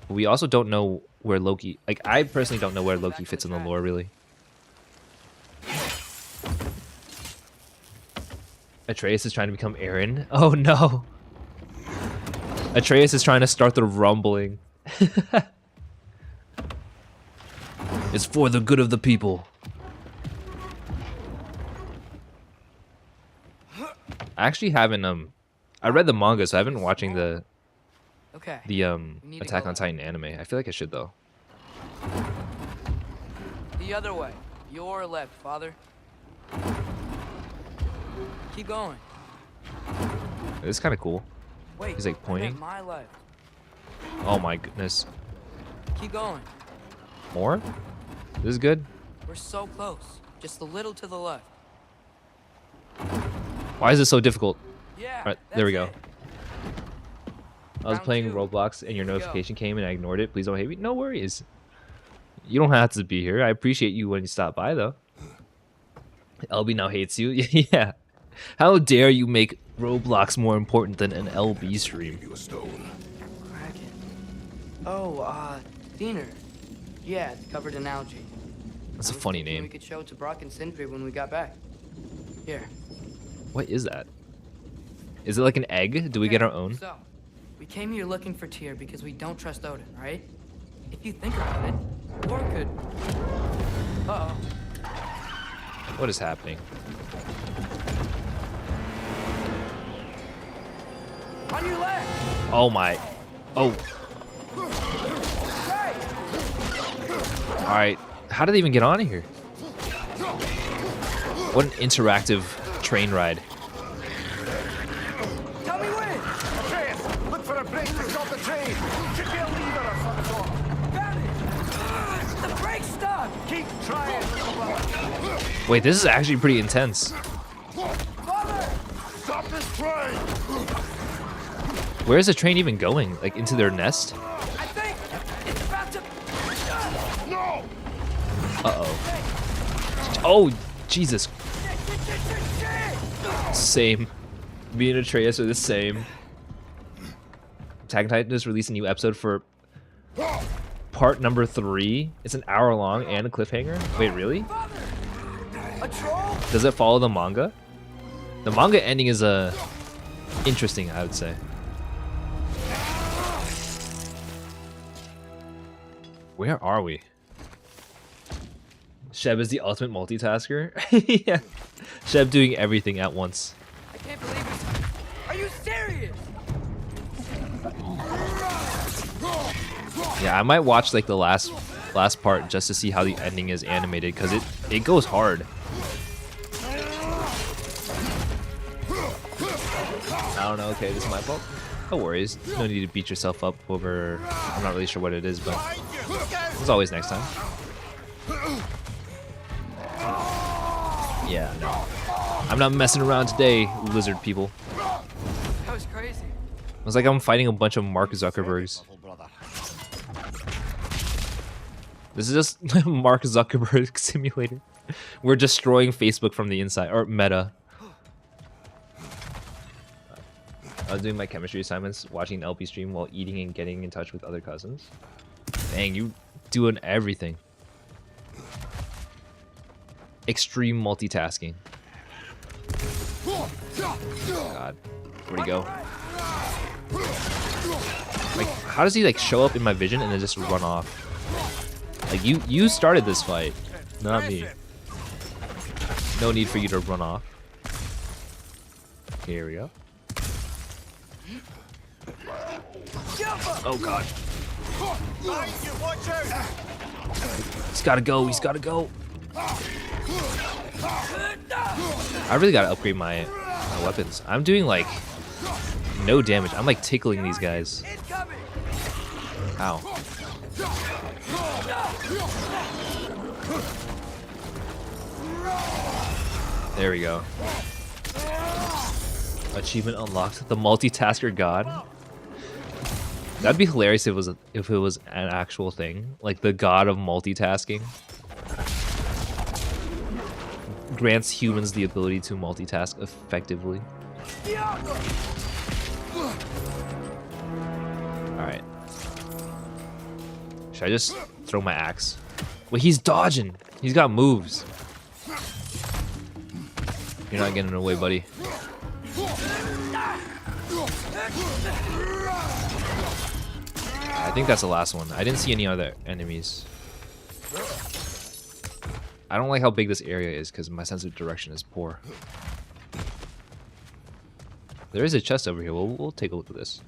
A: But we also don't know where Loki... Like, I personally don't know where Loki fits in the lore, really. Atreus is trying to become Aaron. Oh, no. Atreus is trying to start the rumbling. It's for the good of the people. I actually haven't I read the manga, so I haven't been watching the Attack on Titan anime. I feel like I should though.
D: The other way. Your left, father. Keep going.
A: This is kind of cool.
D: Wait,
A: he's like pointing.
D: my left.
A: Oh my goodness.
D: Keep going.
A: More? This is good.
D: We're so close. Just a little to the left.
A: Why is this so difficult?
D: Yeah.
A: All right, there we go.
D: that's it.
A: I was
D: Round
A: playing
D: 2.
A: Roblox and your
D: Here we go.
A: notification came and I ignored it. Please don't hate me. No worries. You don't have to be here. I appreciate you when you stop by, though. LB now hates you. Yeah. How dare you make Roblox more important than an LB stream?
E: You a stone.
D: Kraken. Oh, Diener. Yeah, it's covered in algae.
A: That's a
D: I was
A: funny
D: thinking
A: name.
D: We could show it to Brock and Sindri when we got back. Here.
A: What is that? Is it like an egg? Do we get our own?
D: So, we came here looking for Tyr because we don't trust Odin, right? If you think about it, Thor could... Uh-oh.
A: What is happening?
D: On your left!
A: Oh my. Oh.
D: Right!
A: Alright. How did they even get on here? What an interactive train ride.
D: Tell me when!
C: Atreus, look for a brake to stop the train. Should be a lever or some sort.
D: Found it! The brake's stuck!
C: Keep trying, little brother.
A: Wait, this is actually pretty intense.
D: Father!
E: Stop this train!
A: Where is the train even going? Like into their nest?
D: I think it's about to...
E: No!
A: Uh-oh. Oh, Jesus. Same. Me and Atreus are the same. Attack on Titan just released a new episode for part number 3. It's an hour long and a cliffhanger. Wait, really?
D: A troll?
A: Does it follow the manga? The manga ending is interesting, I would say. Where are we? Sheb is the ultimate multitasker. Yeah. Sheb doing everything at once.
D: I can't believe it. Are you serious?
A: Yeah, I might watch like the last part just to see how the ending is animated because it goes hard. I don't know. Okay, this is my fault. No worries. No need to beat yourself up over. I'm not really sure what it is, but there's always next time. Yeah, no. I'm not messing around today, lizard people.
D: That was crazy.
A: It's like I'm fighting a bunch of Mark Zuckerbergs.
C: Little brother.
A: This is just Mark Zuckerberg simulator. We're destroying Facebook from the inside, or Meta. I was doing my chemistry assignments, watching an LP stream while eating and getting in touch with other cousins. Dang, you doing everything. Extreme multitasking. God, where'd he go? Like, how does he like show up in my vision and then just run off? Like, you started this fight, not me. No need for you to run off. Here we go. Oh God.
C: Watch out!
A: He's gotta go, he's gotta go. I really gotta upgrade my weapons. I'm doing like no damage. I'm like tickling these guys. Ow. There we go. Achievement unlocked. The multitasker god. That'd be hilarious if it was an actual thing, like the god of multitasking. Grants humans the ability to multitask effectively. Alright. Should I just throw my axe? Wait, he's dodging! He's got moves. You're not getting away, buddy. I think that's the last one. I didn't see any other enemies. I don't like how big this area is because my sense of direction is poor. There is a chest over here. We'll take a look at this.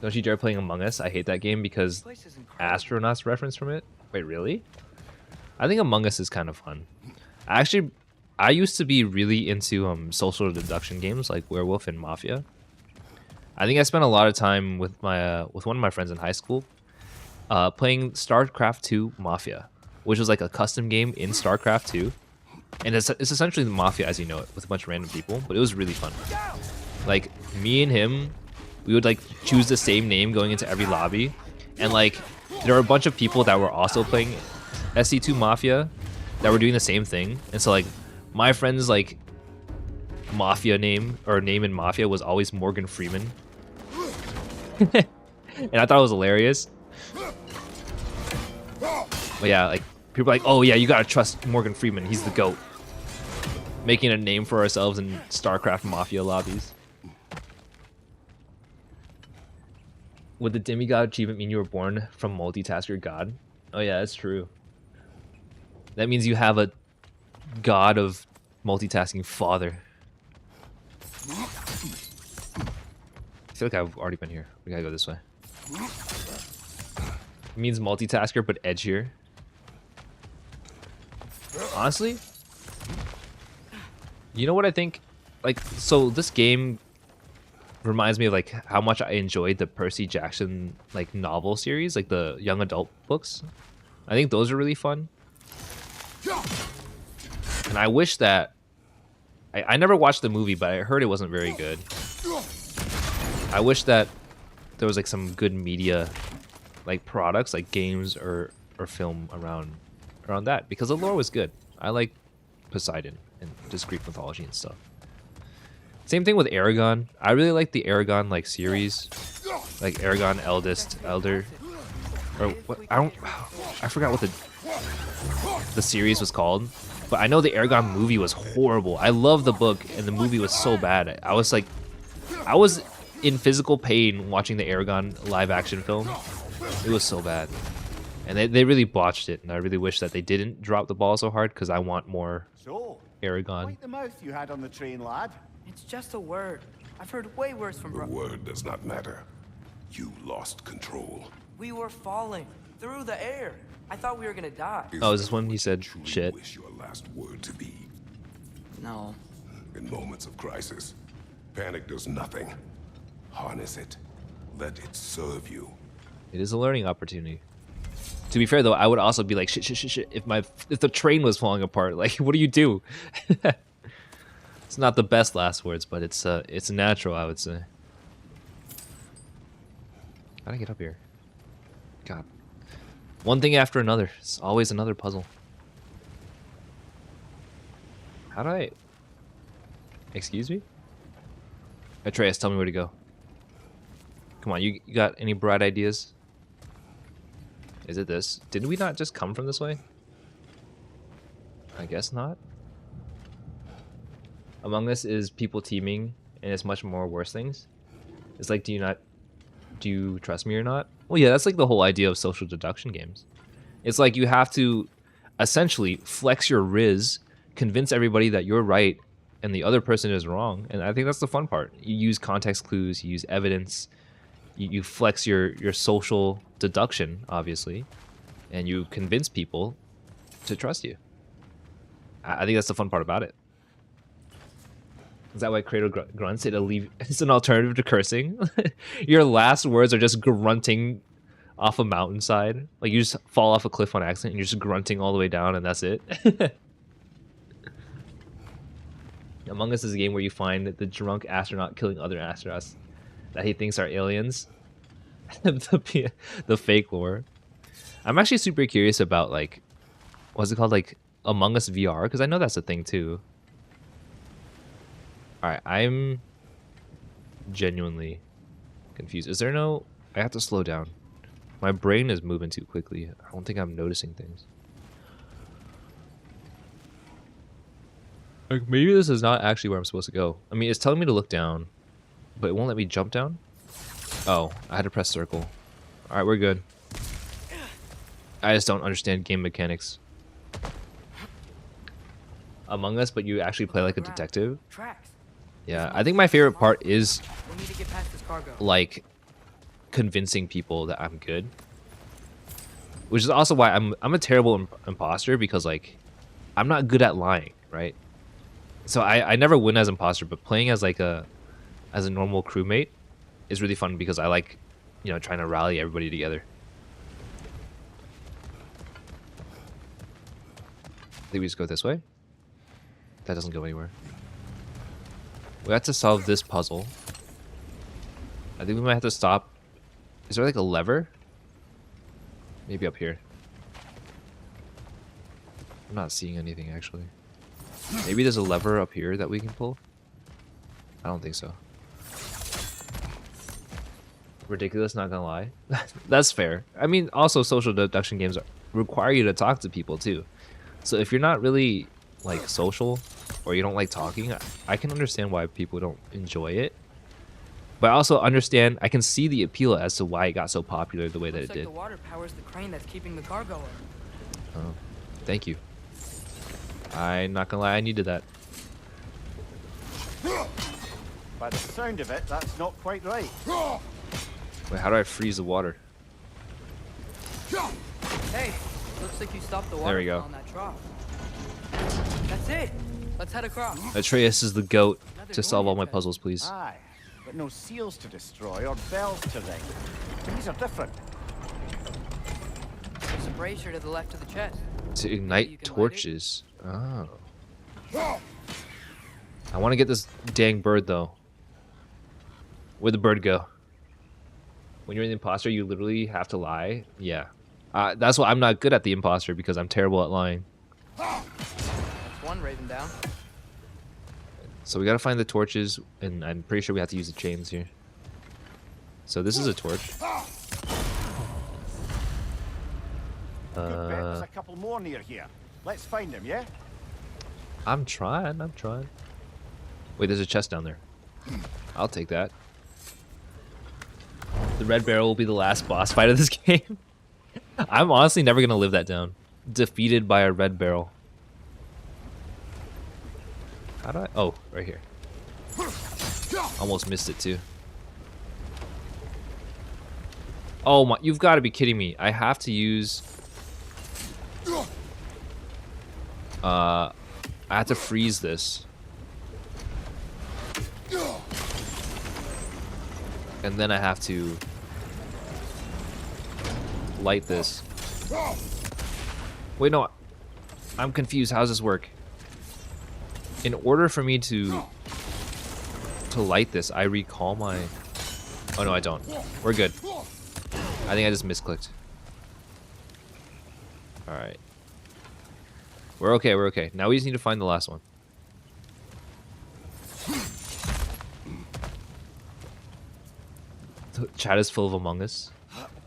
A: Don't you dare playing Among Us. I hate that game because astronauts reference from it. Wait, really? I think Among Us is kind of fun. I used to be really into social deduction games like Werewolf and Mafia. I think I spent a lot of time with my with one of my friends in high school, playing StarCraft 2 Mafia, which was like a custom game in StarCraft 2. And it's essentially the Mafia as you know it, with a bunch of random people, but it was really fun. Like, me and him, we would like choose the same name going into every lobby. And like, there were a bunch of people that were also playing SC2 Mafia that were doing the same thing. And so like, my friend's like Mafia name, or name in Mafia, was always Morgan Freeman. And I thought it was hilarious. But yeah, like, people are like, oh yeah, you gotta trust Morgan Freeman, he's the GOAT. Making a name for ourselves in StarCraft Mafia lobbies. Would the demigod achievement mean you were born from multitasker god? Oh yeah, that's true. That means you have a god of multitasking father. I feel like I've already been here. We gotta go this way. It means multitasker, but edgier. Honestly, you know what I think? Like, so this game reminds me of like how much I enjoyed the Percy Jackson like novel series, like the young adult books. I think those are really fun. And I wish that I never watched the movie, but I heard it wasn't very good. I wish that there was like some good media like products, like games or film around that, because the lore was good. I like Poseidon and just Greek mythology and stuff. Same thing with Aragon. I really like the Aragon like series, like Aragon Eldest, Elder, or what? I forgot what the series was called, but I know the Aragon movie was horrible. I love the book, and the movie was so bad. I was in physical pain watching the Aragon live action film. It was so bad. And they really botched it, and I really wish that they didn't drop the ball so hard, because I want more
C: So,
A: Aragon.
C: quite the mouth you had on the train, lad.
D: It's just a word. I've heard way worse from
E: The word does not matter. You lost control.
D: We were falling through the air. I thought we were gonna die.
A: Oh, is this when he said
E: Truly
A: shit?
E: wish your last word to be.
D: No.
E: In moments of crisis, panic does nothing. Harness it. Let it serve you.
A: It is a learning opportunity. To be fair though, I would also be like shit if the train was falling apart. Like, what do you do? It's not the best last words, but it's natural, I would say. How'd I get up here? God. One thing after another. It's always another puzzle. How do I... Excuse me? Atreus, tell me where to go. Come on, you got any bright ideas? Is it this? Did we not just come from this way? I guess not. Among Us is people teaming, and it's much more worse things. It's like, do you trust me or not? Well, yeah, that's like the whole idea of social deduction games. It's like you have to essentially flex your riz, convince everybody that you're right and the other person is wrong. And I think that's the fun part. You use context clues, you use evidence, you flex your social deduction, obviously, and you convince people to trust you. I think that's the fun part about it. Is that why Kratos grunts? It's an alternative to cursing. Your last words are just grunting off a mountainside. Like, you just fall off a cliff on accident and you're just grunting all the way down, and that's it. Among Us is a game where you find the drunk astronaut killing other astronauts that he thinks are aliens. The fake lore. I'm actually super curious about, like, what's it called? Like, Among Us VR? Because I know that's a thing too. Alright, I'm genuinely confused. Is there no... I have to slow down. My brain is moving too quickly. I don't think I'm noticing things. Like, maybe this is not actually where I'm supposed to go. I mean, it's telling me to look down, but it won't let me jump down. Oh, I had to press circle. Alright, we're good. I just don't understand game mechanics. Among Us, but you actually play like a detective?
D: Tracks.
A: Yeah, I think my favorite part is
D: We need to get past this cargo.
A: like convincing people that I'm good, which is also why I'm a terrible imposter, because like I'm not good at lying, right? So I never win as imposter, but playing as like a normal crewmate is really fun because I like, you know, trying to rally everybody together. I think we just go this way. That doesn't go anywhere. We have to solve this puzzle. I think we might have to stop. Is there like a lever? Maybe up here. I'm not seeing anything actually. Maybe there's a lever up here that we can pull. I don't think so. Ridiculous, not gonna lie. That's fair. I mean, also social deduction games require you to talk to people too. So if you're not really like social or you don't like talking, I can understand why people don't enjoy it. But I also understand, I can see the appeal as to why it got so popular the way that it did.
D: The water powers the crane that's keeping the car going.
A: Oh, thank you. I'm not gonna lie, I needed that.
C: By the sound of it, that's not quite right.
A: Wait, how do I freeze the water?
D: Hey, looks like you stopped the
A: There
D: water
A: we go.
D: on that trough. That's it. Let's head across.
A: Atreus is the goat to solve all my puzzles, please.
C: Aye, but no seals to destroy or bells to ring. These are different.
D: There's a brazier to the left of the chest.
A: To
D: You
A: ignite
D: can light it.
A: torches. Oh. I want to get this dang bird though. Where'd the bird go? When you're the imposter, you literally have to lie. Yeah. That's why I'm not good at the imposter, because I'm terrible at lying.
D: That's one raven down.
A: So we gotta find the torches, and I'm pretty sure we have to use the chains here. So this is a torch.
C: Good bet there's a couple more near here. Let's find them, yeah?
A: I'm trying. Wait, there's a chest down there. I'll take that. The red barrel will be the last boss fight of this game. I'm honestly never gonna live that down. Defeated by a red barrel. How do I? Oh, right here. Almost missed it too. Oh my! You've got to be kidding me! I have to use. I have to freeze this. And then I have to light this. Wait, no. I'm confused. How does this work? In order for me to light this, I recall my... Oh, no, I don't. We're good. I think I just misclicked. Alright. We're okay, we're okay. Now we just need to find the last one. The chat is full of Among Us.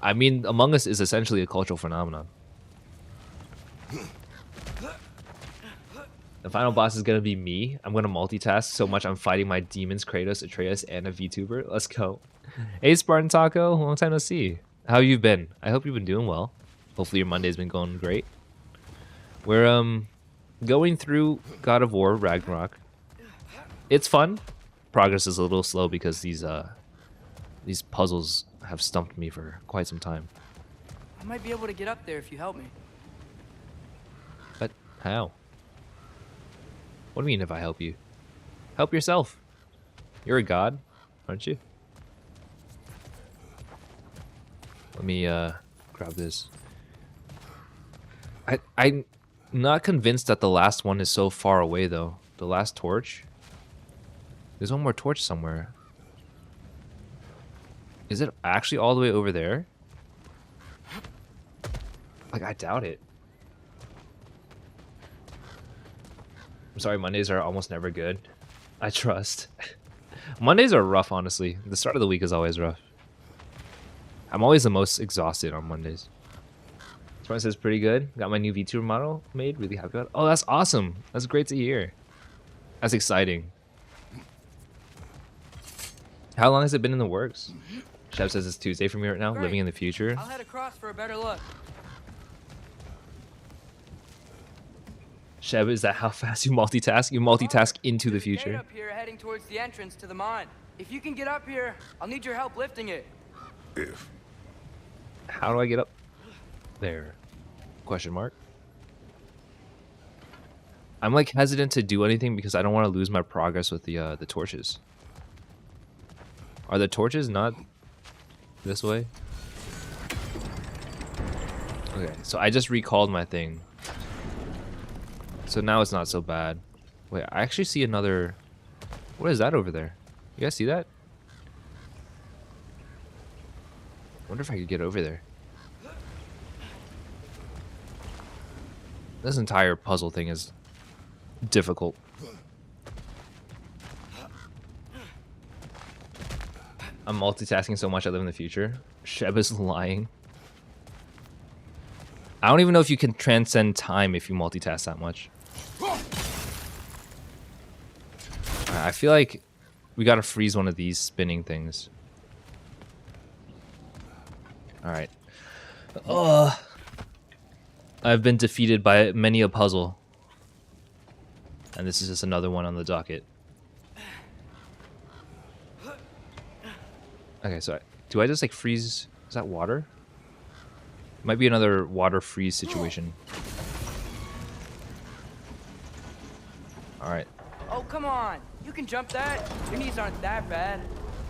A: I mean, Among Us is essentially a cultural phenomenon. The final boss is gonna be me. I'm gonna multitask so much I'm fighting my demons, Kratos, Atreus, and a VTuber. Let's go. Hey Spartan Taco, long time no see. How have you been? I hope you've been doing well. Hopefully your Monday's been going great. We're going through God of War Ragnarok. It's fun. Progress is a little slow because these puzzles have stumped me for quite some time.
D: I might be able to get up there if you help me.
A: But how? What do you mean if I help you? Help yourself. You're a god, aren't you? Let me grab this. I'm not convinced that the last one is so far away though. The last torch. There's one more torch somewhere. Is it actually all the way over there? Like, I doubt it. I'm sorry, Mondays are almost never good. I trust. Mondays are rough, honestly. The start of the week is always rough. I'm always the most exhausted on Mondays. Someone says pretty good. Got my new VTuber model made. Really happy about it. Oh, that's awesome. That's great to hear. That's exciting. How long has it been in the works? Chef says it's Tuesday for me right now.
D: Great.
A: Living in the future.
D: I'll head across for a better look.
A: Sheb, is that how fast you multitask? You multitask into the
D: There's a gate
A: future.
D: up here heading towards the entrance to the mine. If you can get up here, I'll need your help lifting it.
E: If.
A: How do I get up there? Question mark. I'm like hesitant to do anything because I don't want to lose my progress with the torches. Are the torches not this way? Okay, so I just recalled my thing. So now it's not so bad. Wait, I actually see another... What is that over there? You guys see that? I wonder if I could get over there. This entire puzzle thing is difficult. I'm multitasking so much I live in the future. Sheb is lying. I don't even know if you can transcend time if you multitask that much. I feel like we gotta freeze one of these spinning things. Alright. I've been defeated by many a puzzle. And this is just another one on the docket. Okay, so do I just like freeze? Is that water? Might be another water freeze situation. Alright.
D: Oh, come on. You can jump that. Your knees aren't that bad.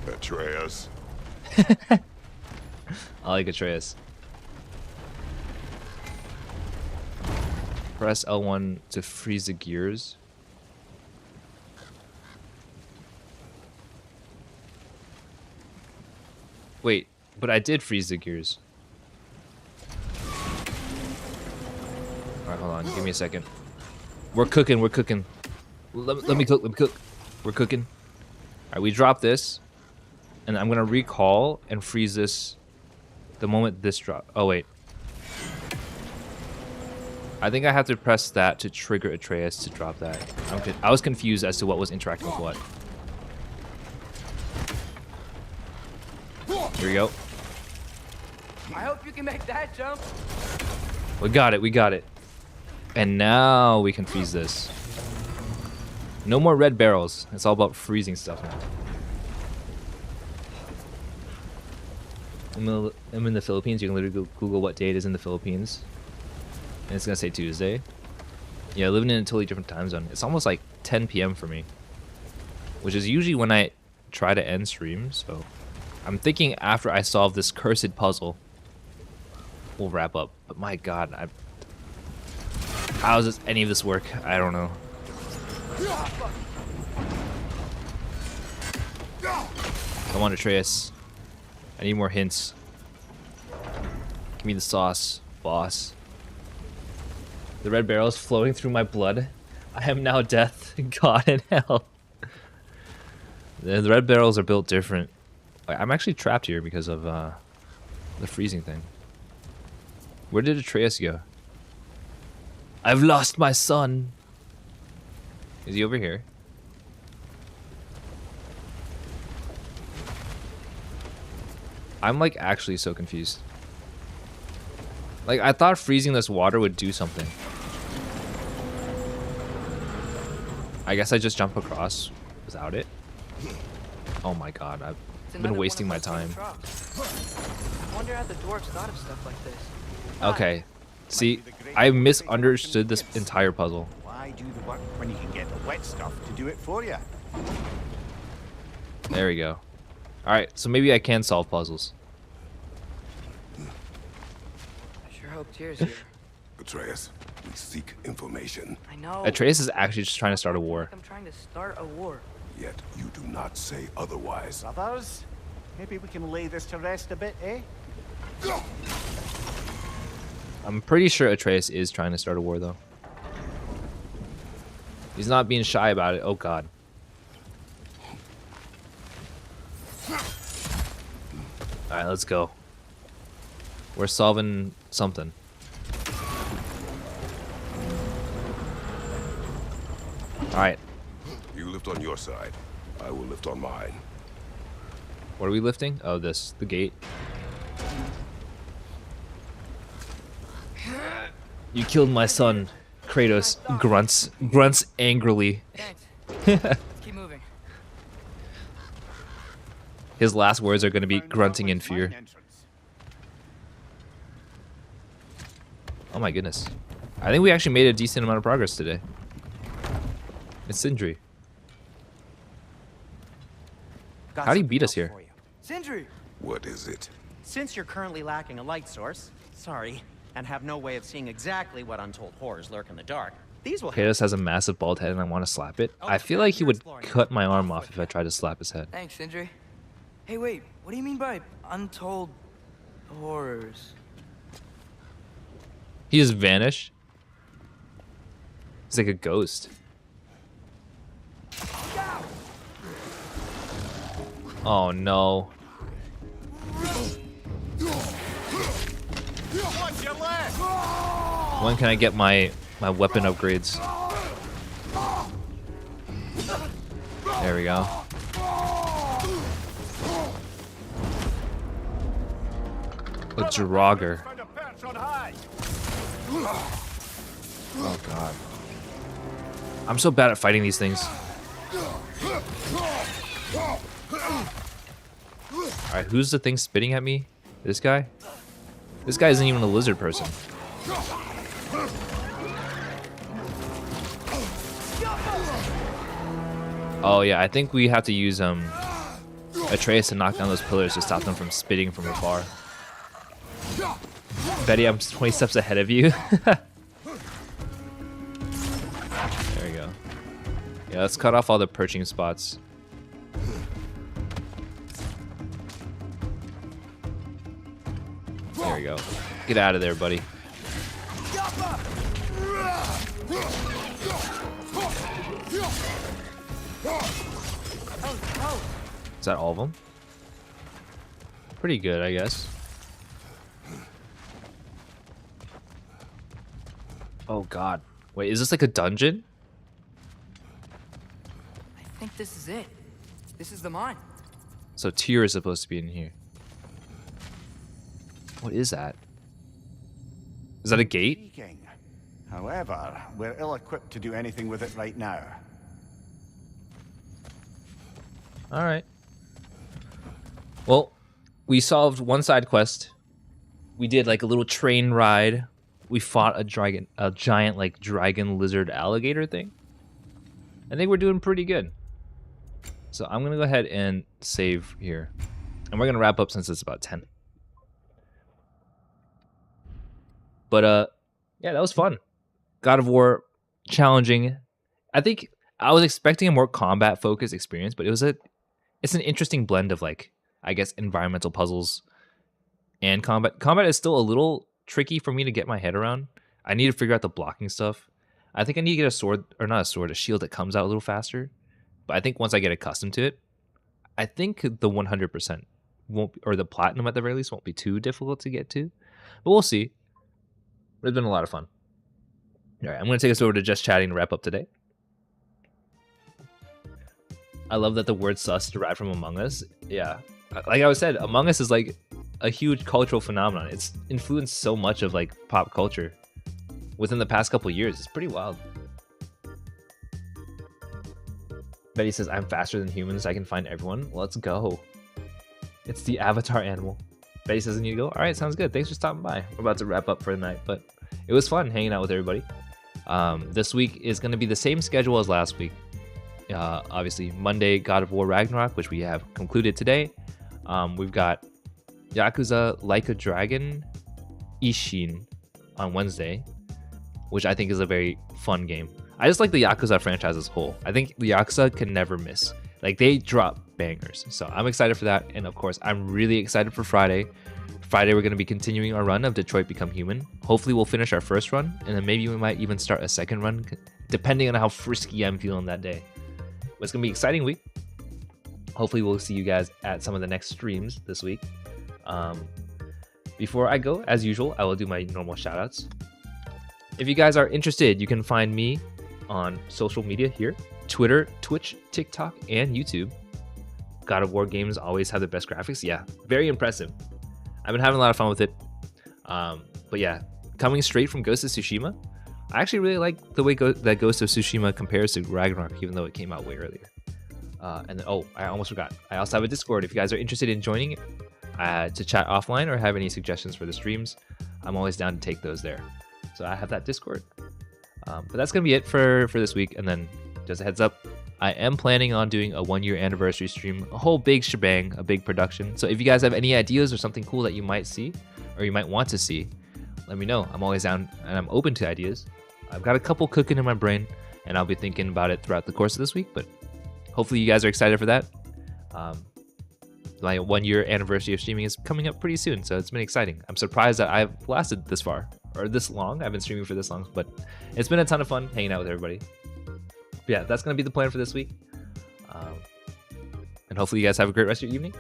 E: Atreus.
A: I like Atreus. Press L1 to freeze the gears. Wait, but I did freeze the gears. Alright, hold on. Give me a second. We're cooking. We're cooking. Let me cook. Let me cook. We're cooking. Alright, we drop this. And I'm going to recall and freeze this the moment this drop. Oh, wait. I think I have to press that to trigger Atreus to drop that. I was confused as to what was interacting with what. Here we go.
D: I hope you can make that jump.
A: We got it. We got it. And now we can freeze this. No more red barrels. It's all about freezing stuff now. I'm in the Philippines. You can literally Google what day it is in the Philippines. And it's going to say Tuesday. Yeah, living in a totally different time zone. It's almost like 10 p.m. for me. Which is usually when I try to end stream. So I'm thinking after I solve this cursed puzzle, we'll wrap up. But my god, how does any of this work? I don't know. Come on, Atreus. I need more hints. Give me the sauce, boss. The red barrel is flowing through my blood. I am now death, God, and hell. The red barrels are built different. I'm actually trapped here because of the freezing thing. Where did Atreus go? I've lost my son. Is he over here? I'm like actually so confused. Like I thought freezing this water would do something. I guess I just jump across without it. Oh my god, I've been wasting my time.
D: I wonder how the dwarves thought of stuff like this.
A: Okay. See, I misunderstood this entire puzzle.
C: Why do the work when you can get the wet stuff to do it for you?
A: There we go. Alright, so maybe I can solve puzzles.
D: I sure hope Tyr's here.
E: Atreus, we seek information.
D: I know.
A: Atreus is actually just trying to start a war.
D: I'm trying to start a war.
E: Yet you do not say otherwise.
C: Brothers, maybe we can lay this to rest a bit, eh?
A: I'm pretty sure Atreus is trying to start a war, though. He's not being shy about it. Oh, God. Alright, let's go. We're solving something. Alright.
E: You lift on your side. I will lift on mine.
A: What are we lifting? Oh, this. The gate. You killed my son. Kratos grunts angrily.
D: Thanks. Let's keep moving.
A: His last words are going to be grunting in fear. Oh my goodness. I think we actually made a decent amount of progress today. It's Sindri. How do you beat us here?
D: Sindri!
E: What is it?
I: Since you're currently lacking a light source, sorry, and have no way of seeing exactly what untold horrors lurk in the dark, These will
A: Kratos has a massive bald head and I want to slap it. I feel like he would cut my arm off if I tried to slap his head.
D: Thanks, Sindri. Hey, wait. What do you mean by untold horrors?
A: He just vanished. He's like a ghost. Oh no. When can I get my weapon upgrades? There we go. A Draugr. Oh god. I'm so bad at fighting these things. Alright, who's the thing spitting at me? This guy? This guy isn't even a lizard person. Oh yeah, I think we have to use Atreus to knock down those pillars to stop them from spitting from afar. Betty, I'm 20 steps ahead of you. There we go. Yeah, let's cut off all the perching spots. There we go. Get out of there, buddy. Is that all of them? Pretty good, I guess. Oh god. Wait, is this like a dungeon?
D: I think this is it. This is the mine.
A: So Tyr is supposed to be in here. What is that? Is that a gate?
C: Speaking. However, we're ill-equipped to do anything with it right now.
A: Alright. Well, we solved one side quest. We did like a little train ride. We fought a giant like dragon lizard alligator thing. I think we're doing pretty good. So I'm gonna go ahead and save here. And we're gonna wrap up since it's about 10. But yeah, that was fun. God of War, challenging. I think I was expecting a more combat focused experience, but it's an interesting blend of like, I guess, environmental puzzles and combat. Combat is still a little tricky for me to get my head around. I need to figure out the blocking stuff. I think I need to get a sword, or not a sword, a shield that comes out a little faster. But I think once I get accustomed to it, I think the 100% won't, or the platinum at the very least, won't be too difficult to get to. But we'll see. It's been a lot of fun. All right, I'm going to take us over to Just Chatting to wrap up today. I love that the word sus derived from Among Us. Yeah, like I said, Among Us is like a huge cultural phenomenon. It's influenced so much of like pop culture within the past couple years. It's pretty wild. Betty says, I'm faster than humans. I can find everyone. Let's go. It's the avatar animal. Betty says I need to go. All right, sounds good. Thanks for stopping by. We're about to wrap up for the night, but it was fun hanging out with everybody. This week is going to be the same schedule as last week. Obviously, Monday, God of War Ragnarok, which we have concluded today. We've got Yakuza Like a Dragon Ishin on Wednesday, which I think is a very fun game. I just like the Yakuza franchise as a whole. I think the Yakuza can never miss. Like, they drop bangers. So I'm excited for that. And of course, I'm really excited for Friday. Friday, we're going to be continuing our run of Detroit Become Human. Hopefully, we'll finish our first run, and then maybe we might even start a second run, depending on how frisky I'm feeling that day. But it's going to be an exciting week. Hopefully, we'll see you guys at some of the next streams this week. Before I go, as usual, I will do my normal shoutouts. If you guys are interested, you can find me on social media here: Twitter, Twitch, TikTok, and YouTube. God of War games always have the best graphics. Yeah, very impressive. I've been having a lot of fun with it. But yeah, coming straight from Ghost of Tsushima, I actually really like the way that Ghost of Tsushima compares to Ragnarok, even though it came out way earlier. And then, oh, I almost forgot. I also have a Discord. If you guys are interested in joining to chat offline or have any suggestions for the streams, I'm always down to take those there. So I have that Discord. But that's going to be it for this week. And then just a heads up, I am planning on doing a 1-year anniversary stream, a whole big shebang, a big production. So if you guys have any ideas or something cool that you might see or you might want to see, let me know. I'm always down and I'm open to ideas. I've got a couple cooking in my brain, and I'll be thinking about it throughout the course of this week. But hopefully you guys are excited for that. My 1 year anniversary of streaming is coming up pretty soon, so it's been exciting. I'm surprised that I've lasted this far, or this long. I've been streaming for this long, but it's been a ton of fun hanging out with everybody. But yeah, that's going to be the plan for this week. And hopefully you guys have a great rest of your evening.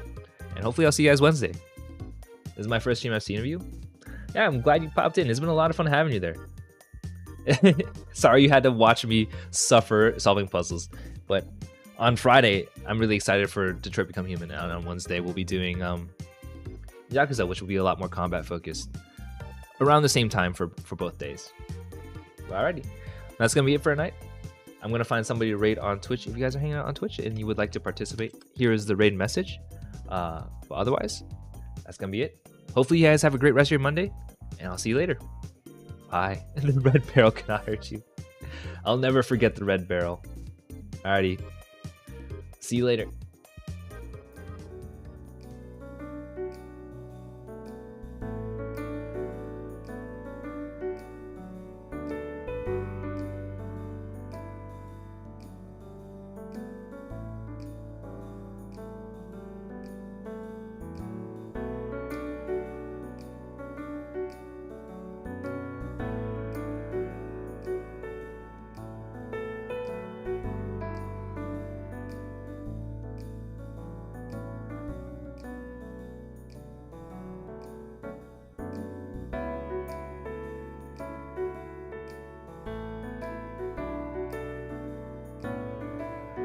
A: And hopefully I'll see you guys Wednesday. This is my first stream I've seen of you. Yeah, I'm glad you popped in. It's been a lot of fun having you there. Sorry you had to watch me suffer solving puzzles, but on Friday, I'm really excited for Detroit Become Human. And on Wednesday, we'll be doing Yakuza, which will be a lot more combat focused. Around the same time for both days. Alrighty, that's gonna be it for tonight. I'm gonna find somebody to raid on Twitch. If you guys are hanging out on Twitch and you would like to participate, here is the raid message. But otherwise, that's gonna be it. Hopefully you guys have a great rest of your Monday, and I'll see you later. Bye. And the red barrel cannot hurt you. I'll never forget the red barrel. Alrighty. See you later.